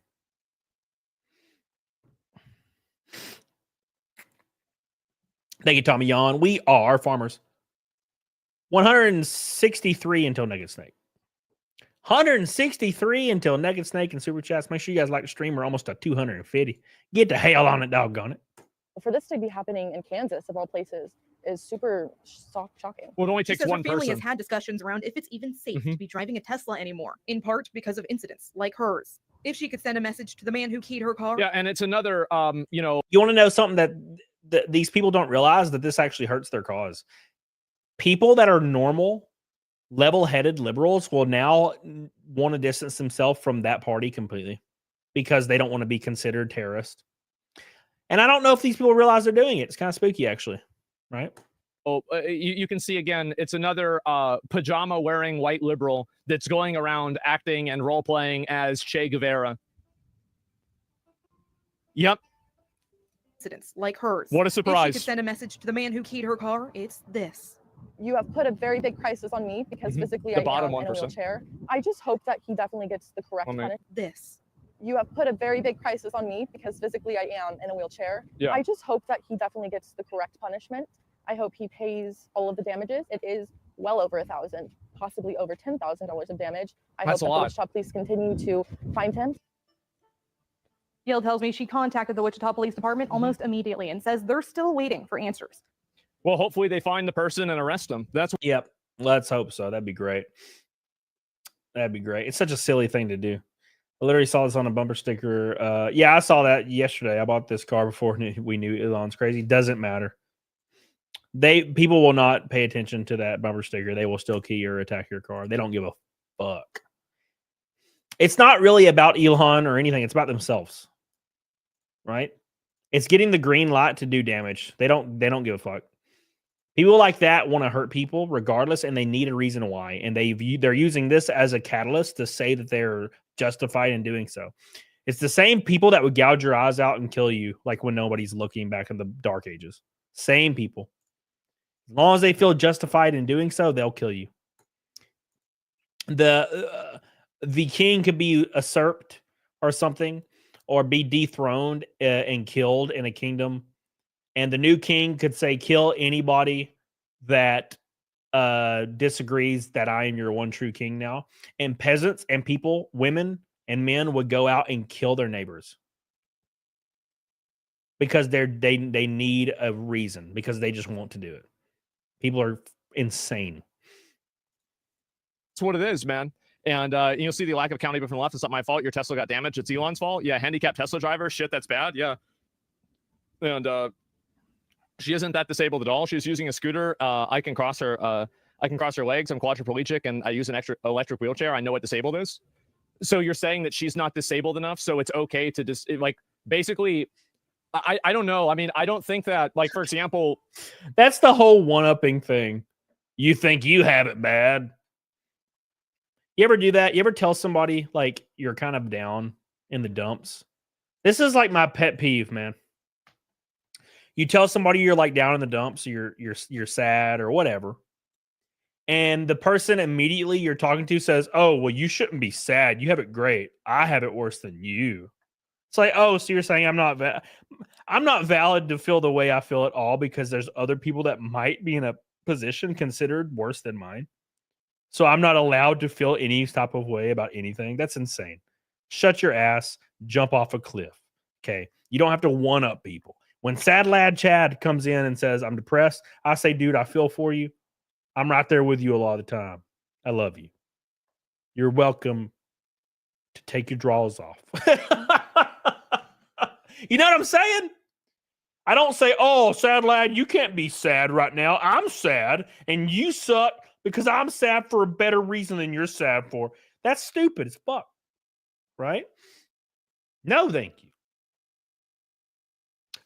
Thank you, Tommy Yon. We are farmers. 163 until Naked Snake. 163 until Naked Snake and Super Chats. Make sure you guys like the stream. We're almost at 250. Get the hell on it, doggone it. for this to be happening in Kansas, of all places, is super shocking. Well, it only She takes says one her family person. has had discussions around if it's even safe to be driving a Tesla anymore, in part because of incidents like hers. If she could send a message to the man who keyed her car. Yeah, and it's another, You want to know something that these people don't realize, that this actually hurts their cause. People that are normal, level-headed liberals will now want to distance themselves from that party completely because they don't want to be considered terrorist. And I don't know if these people realize they're doing it. It's kind of spooky, actually, right? Oh, you can see again, it's another pajama-wearing white liberal that's going around acting and role-playing as Che Guevara. Yep. Incidents like hers. What a surprise. If she could send a message to the man who keyed her car, it's this. You have put a very big crisis on me because physically The I bottom am in a 1%. wheelchair. I just hope that he definitely gets the correct punishment. This. You have put a very big crisis on me because physically I am in a wheelchair. Yeah. I just hope that he definitely gets the correct punishment. I hope he pays all of the damages. It is well over $1,000, possibly over $10,000 of damage. I That's hope a that lot. the Wichita police continue to find him. Gail tells me she contacted the Wichita Police Department almost immediately and says they're still waiting for answers. Well, hopefully they find the person and arrest them. That's Yep. Let's hope so. That'd be great. That'd be great. It's such a silly thing to do. I literally saw this on a bumper sticker. Yeah, I saw that yesterday. I bought this car before we knew Elon's crazy. Doesn't matter. People will not pay attention to that bumper sticker. They will still key or attack your car. They don't give a fuck. It's not really about Elon or anything. It's about themselves. Right? It's getting the green light to do damage. They don't give a fuck. People like that want to hurt people regardless, and they need a reason why. And they're using this as a catalyst to say that they're justified in doing so. It's the same people that would gouge your eyes out and kill you, like when nobody's looking back in the dark ages. Same people. As long as they feel justified in doing so, they'll kill you. The king could be usurped or something, or be dethroned and killed in a kingdom. And the new king could say, kill anybody that disagrees that I am your one true king now. And peasants and people, women and men, would go out and kill their neighbors. Because they need a reason. Because they just want to do it. People are insane. It's what it is, man. And you'll see the lack of accountability from the left. It's not my fault. Your Tesla got damaged. It's Elon's fault. Yeah, handicapped Tesla driver. Shit, that's bad. Yeah. And she isn't that disabled at all. She's using a scooter. I can cross her legs. I'm quadriplegic, and I use an extra electric wheelchair. I know what disabled is. So you're saying that she's not disabled enough, so it's okay to just basically. I don't know. I mean, I don't think that, like, for example, that's the whole one-upping thing. You think you have it bad. You ever do that? You ever tell somebody like you're kind of down in the dumps? This is like my pet peeve, man. You tell somebody you're like down in the dumps, you're sad or whatever, and the person immediately you're talking to says, "Oh, well, you shouldn't be sad. You have it great. I have it worse than you." It's like, oh, so you're saying I'm not valid to feel the way I feel at all because there's other people that might be in a position considered worse than mine. So I'm not allowed to feel any type of way about anything. That's insane. Shut your ass, jump off a cliff. Okay. You don't have to one up people. When Sad Lad Chad comes in and says, I'm depressed, I say, dude, I feel for you. I'm right there with you a lot of the time. I love you. You're welcome to take your drawers off. You know what I'm saying? I don't say, oh, sad lad, you can't be sad right now. I'm sad and you suck because I'm sad for a better reason than you're sad for. That's stupid as fuck. Right? No, thank you.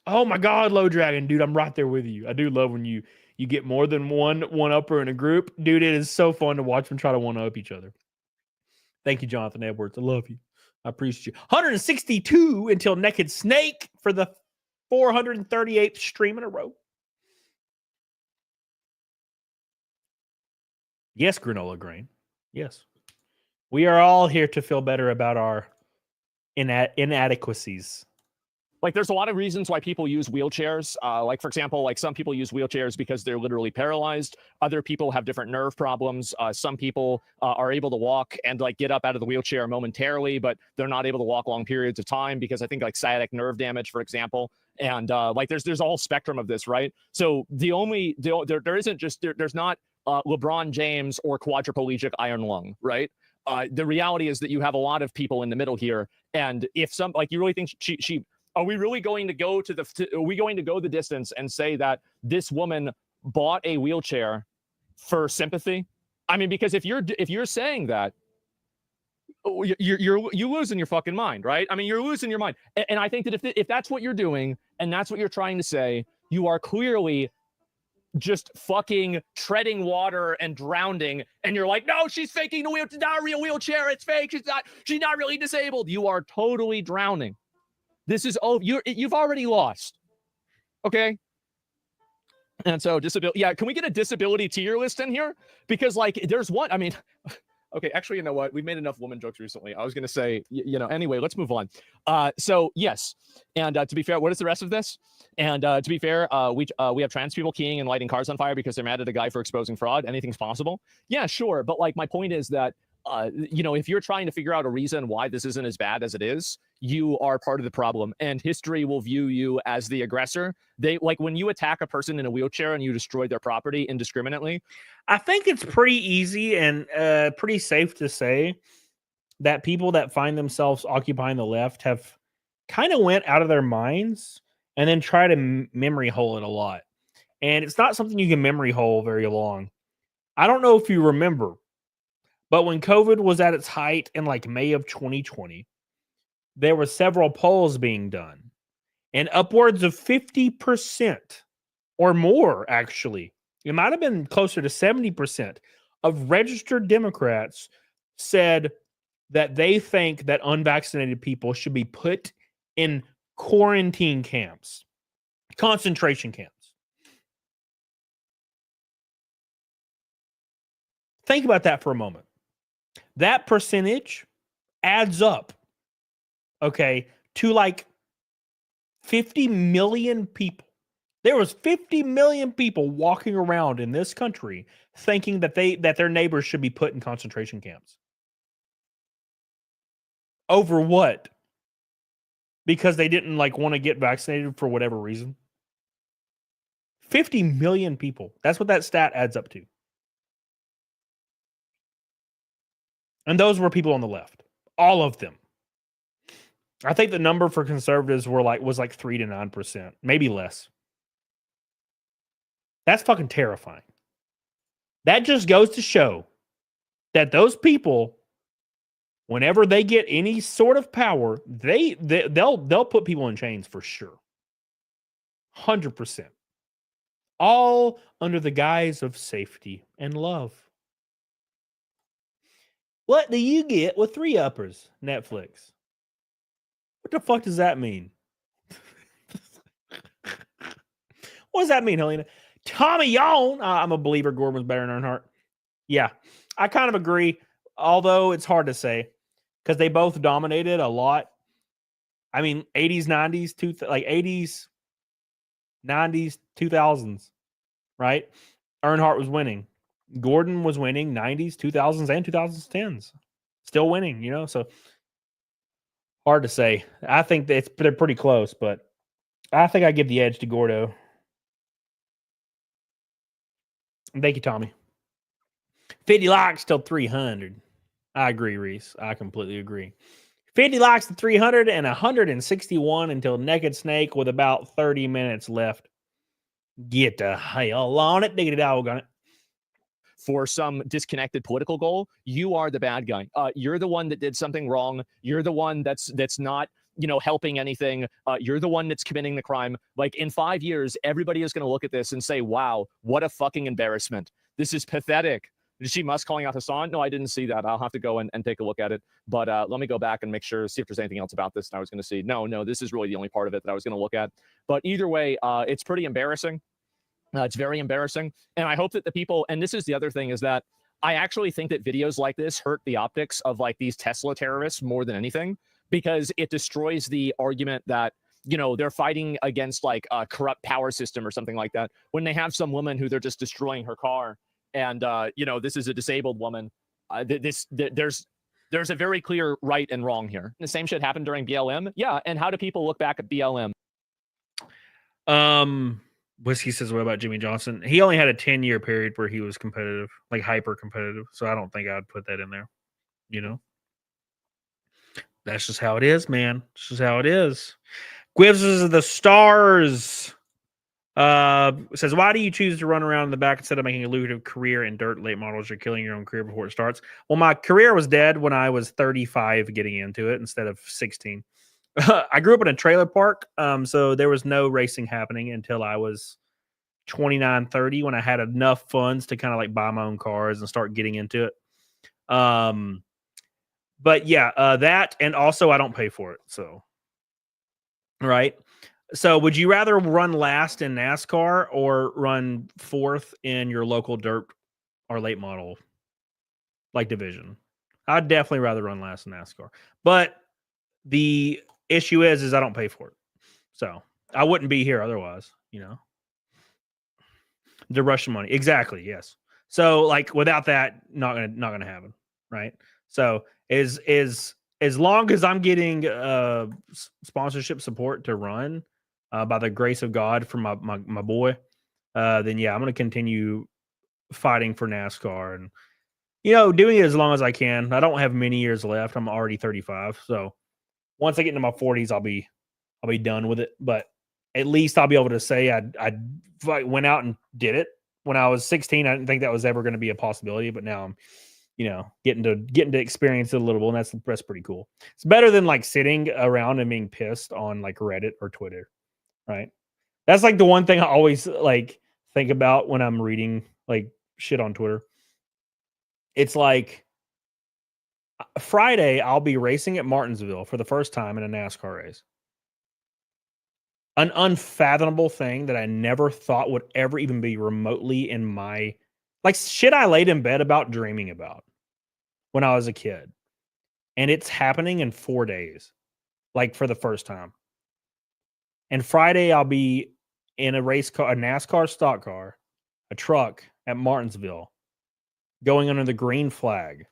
Oh my God, Low Dragon, dude, I'm right there with you. I do love when you get more than one upper in a group. Dude, it is so fun to watch them try to one up each other. Thank you, Jonathan Edwards. I love you. I appreciate you. 162 until Naked Snake for the 438th stream in a row. Yes, Granola Grain. Yes. We are all here to feel better about our inadequacies. Like, there's a lot of reasons why people use wheelchairs. Like, for example, like some people use wheelchairs because they're literally paralyzed. Other people have different nerve problems. Some people are able to walk and like get up out of the wheelchair momentarily, but they're not able to walk long periods of time because I think like sciatic nerve damage, for example. And like there's a whole spectrum of this, right? So there isn't just there's not LeBron James or quadriplegic iron lung, right? The reality is that you have a lot of people in the middle here, and if some like you really think she are we really going to go are we going to go the distance and say that this woman bought a wheelchair for sympathy? I mean, because if you're saying that, you losing your fucking mind, right? I mean, you're losing your mind. And I think that if that's what you're doing and that's what you're trying to say, you are clearly just fucking treading water and drowning. And you're like, no, she's faking the wheel. It's not a real wheelchair. It's fake. She's not really disabled. You are totally drowning. This is you've already lost. Okay. And so disability. Yeah. Can we get a disability tier list in here? Because like there's one, I mean, okay, actually, you know what? We've made enough woman jokes recently. I was going to say, anyway, let's move on. So yes. And to be fair, what is the rest of this? And to be fair, we have trans people keying and lighting cars on fire because they're mad at a guy for exposing fraud. Anything's possible. Yeah, sure. But like my point is that, if you're trying to figure out a reason why this isn't as bad as it is, you are part of the problem, and history will view you as the aggressor. They like when you attack a person in a wheelchair and you destroy their property indiscriminately. I think it's pretty easy and pretty safe to say that people that find themselves occupying the left have kind of went out of their minds and then try to memory hole it a lot. And it's not something you can memory hole very long. I don't know if you remember, but when COVID was at its height in like May of 2020, there were several polls being done, and upwards of 50% or more, actually, it might have been closer to 70% of registered Democrats said that they think that unvaccinated people should be put in quarantine camps, concentration camps. Think about that for a moment. That percentage adds up, okay, to like 50 million people. There was 50 million people walking around in this country thinking that their neighbors should be put in concentration camps. Over what? Because they didn't like want to get vaccinated for whatever reason. 50 million people. That's what that stat adds up to. And those were people on the left. All of them. I think the number for conservatives was like 3 to 9%, maybe less. That's fucking terrifying. That just goes to show that those people, whenever they get any sort of power, they'll put people in chains for sure. 100%. All under the guise of safety and love. What do you get with 3 uppers, Netflix? What the fuck does that mean? What does that mean, Helena? Tommy Yawn. I'm a believer Gordon was better than Earnhardt. Yeah, I kind of agree, although it's hard to say because they both dominated a lot. I mean, 80s, 90s, 80s, 90s, 2000s, right? Earnhardt was winning. Gordon was winning 90s, 2000s, and 2010s. Still winning, so hard to say. I think they're pretty close, but I think I give the edge to Gordo. Thank you, Tommy. 50 likes till 300. I agree, Reese. I completely agree. 50 likes to 300 and 161 until Naked Snake with about 30 minutes left. Get the hell on it. Diggity dog on it. For some disconnected political goal, you are the bad guy. You're the one that did something wrong. You're the one that's not, helping anything. You're the one that's committing the crime. Like in 5 years, everybody is going to look at this and say, wow, what a fucking embarrassment. This is pathetic. Did you see Musk calling out Hassan? No, I didn't see that. I'll have to go and take a look at it. But let me go back and make sure, see if there's anything else about this. And I was going to see, no, this is really the only part of it that I was going to look at. But either way, it's pretty embarrassing. It's very embarrassing. And I hope that the people, and this is the other thing, is that I actually think that videos like this hurt the optics of like these Tesla terrorists more than anything, because it destroys the argument that, they're fighting against like a corrupt power system or something like that. When they have some woman who they're just destroying her car and, this is a disabled woman. There's a very clear right and wrong here. The same shit happened during BLM. Yeah. And how do people look back at BLM? Whiskey says, what about Jimmy Johnson? He only had a 10-year period where he was competitive, like hyper competitive. So I don't think I'd put that in there. That's just how it is, man. It's just how it is. Gwivs is the stars. Says, why do you choose to run around in the back instead of making a lucrative career in dirt late models? You're killing your own career before it starts. Well, my career was dead when I was 35 getting into it instead of 16. I grew up in a trailer park, so there was no racing happening until I was 29, 30 when I had enough funds to kind of like buy my own cars and start getting into it. But yeah, that, and also I don't pay for it. So, right. So would you rather run last in NASCAR or run fourth in your local dirt or late model like division? I'd definitely rather run last in NASCAR, but the issue is I don't pay for it. So I wouldn't be here otherwise, the Russian money. Exactly. Yes. So like without that, not gonna happen. Right. So as long as I'm getting sponsorship support to run by the grace of God from my boy, then yeah, I'm going to continue fighting for NASCAR and, doing it as long as I can. I don't have many years left. I'm already 35. So once I get into my 40s, I'll be done with it. But at least I'll be able to say I went out and did it. When I was 16, I didn't think that was ever going to be a possibility, but now I'm, getting to experience it a little bit, and that's pretty cool. It's better than like sitting around and being pissed on like Reddit or Twitter, right? That's like the one thing I always like think about when I'm reading like shit on Twitter. It's like Friday, I'll be racing at Martinsville for the first time in a NASCAR race. An unfathomable thing that I never thought would ever even be remotely in my, like shit I laid in bed about dreaming about when I was a kid. And it's happening in 4 days, like for the first time. And Friday, I'll be in a race car, a NASCAR stock car, a truck at Martinsville, going under the green flag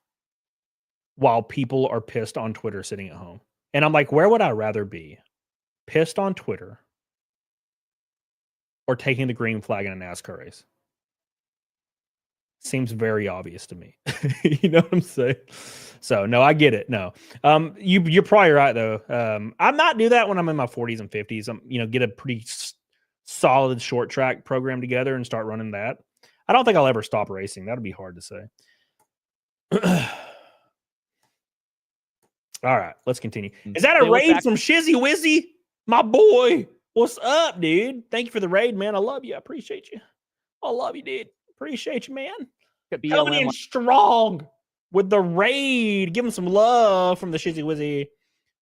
while people are pissed on Twitter sitting at home. And I'm like, where would I rather be? Pissed on Twitter or taking the green flag in a NASCAR race? Seems very obvious to me. You know what I'm saying? So no, I get it. No, you're probably right though. I might do that when I'm in my 40s and 50s. Get a pretty solid short track program together and start running that. I don't think I'll ever stop racing. That'd be hard to say. All right, let's continue. Is that a raid from Shizzy Wizzy? My boy, what's up, dude? Thank you for the raid, man. I love you. I appreciate you. I love you, dude. Appreciate you, man. Coming in strong with the raid. Give him some love from the Shizzy Wizzy.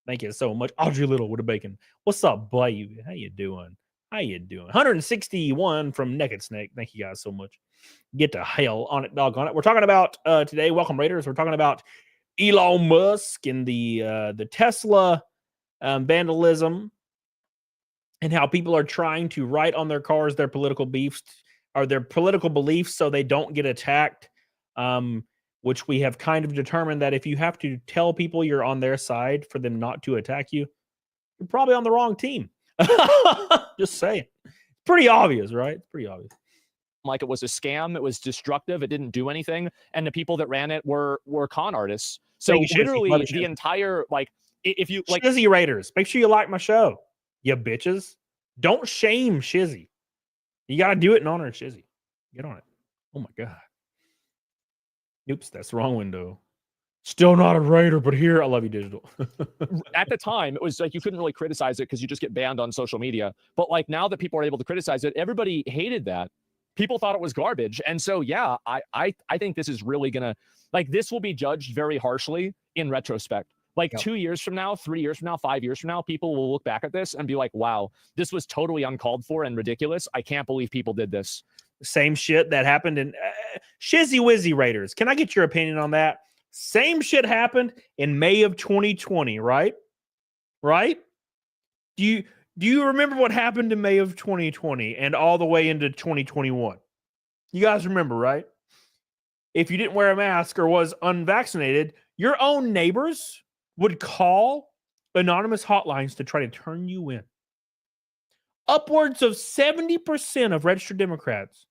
Thank you so much. Audrey Little with a bacon. What's up, baby? How you doing? 161 from Naked Snake. Thank you guys so much. Get to hell on it, dog on it. We're talking about today, welcome Raiders. We're talking about Elon Musk and the Tesla vandalism and how people are trying to write on their cars their political beefs or their political beliefs so they don't get attacked, which we have kind of determined that if you have to tell people you're on their side for them not to attack you, you're probably on the wrong team. Just saying. Pretty obvious, right? It's pretty obvious. Like it was a scam, it was destructive, it didn't do anything, and the people that ran it were con artists. So literally the entire, like, if you like Shizzy Raiders, make sure you like my show, you bitches. Don't shame Shizzy. You got to do it in honor of Shizzy. Get on it. Oh my god. Oops, that's the wrong window. Still not a Raider, but here I love you, Digital. At the time, it was like you couldn't really criticize it because you just get banned on social media. But like now that people are able to criticize it, everybody hated that. People thought it was garbage. And so, yeah, I think this is really going to, like, this will be judged very harshly in retrospect. Like 2 years from now, 3 years from now, 5 years from now, people will look back at this and be like, wow, this was totally uncalled for and ridiculous. I can't believe people did this. Same shit that happened in Shizzy Wizzy Raiders. Can I get your opinion on that? Same shit happened in May of 2020, right? Right? Do you remember what happened in May of 2020 and all the way into 2021? You guys remember, right? If you didn't wear a mask or was unvaccinated, your own neighbors would call anonymous hotlines to try to turn you in. Upwards of 70% of registered Democrats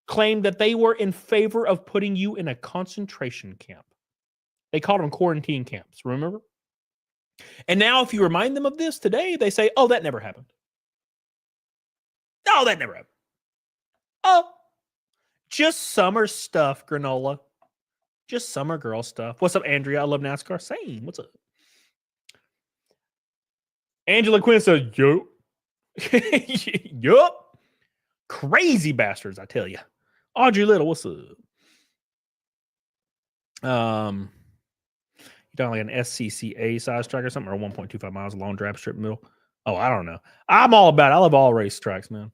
claimed that they were in favor of putting you in a concentration camp. They called them quarantine camps, remember? And now if you remind them of this today, they say, oh, that never happened. No, that never happened. Oh, just summer stuff, granola. Just summer girl stuff. What's up, Andrea? I love NASCAR. Same. What's up? Angela Quinn says, yo. Yup. Crazy bastards, I tell you. Audrey Little, what's up? You talking like an SCCA size track or something, or 1.25 miles long drab strip middle? Oh, I don't know. I'm all about it. I love all race tracks, man.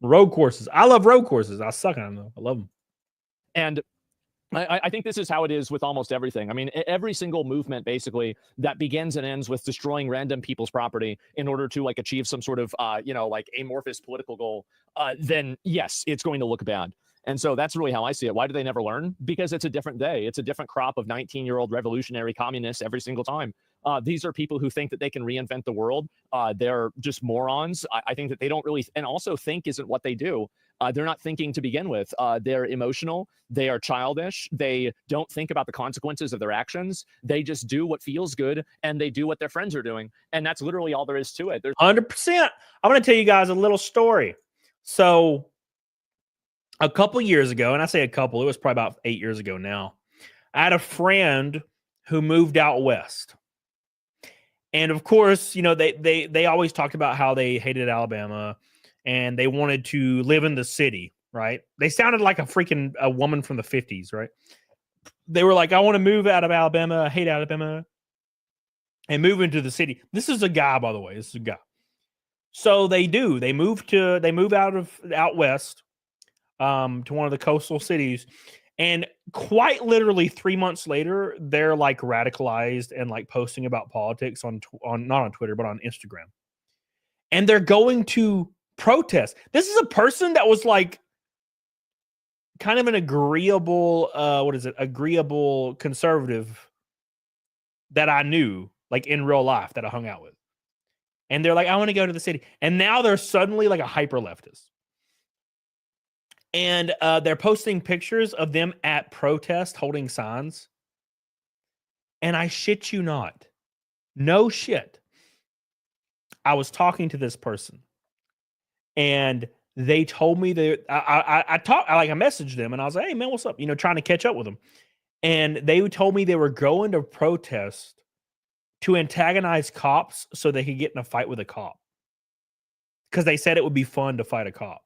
Road courses. I love road courses. I suck on them, though. I love them. And I think this is how it is with almost everything. I mean, every single movement, basically, that begins and ends with destroying random people's property in order to, like, achieve some sort of, like, amorphous political goal, then, yes, it's going to look bad. And so that's really how I see it. Why do they never learn? Because it's a different day. It's a different crop of 19-year-old revolutionary communists every single time. These are people who think that they can reinvent the world. They're just morons. I think that they don't really, and also think isn't what they do. They're not thinking to begin with. They're emotional. They are childish. They don't think about the consequences of their actions. They just do what feels good, and they do what their friends are doing. And that's literally all there is to it. 100%. I'm going to tell you guys a little story. So a couple years ago, and I say a couple, it was probably about 8 years ago now, I had a friend who moved out west. And of course, they always talked about how they hated Alabama and they wanted to live in the city, right? They sounded like a woman from the 50s, right? They were like, I want to move out of Alabama. I hate Alabama. And move into the city. This is a guy, by the way. This is a guy. So they do. They move out west to one of the coastal cities. And quite literally 3 months later, they're like radicalized and like posting about politics on not on Twitter, but on Instagram. And they're going to protest. This is a person that was like kind of an agreeable, agreeable conservative that I knew like in real life that I hung out with. And they're like, I want to go to the city. And now they're suddenly like a hyper leftist. And they're posting pictures of them at protest holding signs. And I shit you not. No shit. I was talking to this person and they told me that I messaged them and I was like, hey man, what's up? You know, trying to catch up with them. And they told me they were going to protest to antagonize cops so they could get in a fight with a cop. Because they said it would be fun to fight a cop.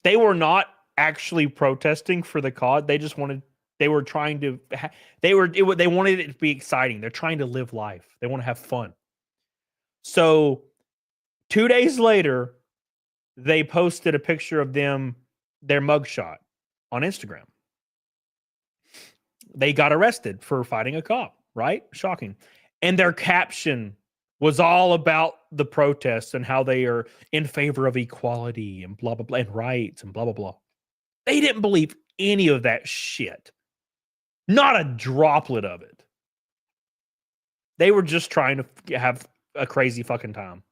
They were not actually protesting for the cause. They just wanted, they were trying to, they wanted it to be exciting. They're trying to live life. They want to have fun. So 2 days later, they posted a picture of them, their mugshot on Instagram. They got arrested for fighting a cop, right? Shocking. And their caption was all about the protests and how they are in favor of equality and blah, blah, blah, and rights and blah, blah, blah. They didn't believe any of that shit. Not a droplet of it. They were just trying to have a crazy fucking time.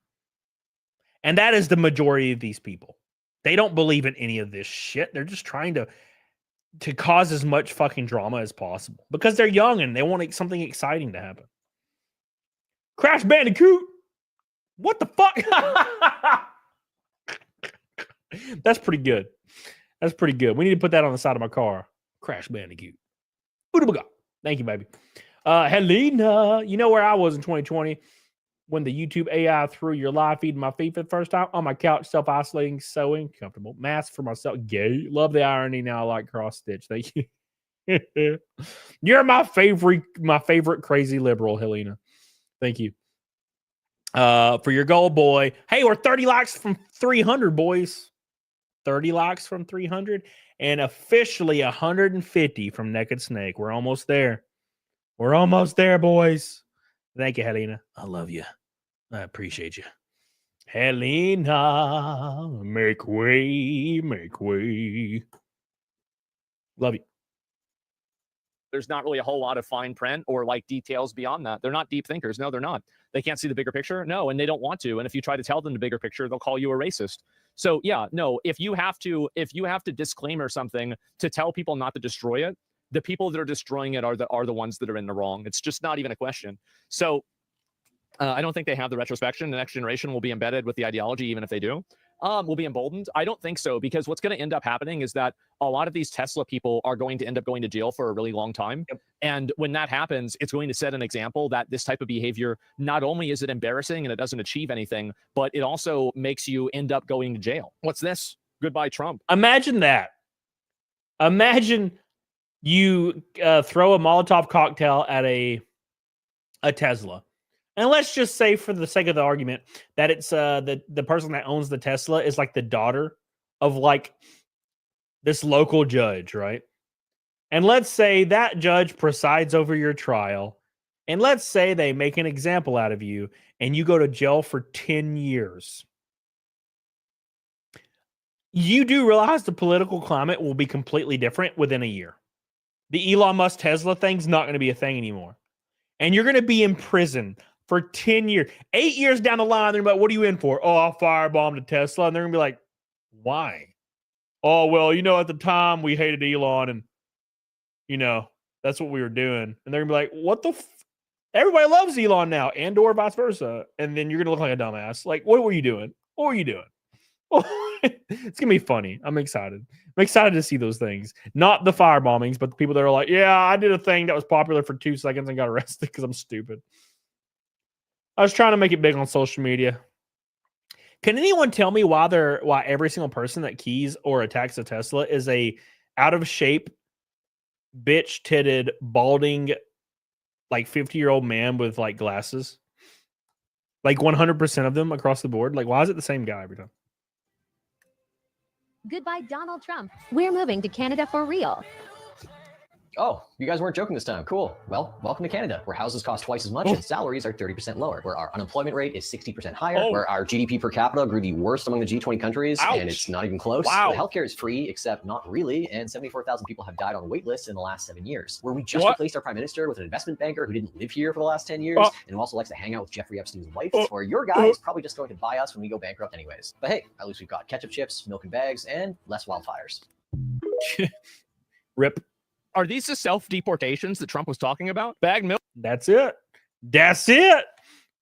And that is the majority of these people. They don't believe in any of this shit. They're just trying to cause as much fucking drama as possible because they're young and they want something exciting to happen. Crash Bandicoot. What the fuck? That's pretty good. That's pretty good. We need to put that on the side of my car. Crash Bandicoot. Thank you, baby. Helena, you know where I was in 2020 when the YouTube AI threw your live feed in my feed for the first time? On my couch, self-isolating, sewing, comfortable. Mask for myself. Gay. Love the irony now. I like cross-stitch. Thank you. You're my favorite crazy liberal, Helena. Thank you. For your goal, boy. Hey, we're 30 likes from 300, boys. 30 likes from 300 and officially 150 from Naked Snake. We're almost there. We're almost there, boys. Thank you, Helena. I love you. I appreciate you. Helena, make way, make way. Love you. There's not really a whole lot of fine print or like details beyond that. They're not deep thinkers. No, they're not. They can't see the bigger picture. No, and they don't want to. And if you try to tell them the bigger picture, they'll call you a racist. So yeah, no, if you have to disclaimer something to tell people not to destroy it, the people that are destroying it are the ones that are in the wrong. It's just not even a question. So I don't think they have the retrospection. The next generation will be embedded with the ideology, even if they do. Will be emboldened? I don't think so, because what's going to end up happening is that a lot of these Tesla people are going to end up going to jail for a really long time. Yep. And when that happens, it's going to set an example that this type of behavior, not only is it embarrassing and it doesn't achieve anything, but it also makes you end up going to jail. What's this? Goodbye, Trump. Imagine that. Imagine you throw a Molotov cocktail at a Tesla. And let's just say, for the sake of the argument, that it's the person that owns the Tesla is like the daughter of like this local judge, right? And let's say that judge presides over your trial. And let's say they make an example out of you and you go to jail for 10 years. You do realize the political climate will be completely different within a year. The Elon Musk Tesla thing's not going to be a thing anymore. And you're going to be in prison for 10 years. 8 years down the line, they're like, what are you in for? Oh, I'll firebombed a Tesla. And they're going to be like, why? Oh, well, you know, at the time we hated Elon and, you know, that's what we were doing. And they're going to be like, what the everybody loves Elon now, and or vice versa. And then you're going to look like a dumbass. Like, what were you doing? What were you doing? It's going to be funny. I'm excited. I'm excited to see those things. Not the firebombings, but the people that are like, yeah, I did a thing that was popular for 2 seconds and got arrested because I'm stupid. I was trying to make it big on social media. Can anyone tell me why every single person that keys or attacks a Tesla is a out of shape, bitch titted, balding, like 50-year-old man with like glasses? Like 100% of them across the board. Like, why is it the same guy every time? Goodbye, Donald Trump. We're moving to Canada for real. Oh, you guys weren't joking this time. Cool. Well, welcome to Canada, where houses cost twice as much and salaries are 30% lower, where our unemployment rate is 60% higher, where our GDP per capita grew the worst among the G20 countries, and it's not even close. Wow. Healthcare is free, except not really, and 74,000 people have died on wait lists in the last 7 years. Where we just replaced our prime minister with an investment banker who didn't live here for the last 10 years, and who also likes to hang out with Jeffrey Epstein's wife, where your guy is probably just going to buy us when we go bankrupt anyways. But hey, at least we've got ketchup chips, milk and bags, and less wildfires. Rip. Are these the self-deportations that Trump was talking about? Bag milk? That's it. That's it.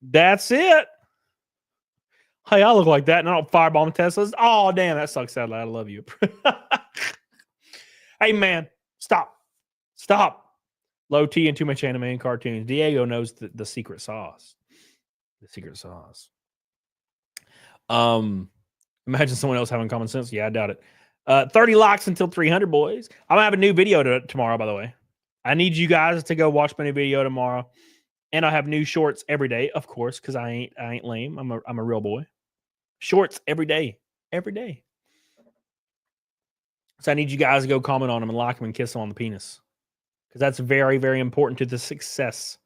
That's it. Hey, I look like that and I don't firebomb Teslas. Oh, damn, that sucks, Sadly. I love you. Hey, man, stop. Stop. Low T and too much anime and cartoons. Diego knows the secret sauce. The secret sauce. Imagine someone else having common sense. Yeah, I doubt it. 30 likes until 300, boys. I'm gonna have a new video tomorrow, by the way. I need you guys to go watch my new video tomorrow, and I'll have new shorts every day, of course, because I ain't lame. I'm a real boy. Shorts every day, every day. So I need you guys to go comment on them and like them and kiss them on the penis, because that's very, very important to the success.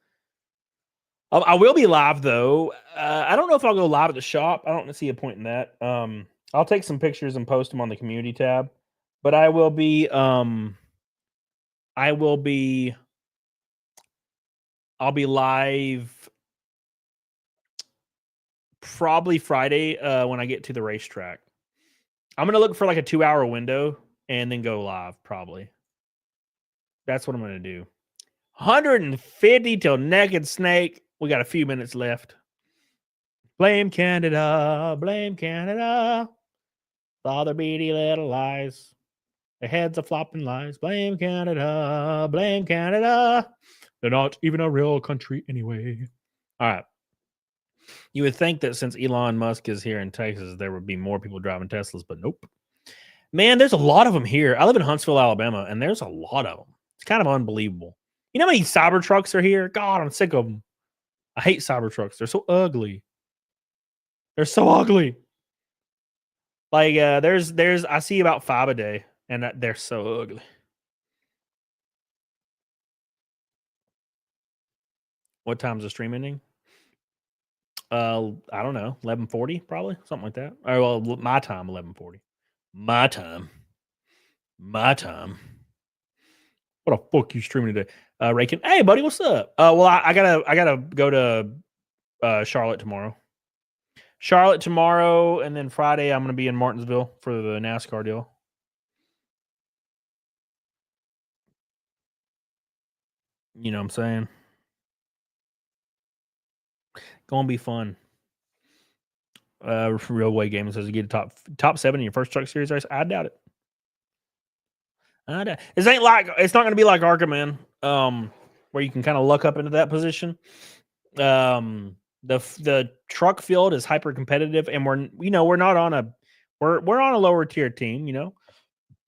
I will be live though. I don't know if I'll go live at the shop. I don't see a point in that. I'll take some pictures and post them on the community tab, but I'll be live probably Friday when I get to the racetrack. I'm going to look for like a 2-hour window and then go live probably. That's what I'm going to do. 150 till Naked Snake. We got a few minutes left. Blame Canada. Blame Canada. Father beady little lies. Their heads are flopping lies. Blame Canada. Blame Canada. They're not even a real country anyway. All right. You would think that since Elon Musk is here in Texas, there would be more people driving Teslas, but nope. Man, there's a lot of them here. I live in Huntsville, Alabama, and there's a lot of them. It's kind of unbelievable. You know how many Cybertrucks are here? God, I'm sick of them. I hate Cybertrucks. They're so ugly. They're so ugly. Like there's I see about 5 a day, and they're so ugly. What time's the stream ending? I don't know, 11:40 probably, something like that. Or well, my time 11:40. My time. What the fuck you streaming today? Rakin. Hey buddy, what's up? Well I gotta go to Charlotte tomorrow. And then Friday I'm gonna be in Martinsville for the NASCAR deal. You know what I'm saying? Gonna be fun. Real Way Gaming says you get a top 7 in your first truck series race. I doubt it. It's not gonna be like Arca, man. Where you can kind of luck up into that position. The truck field is hyper competitive, and we're not on we're on a lower tier team. You know,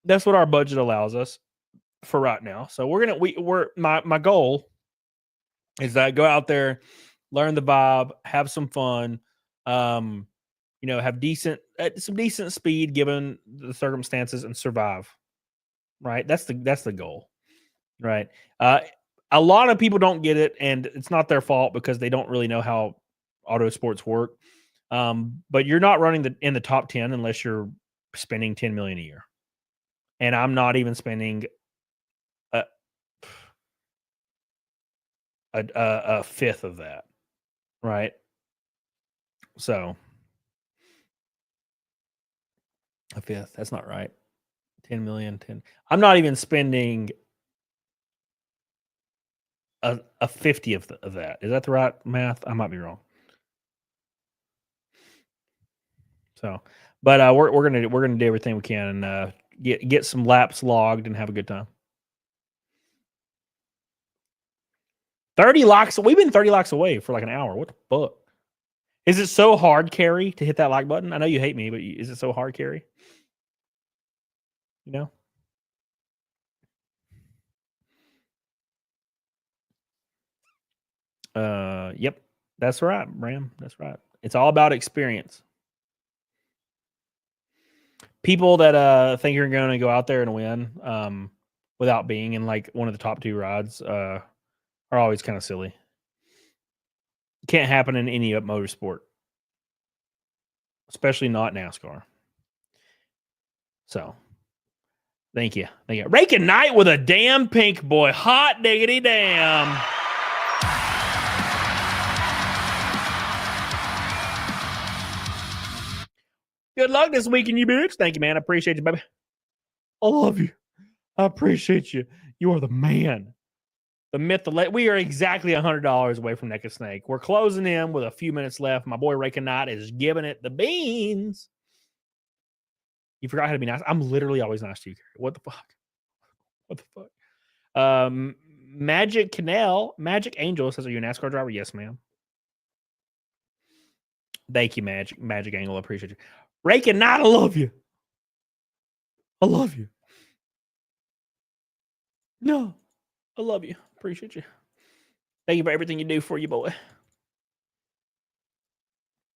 that's what our budget allows us for right now. So my goal is that I go out there, learn the vibe, have some fun, have some decent speed given the circumstances, and survive. Right, that's the goal. Right. A lot of people don't get it, and it's not their fault because they don't really know how auto sports work. But you're not running in the top 10 unless you're spending $10 million a year, and I'm not even spending a fifth of that. Right. So a fifth. That's not right. 10 million. I'm not even spending a 50th of that. Is that the right math? I might be wrong. So, but we're gonna do everything we can and get some laps logged and have a good time. 30 likes. We've been 30 likes away for like an hour. What the fuck? Is it so hard, Carrie, to hit that like button? I know you hate me, but is it so hard, Carrie? You know? Yep. That's right, Bram. That's right. It's all about experience. People that think you're going to go out there and win, without being in like one of the top 2 rides are always kind of silly. Can't happen in any motorsport, especially not NASCAR. So, thank you. Raking Knight with a damn pink boy. Hot diggity damn. Good luck this weekend, you bitch. Thank you, man. I appreciate you, baby. I love you. I appreciate you. You are the man. The myth, we are exactly $100 away from Naked Snake. We're closing in with a few minutes left. My boy Raking Knight is giving it the beans. You forgot how to be nice. I'm literally always nice to you. What the fuck? What the fuck? Magic Canal, Magic Angel says, are you a NASCAR driver? Yes, ma'am. Thank you, Magic Angle. I appreciate you. Raking Knight, I love you. I love you. No, I love you. Appreciate you. Thank you for everything you do for you, boy.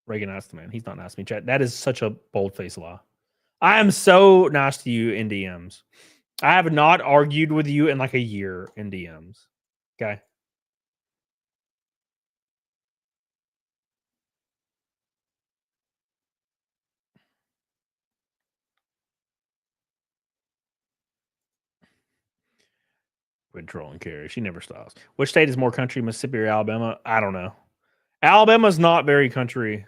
Raking Knight's the man. He's not nice to me, chat. That is such a bold-faced lie. I am so nice to you in DMs. I have not argued with you in like a year in DMs. Okay. Quit trolling Carrie. She never stops. Which state is more country, Mississippi or Alabama? I don't know. Alabama's not very country.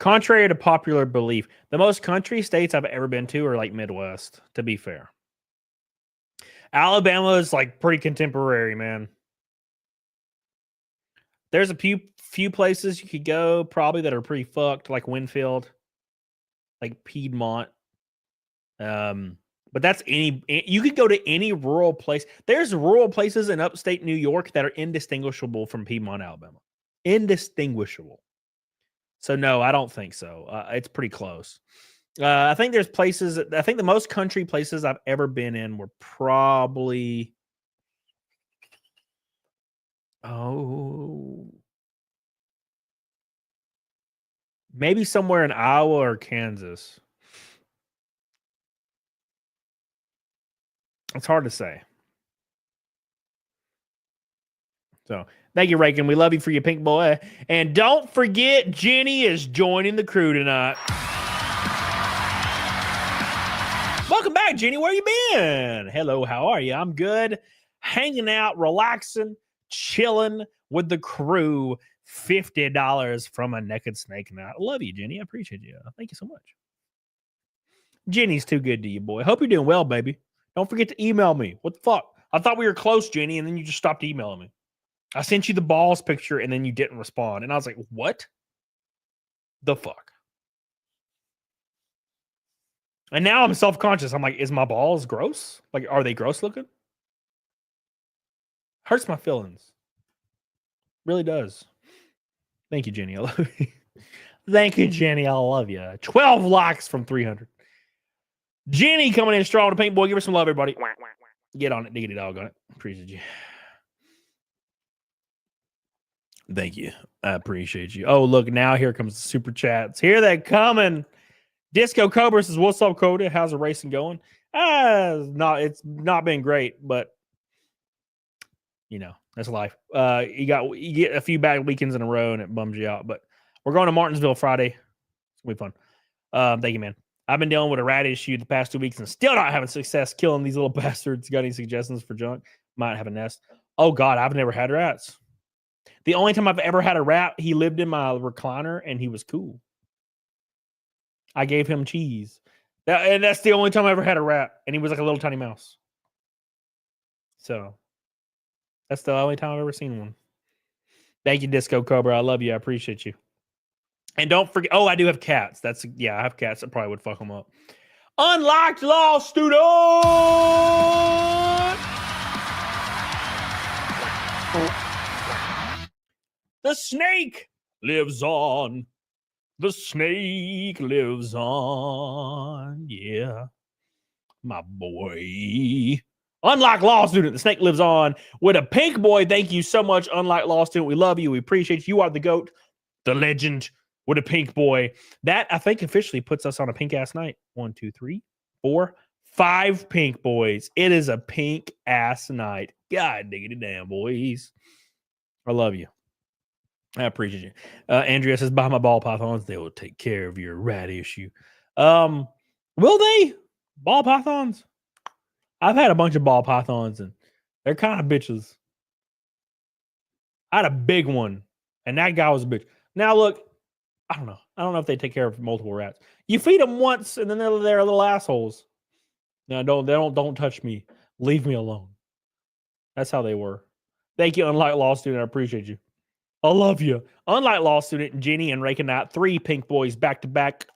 Contrary to popular belief, the most country states I've ever been to are like Midwest, to be fair. Alabama is like pretty contemporary, man. There's a few places you could go probably that are pretty fucked, like Winfield, like Piedmont. But that's you could go to any rural place. There's rural places in upstate New York that are indistinguishable from Piedmont, Alabama. Indistinguishable. So no, I don't think so. It's pretty close. I think there's places. I think the most country places I've ever been in were probably. Maybe somewhere in Iowa or Kansas. It's hard to say. So, thank you, Rakin. We love you for your pink boy. And don't forget, Jenny is joining the crew tonight. Welcome back, Jenny. Where you been? Hello, how are you? I'm good. Hanging out, relaxing, chilling with the crew. $50 from a Naked Snake night. I love you, Jenny. I appreciate you. Thank you so much. Jenny's too good to you, boy. Hope you're doing well, baby. Don't forget to email me. What the fuck? I thought we were close, Jenny, and then you just stopped emailing me. I sent you the balls picture, and then you didn't respond. And I was like, what the fuck? And now I'm self-conscious. I'm like, is my balls gross? Like, are they gross looking? Hurts my feelings. Really does. Thank you, Jenny. I love you. Thank you, Jenny. I love you. 12 likes from 300. Jenny coming in strong to Paint Boy. Give her some love, everybody. Get on it. Diggity dog on it. Appreciate you. Thank you. I appreciate you. Oh, look. Now here comes the super chats. Here they coming. Disco Cobra says, what's up, Coda? How's the racing going? It's not been great, but you know, that's life. You get a few bad weekends in a row and it bums you out. But we're going to Martinsville Friday. It's gonna be fun. Thank you, man. I've been dealing with a rat issue the past 2 weeks and still not having success killing these little bastards. Got any suggestions for junk? Might have a nest. Oh God, I've never had rats. The only time I've ever had a rat, he lived in my recliner and he was cool. I gave him cheese. And that's the only time I ever had a rat. And he was like a little tiny mouse. So that's the only time I've ever seen one. Thank you, Disco Cobra. I love you. I appreciate you. And don't forget, I do have cats. I have cats that probably would fuck them up. Unlocked Law Student! The snake lives on. The snake lives on. Yeah. My boy. Unlock Law Student. The snake lives on with a pink boy. Thank you so much, Unlock Law Student. We love you. We appreciate you. You are the GOAT, the legend with a pink boy. That, I think, officially puts us on a pink ass night. 1, 2, 3, 4, 5 pink boys. It is a pink ass night. God diggity damn, boys. I love you. I appreciate you. Andrea says, buy my ball pythons. They will take care of your rat issue. Will they? Ball pythons? I've had a bunch of ball pythons and they're kind of bitches. I had a big one and that guy was a bitch. Now look, I don't know. I don't know if they take care of multiple rats. You feed them once and then they're little assholes. No, don't touch me. Leave me alone. That's how they were. Thank you, Unlike Law Student. I appreciate you. I love you. Unlike Law Student, Jenny and Raking Out, 3 pink boys back to back.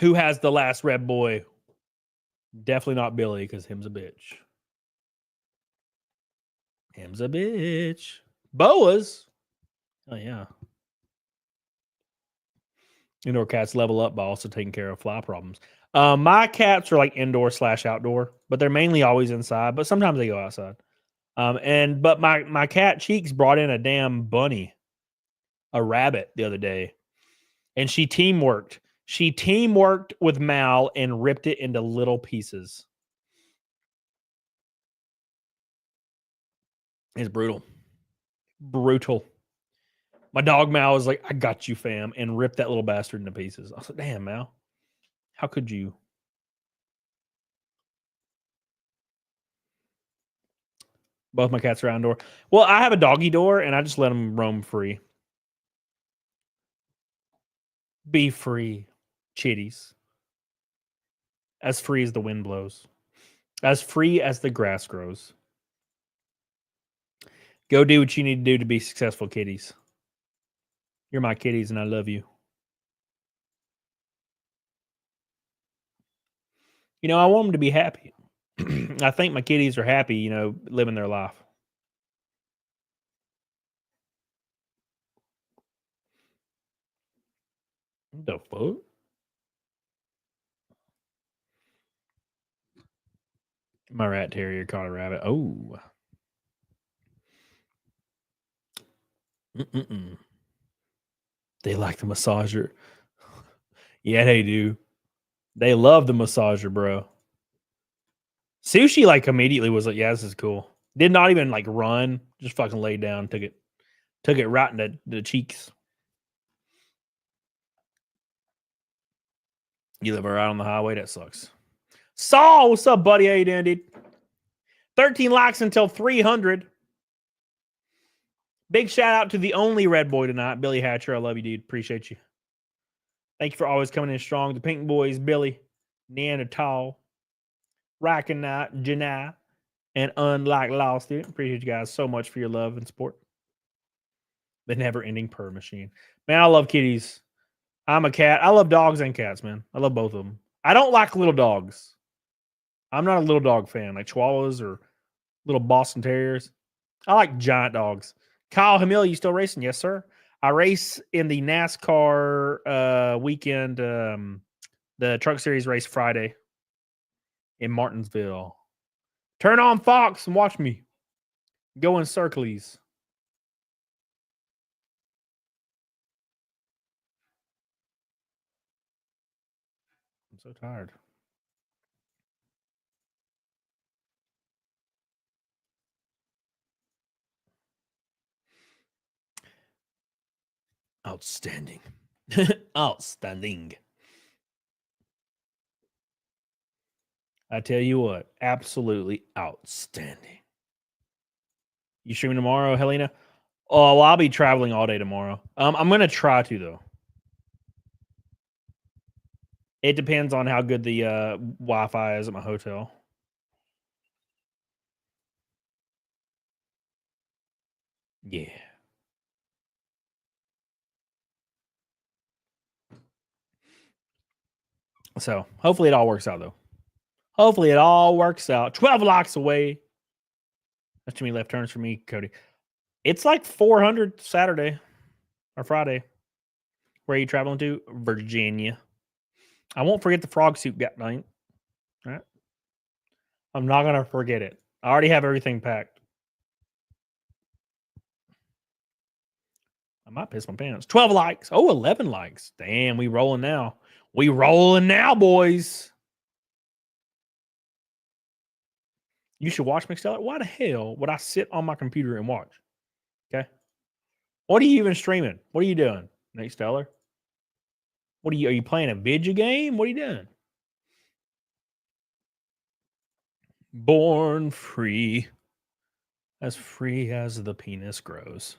Who has the last red boy? Definitely not Billy, because him's a bitch. Him's a bitch. Boas. Oh, yeah. Indoor cats level up by also taking care of fly problems. My cats are like indoor/outdoor, but they're mainly always inside, but sometimes they go outside. But my cat Cheeks brought in a damn bunny, a rabbit the other day, and she teamworked. She teamworked with Mal and ripped it into little pieces. It's brutal. Brutal. My dog Mal was like, I got you, fam, and ripped that little bastard into pieces. I was like, damn, Mal. How could you? Both my cats are outdoor. Well, I have a doggy door, and I just let them roam free. Be free, chitties. As free as the wind blows. As free as the grass grows. Go do what you need to do to be successful, kitties. You're my kitties, and I love you. You know, I want them to be happy. I think my kitties are happy, you know, living their life. What the fuck? My rat terrier caught a rabbit. Oh. They like the massager. Yeah, they do. They love the massager, bro. Sushi like immediately was like, yeah, this is cool. Did not even like run, just fucking laid down, took it right in the cheeks. You live right on the highway, that sucks. Saul, what's up, buddy? How you doing, dude? 13 likes until 300. Big shout out to the only red boy tonight, Billy Hatcher. I love you, dude. Appreciate you. Thank you for always coming in strong. The Pink Boys, Billy, Neanderthal, Rackenite, Janai, and Unlike Law Student. Appreciate you guys so much for your love and support. The never-ending purr machine. Man, I love kitties. I'm a cat. I love dogs and cats, man. I love both of them. I don't like little dogs. I'm not a little dog fan, like Chihuahuas or little Boston Terriers. I like giant dogs. Kyle Hamil, you still racing? Yes, sir. I race in the NASCAR weekend, the Truck Series race Friday in Martinsville. Turn on Fox and watch me go in circles. I'm so tired. Outstanding. Outstanding. I tell you what, absolutely outstanding. You streaming tomorrow, Helena? Oh, well, I'll be traveling all day tomorrow. I'm going to try to, though. It depends on how good the Wi-Fi is at my hotel. Yeah. So hopefully it all works out, though. Hopefully it all works out. 12 blocks away. That's too many left turns for me, Cody. It's like 400 Saturday or Friday. Where are you traveling to? Virginia. I won't forget the frog suit night. All right. I'm not going to forget it. I already have everything packed. I might piss my pants. 12 likes. Oh, 11 likes. Damn, we rolling now. We rolling now, boys. You should watch McSteller. Why the hell would I sit on my computer and watch? Okay. What are you even streaming? What are you doing, McSteller? Are you playing a video game? What are you doing? Born free as the penis grows.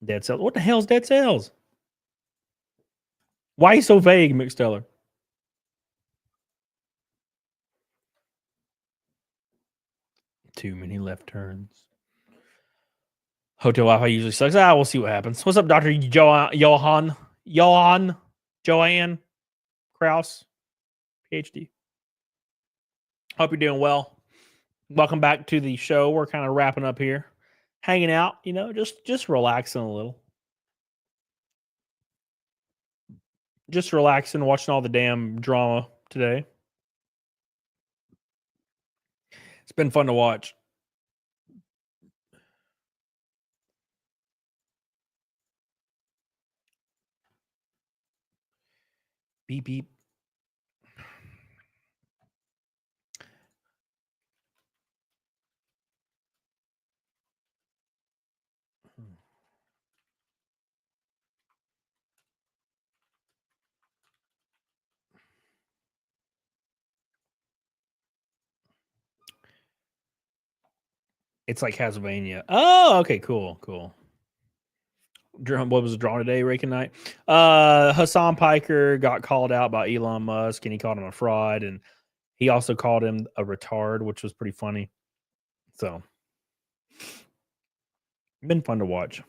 Dead cells. What the hell's dead cells? Why are you so vague, McSteller? Too many left turns. Hotel Wi-Fi usually sucks. We'll see what happens. What's up, Dr. Johann Joanne Kraus, PhD? Hope you're doing well. Welcome back to the show. We're kind of wrapping up here. Hanging out, just relaxing a little. Just relaxing, watching all the damn drama today. It's been fun to watch. Beep, beep. It's like Castlevania. Oh, okay, cool. What was the draw today, Raking Night? Hassan Piker got called out by Elon Musk, and he called him a fraud, and he also called him a retard, which was pretty funny. So, been fun to watch.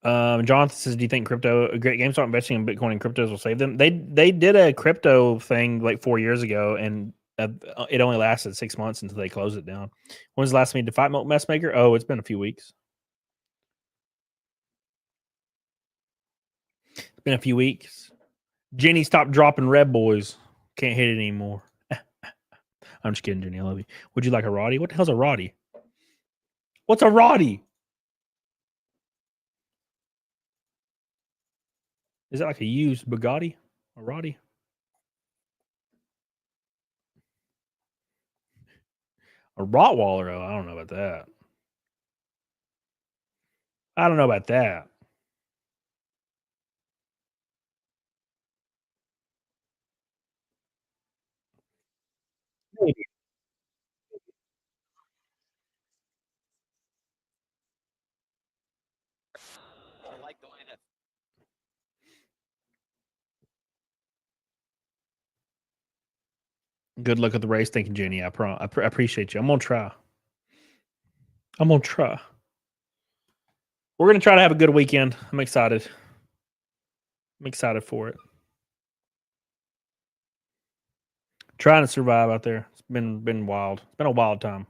Jonathan says, "Do you think GameStop investing in Bitcoin and cryptos will save them?" They did a crypto thing like 4 years ago, and it only lasted 6 months until they closed it down. When was the last meeting to fight Messmaker? Oh, it's been a few weeks. It's been a few weeks. Jenny, stop dropping Red Boys. Can't hit it anymore. I'm just kidding, Jenny. I love you. Would you like a Roddy? What the hell's a Roddy? What's a Roddy? Is that like a used Bugatti? A Roddy? A Rottweiler? Oh, I don't know about that. I don't know about that. Maybe. Good luck at the race. Thank you, Jenny. I appreciate you. I'm gonna try. We're gonna try to have a good weekend. I'm excited. I'm excited for it. Trying to survive out there. It's been wild. It's been a wild time.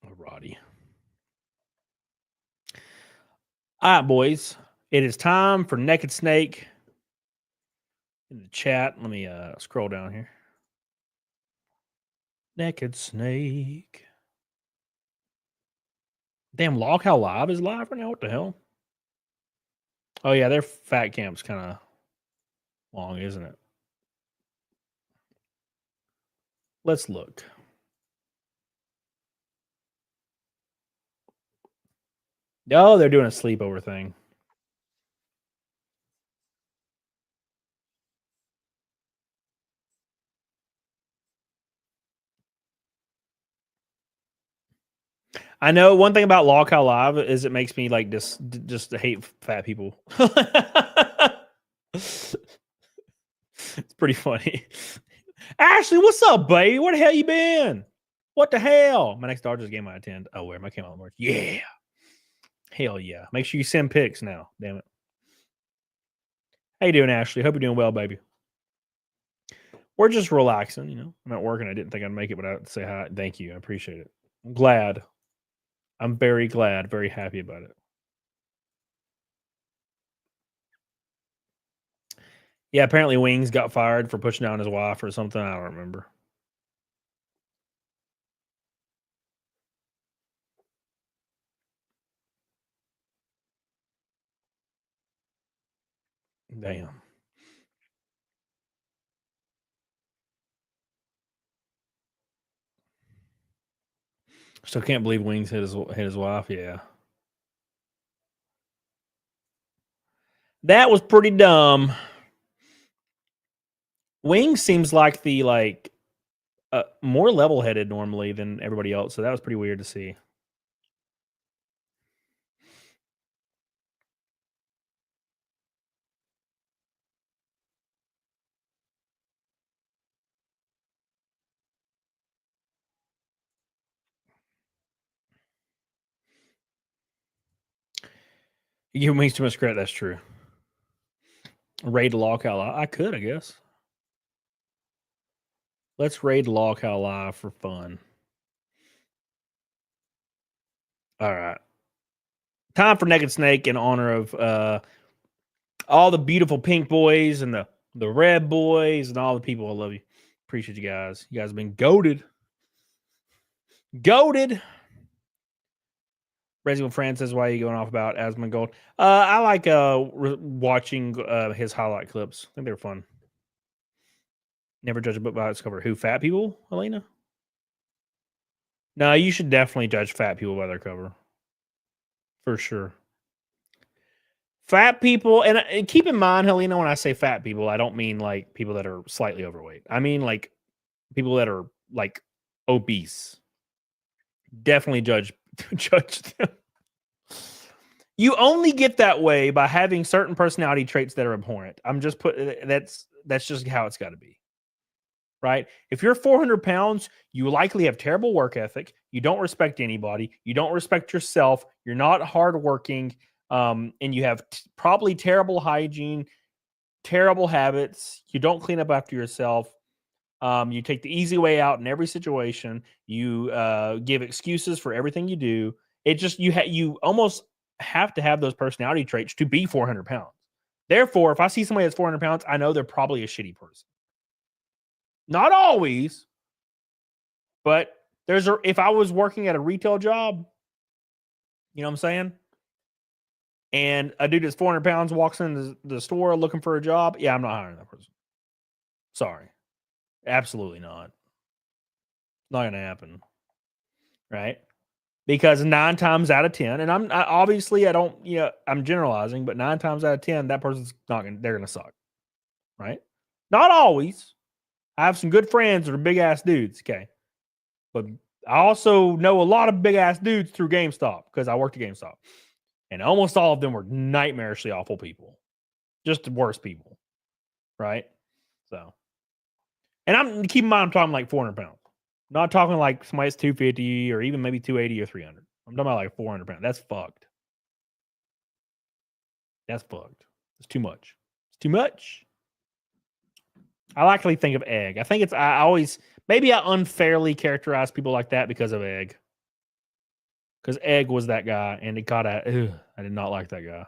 Oh, Roddy. All right, boys. It is time for Naked Snake in the chat. Let me scroll down here. Naked Snake. Damn, Log How Live is live right now? What the hell? Oh, yeah, their fat camp's kind of long, isn't it? Let's look. Oh, they're doing a sleepover thing. I know one thing about Log How Live is it makes me like just hate fat people. It's pretty funny. Ashley, what's up, baby? Where the hell you been? What the hell? My next Dodgers game I attend. Oh, where my came out merch? Yeah. Hell yeah. Make sure you send pics now. Damn it. How you doing, Ashley? Hope you're doing well, baby. We're just relaxing, I'm at work and I didn't think I'd make it, but I have to say hi. Thank you. I appreciate it. I'm glad. I'm very glad, very happy about it. Yeah, apparently Wings got fired for pushing down his wife or something. I don't remember. Damn. Still can't believe Wings hit his wife. Yeah. That was pretty dumb. Wings seems like the more level-headed normally than everybody else, so that was pretty weird to see. You give Wings too much credit. That's true. Raid Lockout Live. I could, I guess. Let's raid Lockout Live for fun. All right. Time for Naked Snake in honor of all the beautiful pink boys and the red boys and all the people. I love you. Appreciate you guys. You guys have been goated. Goated. Resident Fran says, why are you going off about Asmongold? I like watching his highlight clips. I think they're fun. Never judge a book by its cover. Who, fat people, Elena? No, you should definitely judge fat people by their cover. For sure. Fat people, and keep in mind, Helena, when I say fat people, I don't mean like people that are slightly overweight. I mean like people that are like obese. Definitely judge them. You only get that way by having certain personality traits that are abhorrent. I'm just that's just how it's got to be. Right? If you're 400 pounds, you likely have terrible work ethic. You don't respect anybody. You don't respect yourself. You're not hardworking. And you have probably terrible hygiene, terrible habits. You don't clean up after yourself. You take the easy way out in every situation. You give excuses for everything you do. It just you almost have to have those personality traits to be 400 pounds. Therefore, if I see somebody that's 400 pounds, I know they're probably a shitty person. Not always, but if I was working at a retail job, you know what I'm saying? And a dude that's 400 pounds walks into the store looking for a job, yeah, I'm not hiring that person. Sorry. Absolutely not. Not going to happen. Right? Because 9 times out of 10, and I'm generalizing, but 9 times out of 10, that person's they're going to suck. Right? Not always. I have some good friends that are big ass dudes. Okay. But I also know a lot of big ass dudes through GameStop because I worked at GameStop. And almost all of them were nightmarishly awful people. Just the worst people. Right? So. And keep in mind, I'm talking like 400 pounds. I'm not talking like somebody that's 250 or even maybe 280 or 300. I'm talking about like 400 pounds. That's fucked. That's fucked. It's too much. It's too much. I likely think of Egg. I think maybe I unfairly characterize people like that because of Egg. Because Egg was that guy, and I did not like that guy.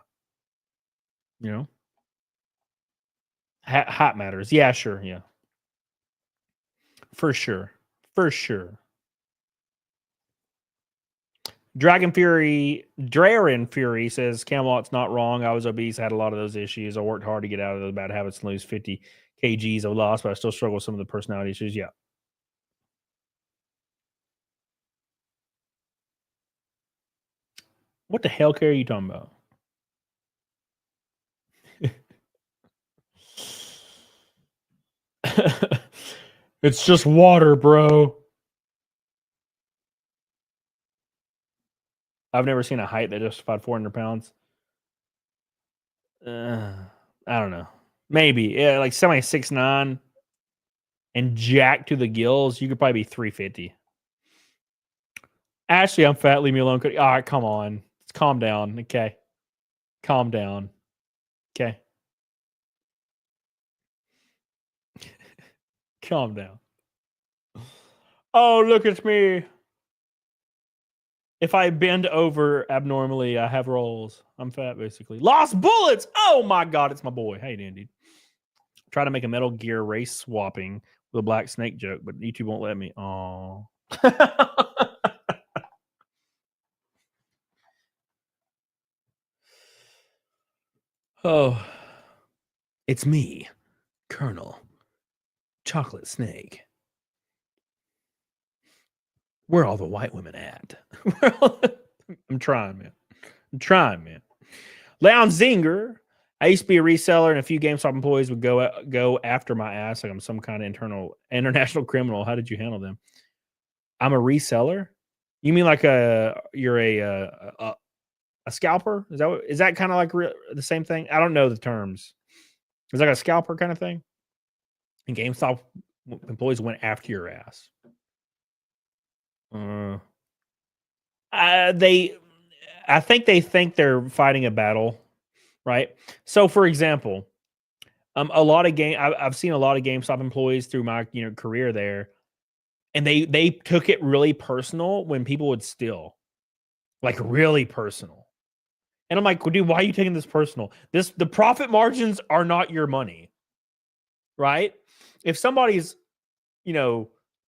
You know? Hot matters. Yeah, sure. Yeah. For sure. For sure. Dragon Fury says, Camelot's not wrong. I was obese, had a lot of those issues. I worked hard to get out of those bad habits and lose 50 kgs of loss, but I still struggle with some of the personality issues. Yeah. What the hell care are you talking about? It's just water, bro. I've never seen a height that justified 400 pounds. I don't know. Maybe. Yeah, like somebody 6'9" and jacked to the gills, you could probably be 350. Actually, I'm fat. Leave me alone. All right, come on. Let's calm down. Okay. Calm down. Okay. Calm down. Oh, look at me. If I bend over abnormally, I have rolls. I'm fat, basically. Lost Bullets. Oh, my God. It's my boy. How you doing, dude? try to make a Metal Gear race swapping with a Black Snake joke, but YouTube won't let me. Oh. Oh. It's me, Colonel Chocolate Snake. Where are all the white women at? I'm trying, man. Leon Zinger. I used to be a reseller, and a few GameStop employees would go after my ass like I'm some kind of international criminal. How did you handle them? I'm a reseller. You mean like you're a scalper? Is that kind of like the same thing? I don't know the terms. Is that like a scalper kind of thing? And GameStop employees went after your ass. I think they think they're fighting a battle, right? So, for example, I've seen a lot of GameStop employees through my career there, and they took it really personal when people would steal, like really personal. And I'm like, well, dude, why are you taking this personal? The profit margins are not your money, right? If somebody's,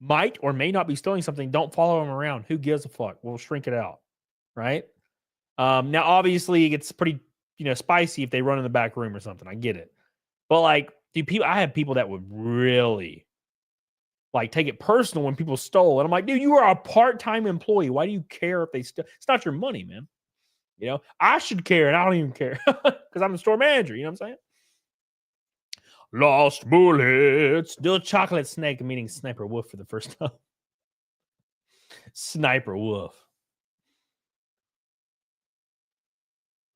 might or may not be stealing something, don't follow them around. Who gives a fuck? We'll shrink it out, right? Now, obviously, it gets pretty, spicy if they run in the back room or something. I get it, but like, I have people that would really like take it personal when people stole, and I'm like, dude, you are a part-time employee. Why do you care if they steal? It's not your money, man. I should care, and I don't even care because I'm the store manager. You know what I'm saying? Lost bullets. Still Chocolate Snake, meaning Sniper Wolf for the first time. Sniper Wolf.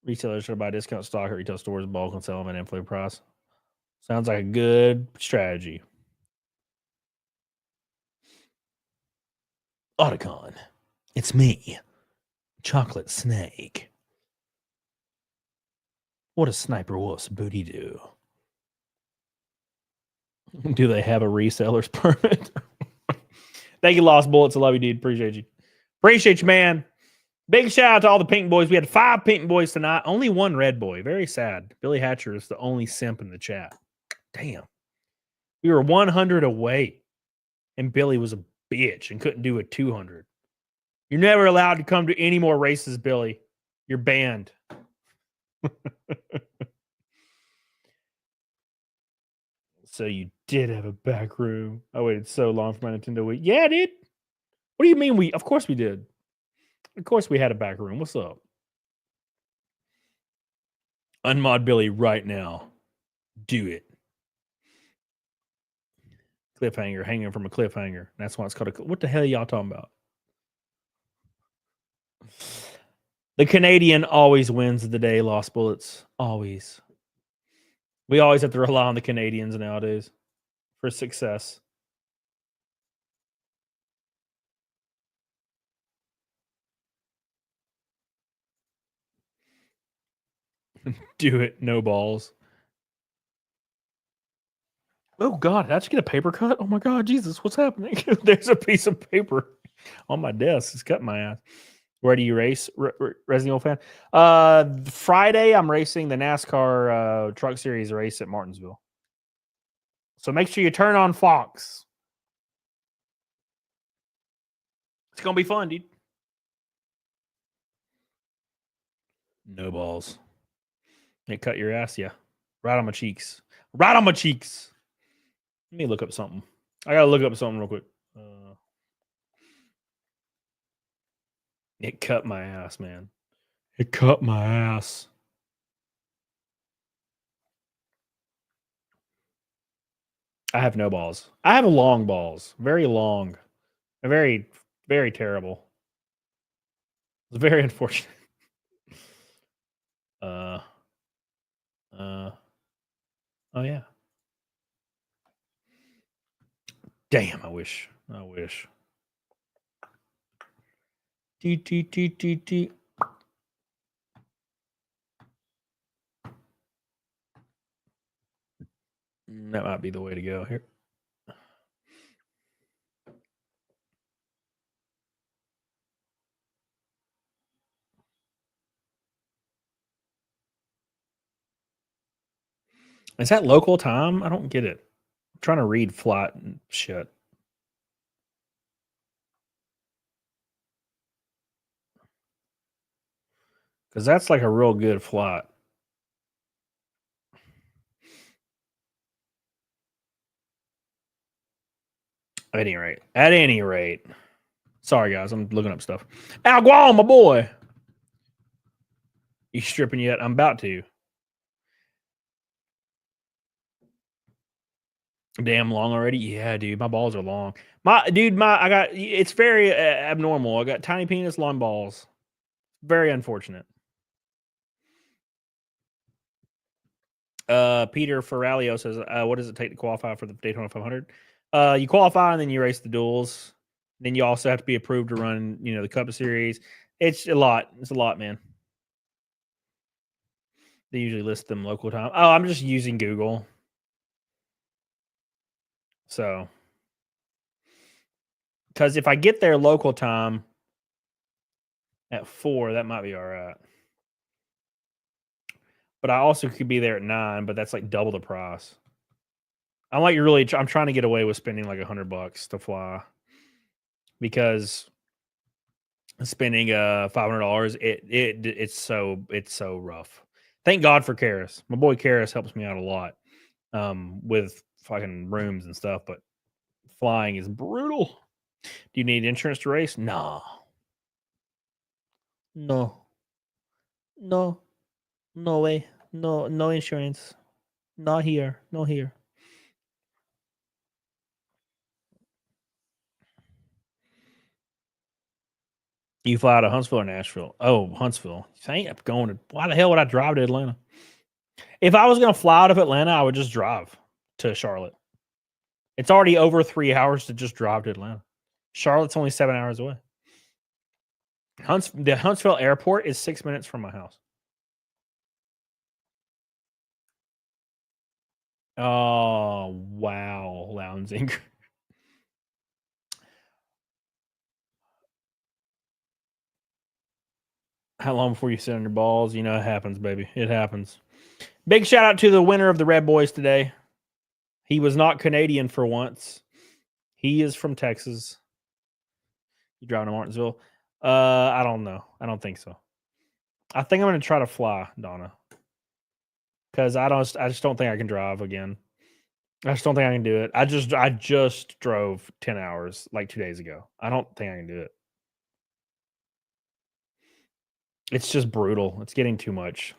Retailers should buy discount stock at retail stores in bulk and sell them at inflated price. Sounds like a good strategy. Otacon. It's me, Chocolate Snake. What does Sniper Wolf's booty do? Do they have a reseller's permit? Thank you, Lost Bullets. I love you, dude. Appreciate you. Appreciate you, man. Big shout out to all the Pink Boys. We had 5 Pink Boys tonight. Only 1 Red Boy. Very sad. Billy Hatcher is the only simp in the chat. Damn. We were 100 away. And Billy was a bitch and couldn't do a 200. You're never allowed to come to any more races, Billy. You're banned. So you did have a back room. I waited so long for my Nintendo Wii. Yeah, dude. What do you mean of course we did. Of course we had a back room. What's up? Unmod Billy right now. Do it. Cliffhanger, hanging from a cliffhanger. That's why it's called what the hell are y'all talking about? The Canadian always wins the day, Lost Bullets. Always. We always have to rely on the Canadians nowadays for success. Do it. No balls. Oh, God. Did I just get a paper cut? Oh, my God. Jesus, what's happening? There's a piece of paper on my desk. It's cutting my ass. Where do you race, Resident Evil fan? Friday, I'm racing the NASCAR Truck Series race at Martinsville. So make sure you turn on Fox. It's going to be fun, dude. No balls. It cut your ass, yeah. Right on my cheeks. Right on my cheeks. Let me look up something. I got to look up something real quick. It cut my ass, man. It cut my ass. I have no balls. I have long balls. Very long. Very, very terrible. It's very unfortunate. Oh yeah. Damn, I wish. T. That might be the way to go here. Is that local time? I don't get it. I'm trying to read flight and shit. Because that's like a real good flight. At any rate. Sorry, guys. I'm looking up stuff. Al Guam, my boy. You stripping yet? I'm about to. Damn long already? Yeah, dude. My balls are long. It's very abnormal. I got tiny penis, long balls. Very unfortunate. Peter Ferralio says, what does it take to qualify for the Daytona 500? You qualify and then you race the duels. Then you also have to be approved to run, the Cup Series. It's a lot. It's a lot, man. They usually list them local time. Oh, I'm just using Google. So, because if I get there local time at 4, that might be all right. But I also could be there at 9, but that's like double the price. I'm trying to get away with spending like $100 to fly, because spending $500 it's so rough. Thank God for Karis. My boy Karis helps me out a lot with fucking rooms and stuff, but flying is brutal. Do you need insurance to race? No way. No insurance. Not here. No here. You fly to Huntsville or Nashville? Oh, Huntsville. Why the hell would I drive to Atlanta? If I was going to fly out of Atlanta, I would just drive to Charlotte. It's already over 3 hours to just drive to Atlanta. Charlotte's only 7 hours away. The Huntsville airport is 6 minutes from my house. Oh, wow, Lounging. How long before you sit on your balls? It happens, baby. It happens. Big shout out to the winner of the Red Boys today. He was not Canadian for once. He is from Texas. You driving to Martinsville? I don't know. I don't think so. I think I'm going to try to fly, Donna, because I just don't think I can drive again. I just don't think I can do it. I just drove 10 hours like 2 days ago. I don't think I can do it. It's just brutal. It's getting too much.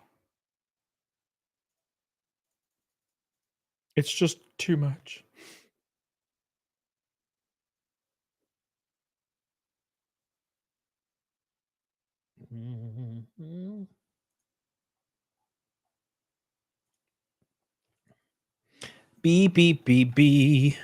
It's just too much. Beep, beep, beep, beep.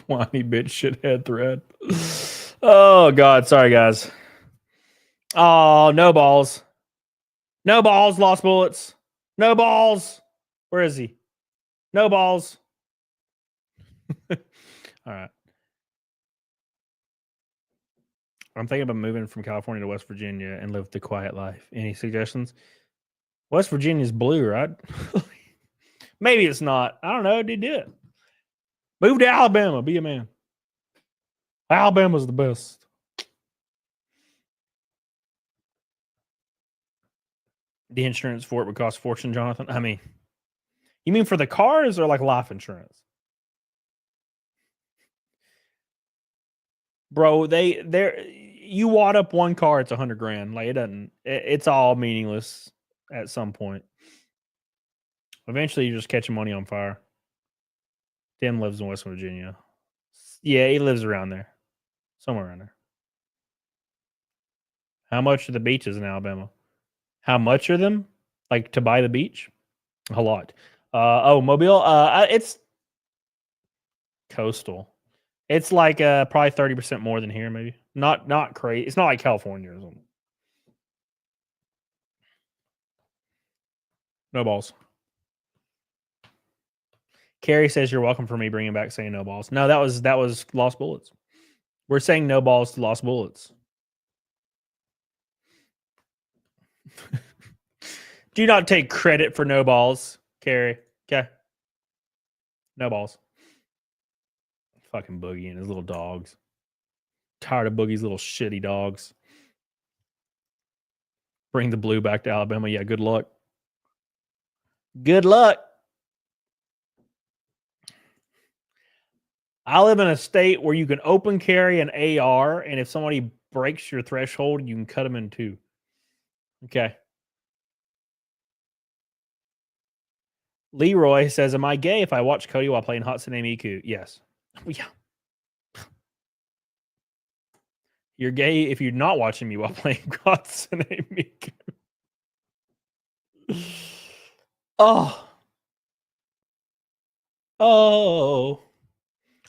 Whiny bitch shithead thread. Oh God, sorry guys. Oh, no balls. No balls, lost bullets. No balls. Where is he? No balls. All right. I'm thinking about moving from California to West Virginia and live the quiet life. Any suggestions? West Virginia's blue, right? Maybe it's not. I don't know. Did it? Move to Alabama. Be a man. Alabama's the best. The insurance for it would cost a fortune, Jonathan. I mean, you mean for the cars or like life insurance? Bro, you wad up one car, it's $100,000. Like it's all meaningless at some point. Eventually you're just catching money on fire. Tim lives in West Virginia. Yeah, he lives around there. Somewhere around there. How much are the beaches in Alabama? How much are them? Like to buy the beach? A lot. Mobile. It's coastal. It's like probably 30% more than here, maybe. Not crazy. It's not like California or something. No balls. Carrie says you're welcome for me bringing back saying no balls. No, that was Lost Bullets. We're saying no balls to Lost Bullets. Do not take credit for no balls, Carrie. Okay. No balls. Fucking Boogie and his little dogs. Tired of Boogie's little shitty dogs. Bring the blue back to Alabama. Yeah, good luck. Good luck. I live in a state where you can open carry an AR, and if somebody breaks your threshold, you can cut them in two. Okay. Leroy says, am I gay if I watch Cody while playing Hatsune Miku? Yes. Yeah. You're gay if you're not watching me while playing Hatsune Miku. Oh.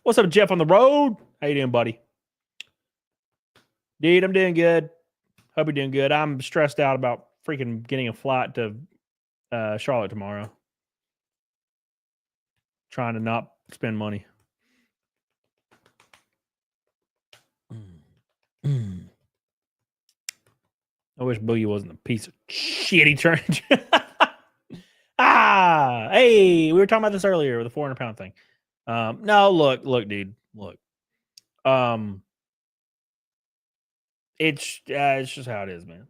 What's up, Jeff on the road? How you doing, buddy? Dude, I'm doing good. Hope you're doing good. I'm stressed out about freaking getting a flight to Charlotte tomorrow. Trying to not spend money. I wish Boogie wasn't a piece of shit he turned. Hey, we were talking about this earlier with the 400-pound thing. No, look, dude, look. It's just how it is, man.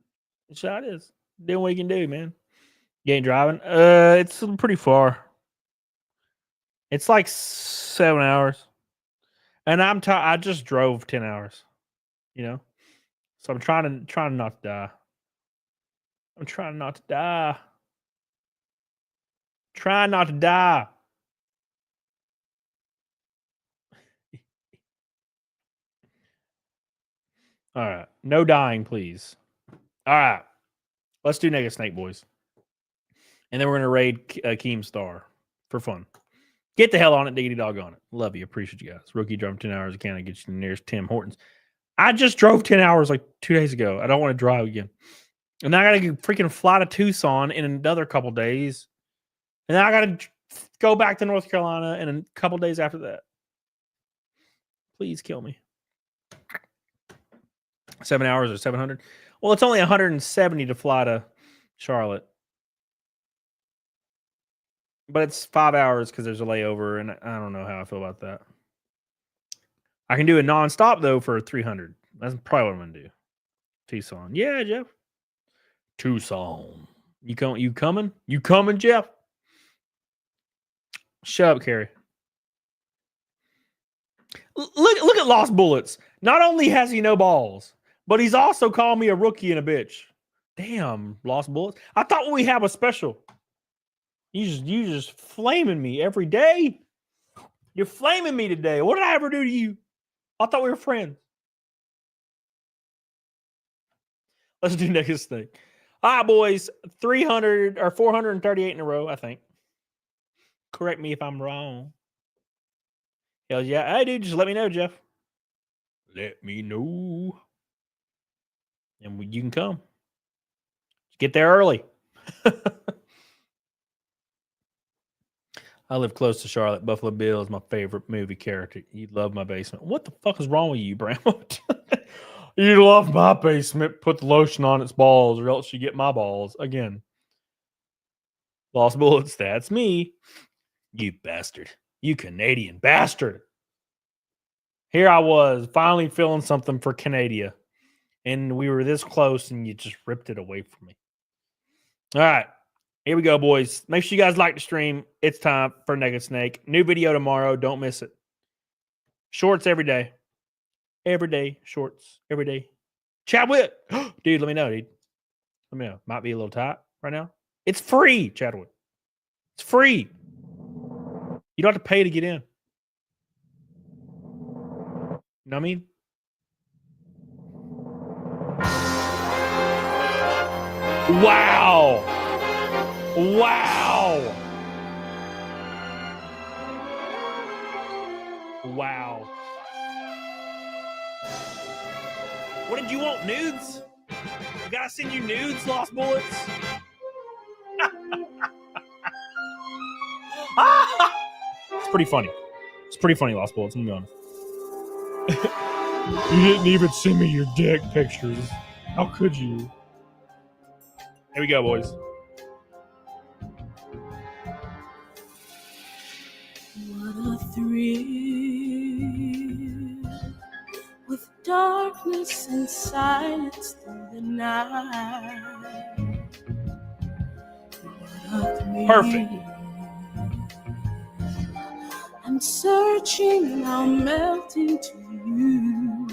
It's how it is. Doing what you can do, man. You ain't driving. It's pretty far. It's like 7 hours, and I just drove 10 hours. You know, so I'm trying not to die. I'm trying not to die. Trying not to die. All right. No dying, please. All right. Let's do Nega Snake, boys. And then we're going to raid Keemstar for fun. Get the hell on it, diggity dog on it. Love you. Appreciate you guys. Rookie drove 10 hours. I can't get you to the nearest Tim Hortons. I just drove 10 hours like 2 days ago. I don't want to drive again. And now I got to freaking fly to Tucson in another couple days. And then I got to go back to North Carolina in a couple days after that. Please kill me. 7 hours or 700? Well, it's only 170 to fly to Charlotte. But it's 5 hours because there's a layover, and I don't know how I feel about that. I can do a nonstop, though, for 300. That's probably what I'm going to do. Tucson. Yeah, Jeff. Tucson. You coming? You coming, Jeff? Shut up, Carrie. Look at Lost Bullets. Not only has he no balls, but he's also called me a rookie and a bitch. Damn, Lost Bullets. I thought what we had was special. You just flaming me every day. You're flaming me today. What did I ever do to you? I thought we were friends. Let's do next thing. All right, boys. 300 or 438 in a row, I think. Correct me if I'm wrong. Hell yeah. Hey, dude, just let me know, Jeff. Let me know. And you can come. Get there early. I live close to Charlotte. Buffalo Bill is my favorite movie character. You love my basement. What the fuck is wrong with you, Bram? You love my basement. Put the lotion on its balls, or else you get my balls again. Lost Bullets. That's me. You bastard. You Canadian bastard. Here I was, finally feeling something for Canada. And we were this close, and you just ripped it away from me. All right. Here we go, boys. Make sure you guys like the stream. It's time for Nega Snake. New video tomorrow. Don't miss it. Shorts every day. Every day. Shorts. Every day. Chadwick. Dude, let me know, dude. Let me know. Might be a little tight right now. It's free, Chadwick. It's free. You don't have to pay to get in. You know what I mean? Wow. Wow. Wow. What did you want? Nudes? You gotta send you nudes, Lost Bullets? It's pretty funny. It's pretty funny, Lost Bullets. I'm going. You didn't even send me your dick pictures. How could you? Here we go, boys. What a thrill with darkness and silence through the night. What a thrill. Perfect. I'm searching and I'm melting to you.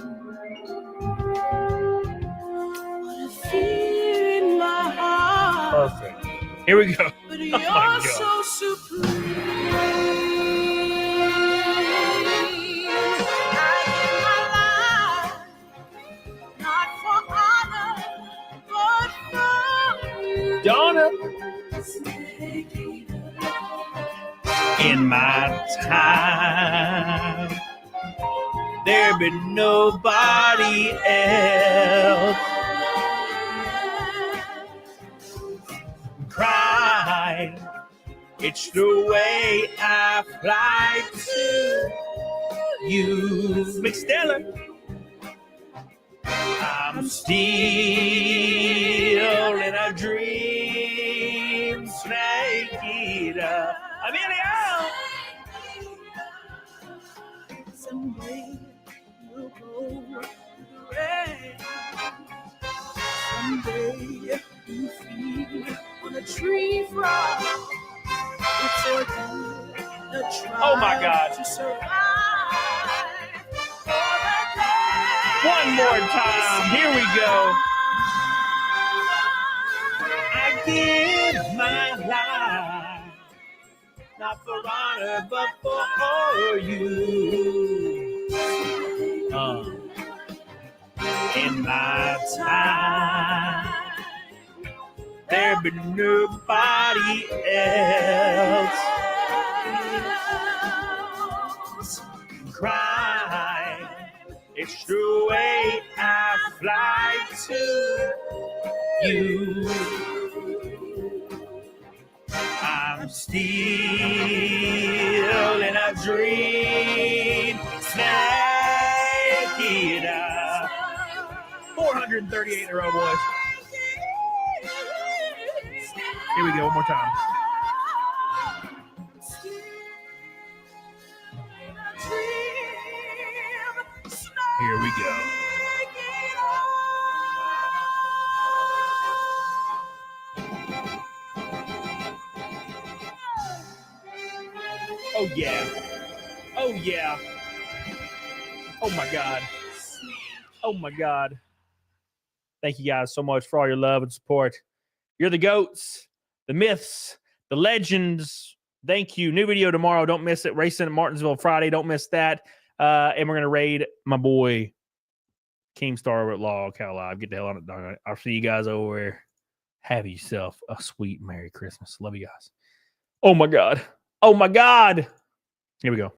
What a fear in my heart. Perfect. Here we go. But Oh you're my God. so supreme. I give my life, not for honor, but for you. Donna. In my time, there be nobody else. Cry, it's the way I fly to you. McSteller. I'm still in a dream, snake eater. Emilio! Someday we'll go to the rain. Someday you feed on a tree frog. It's a try Oh my God. to survive. One more time. Here we go. I give my life, not for honor, but for you. In my time, there be nobody else. Cry, it's the way I fly to you. I'm still in a dream, snake eater. 438 in a row, boys. Here we go, one more time. Here we go. Oh yeah. Oh yeah. Oh my God. Oh my God. Thank you guys so much for all your love and support. You're the GOATs, the myths, the legends. Thank you. New video tomorrow. Don't miss it. Racing at Martinsville Friday. Don't miss that. And we're going to raid my boy Keemstar over at Law Cal Live. Get the hell on it, dog. I'll see you guys over there. Have yourself a sweet Merry Christmas. Love you guys. Oh my God. Oh my God. Here we go.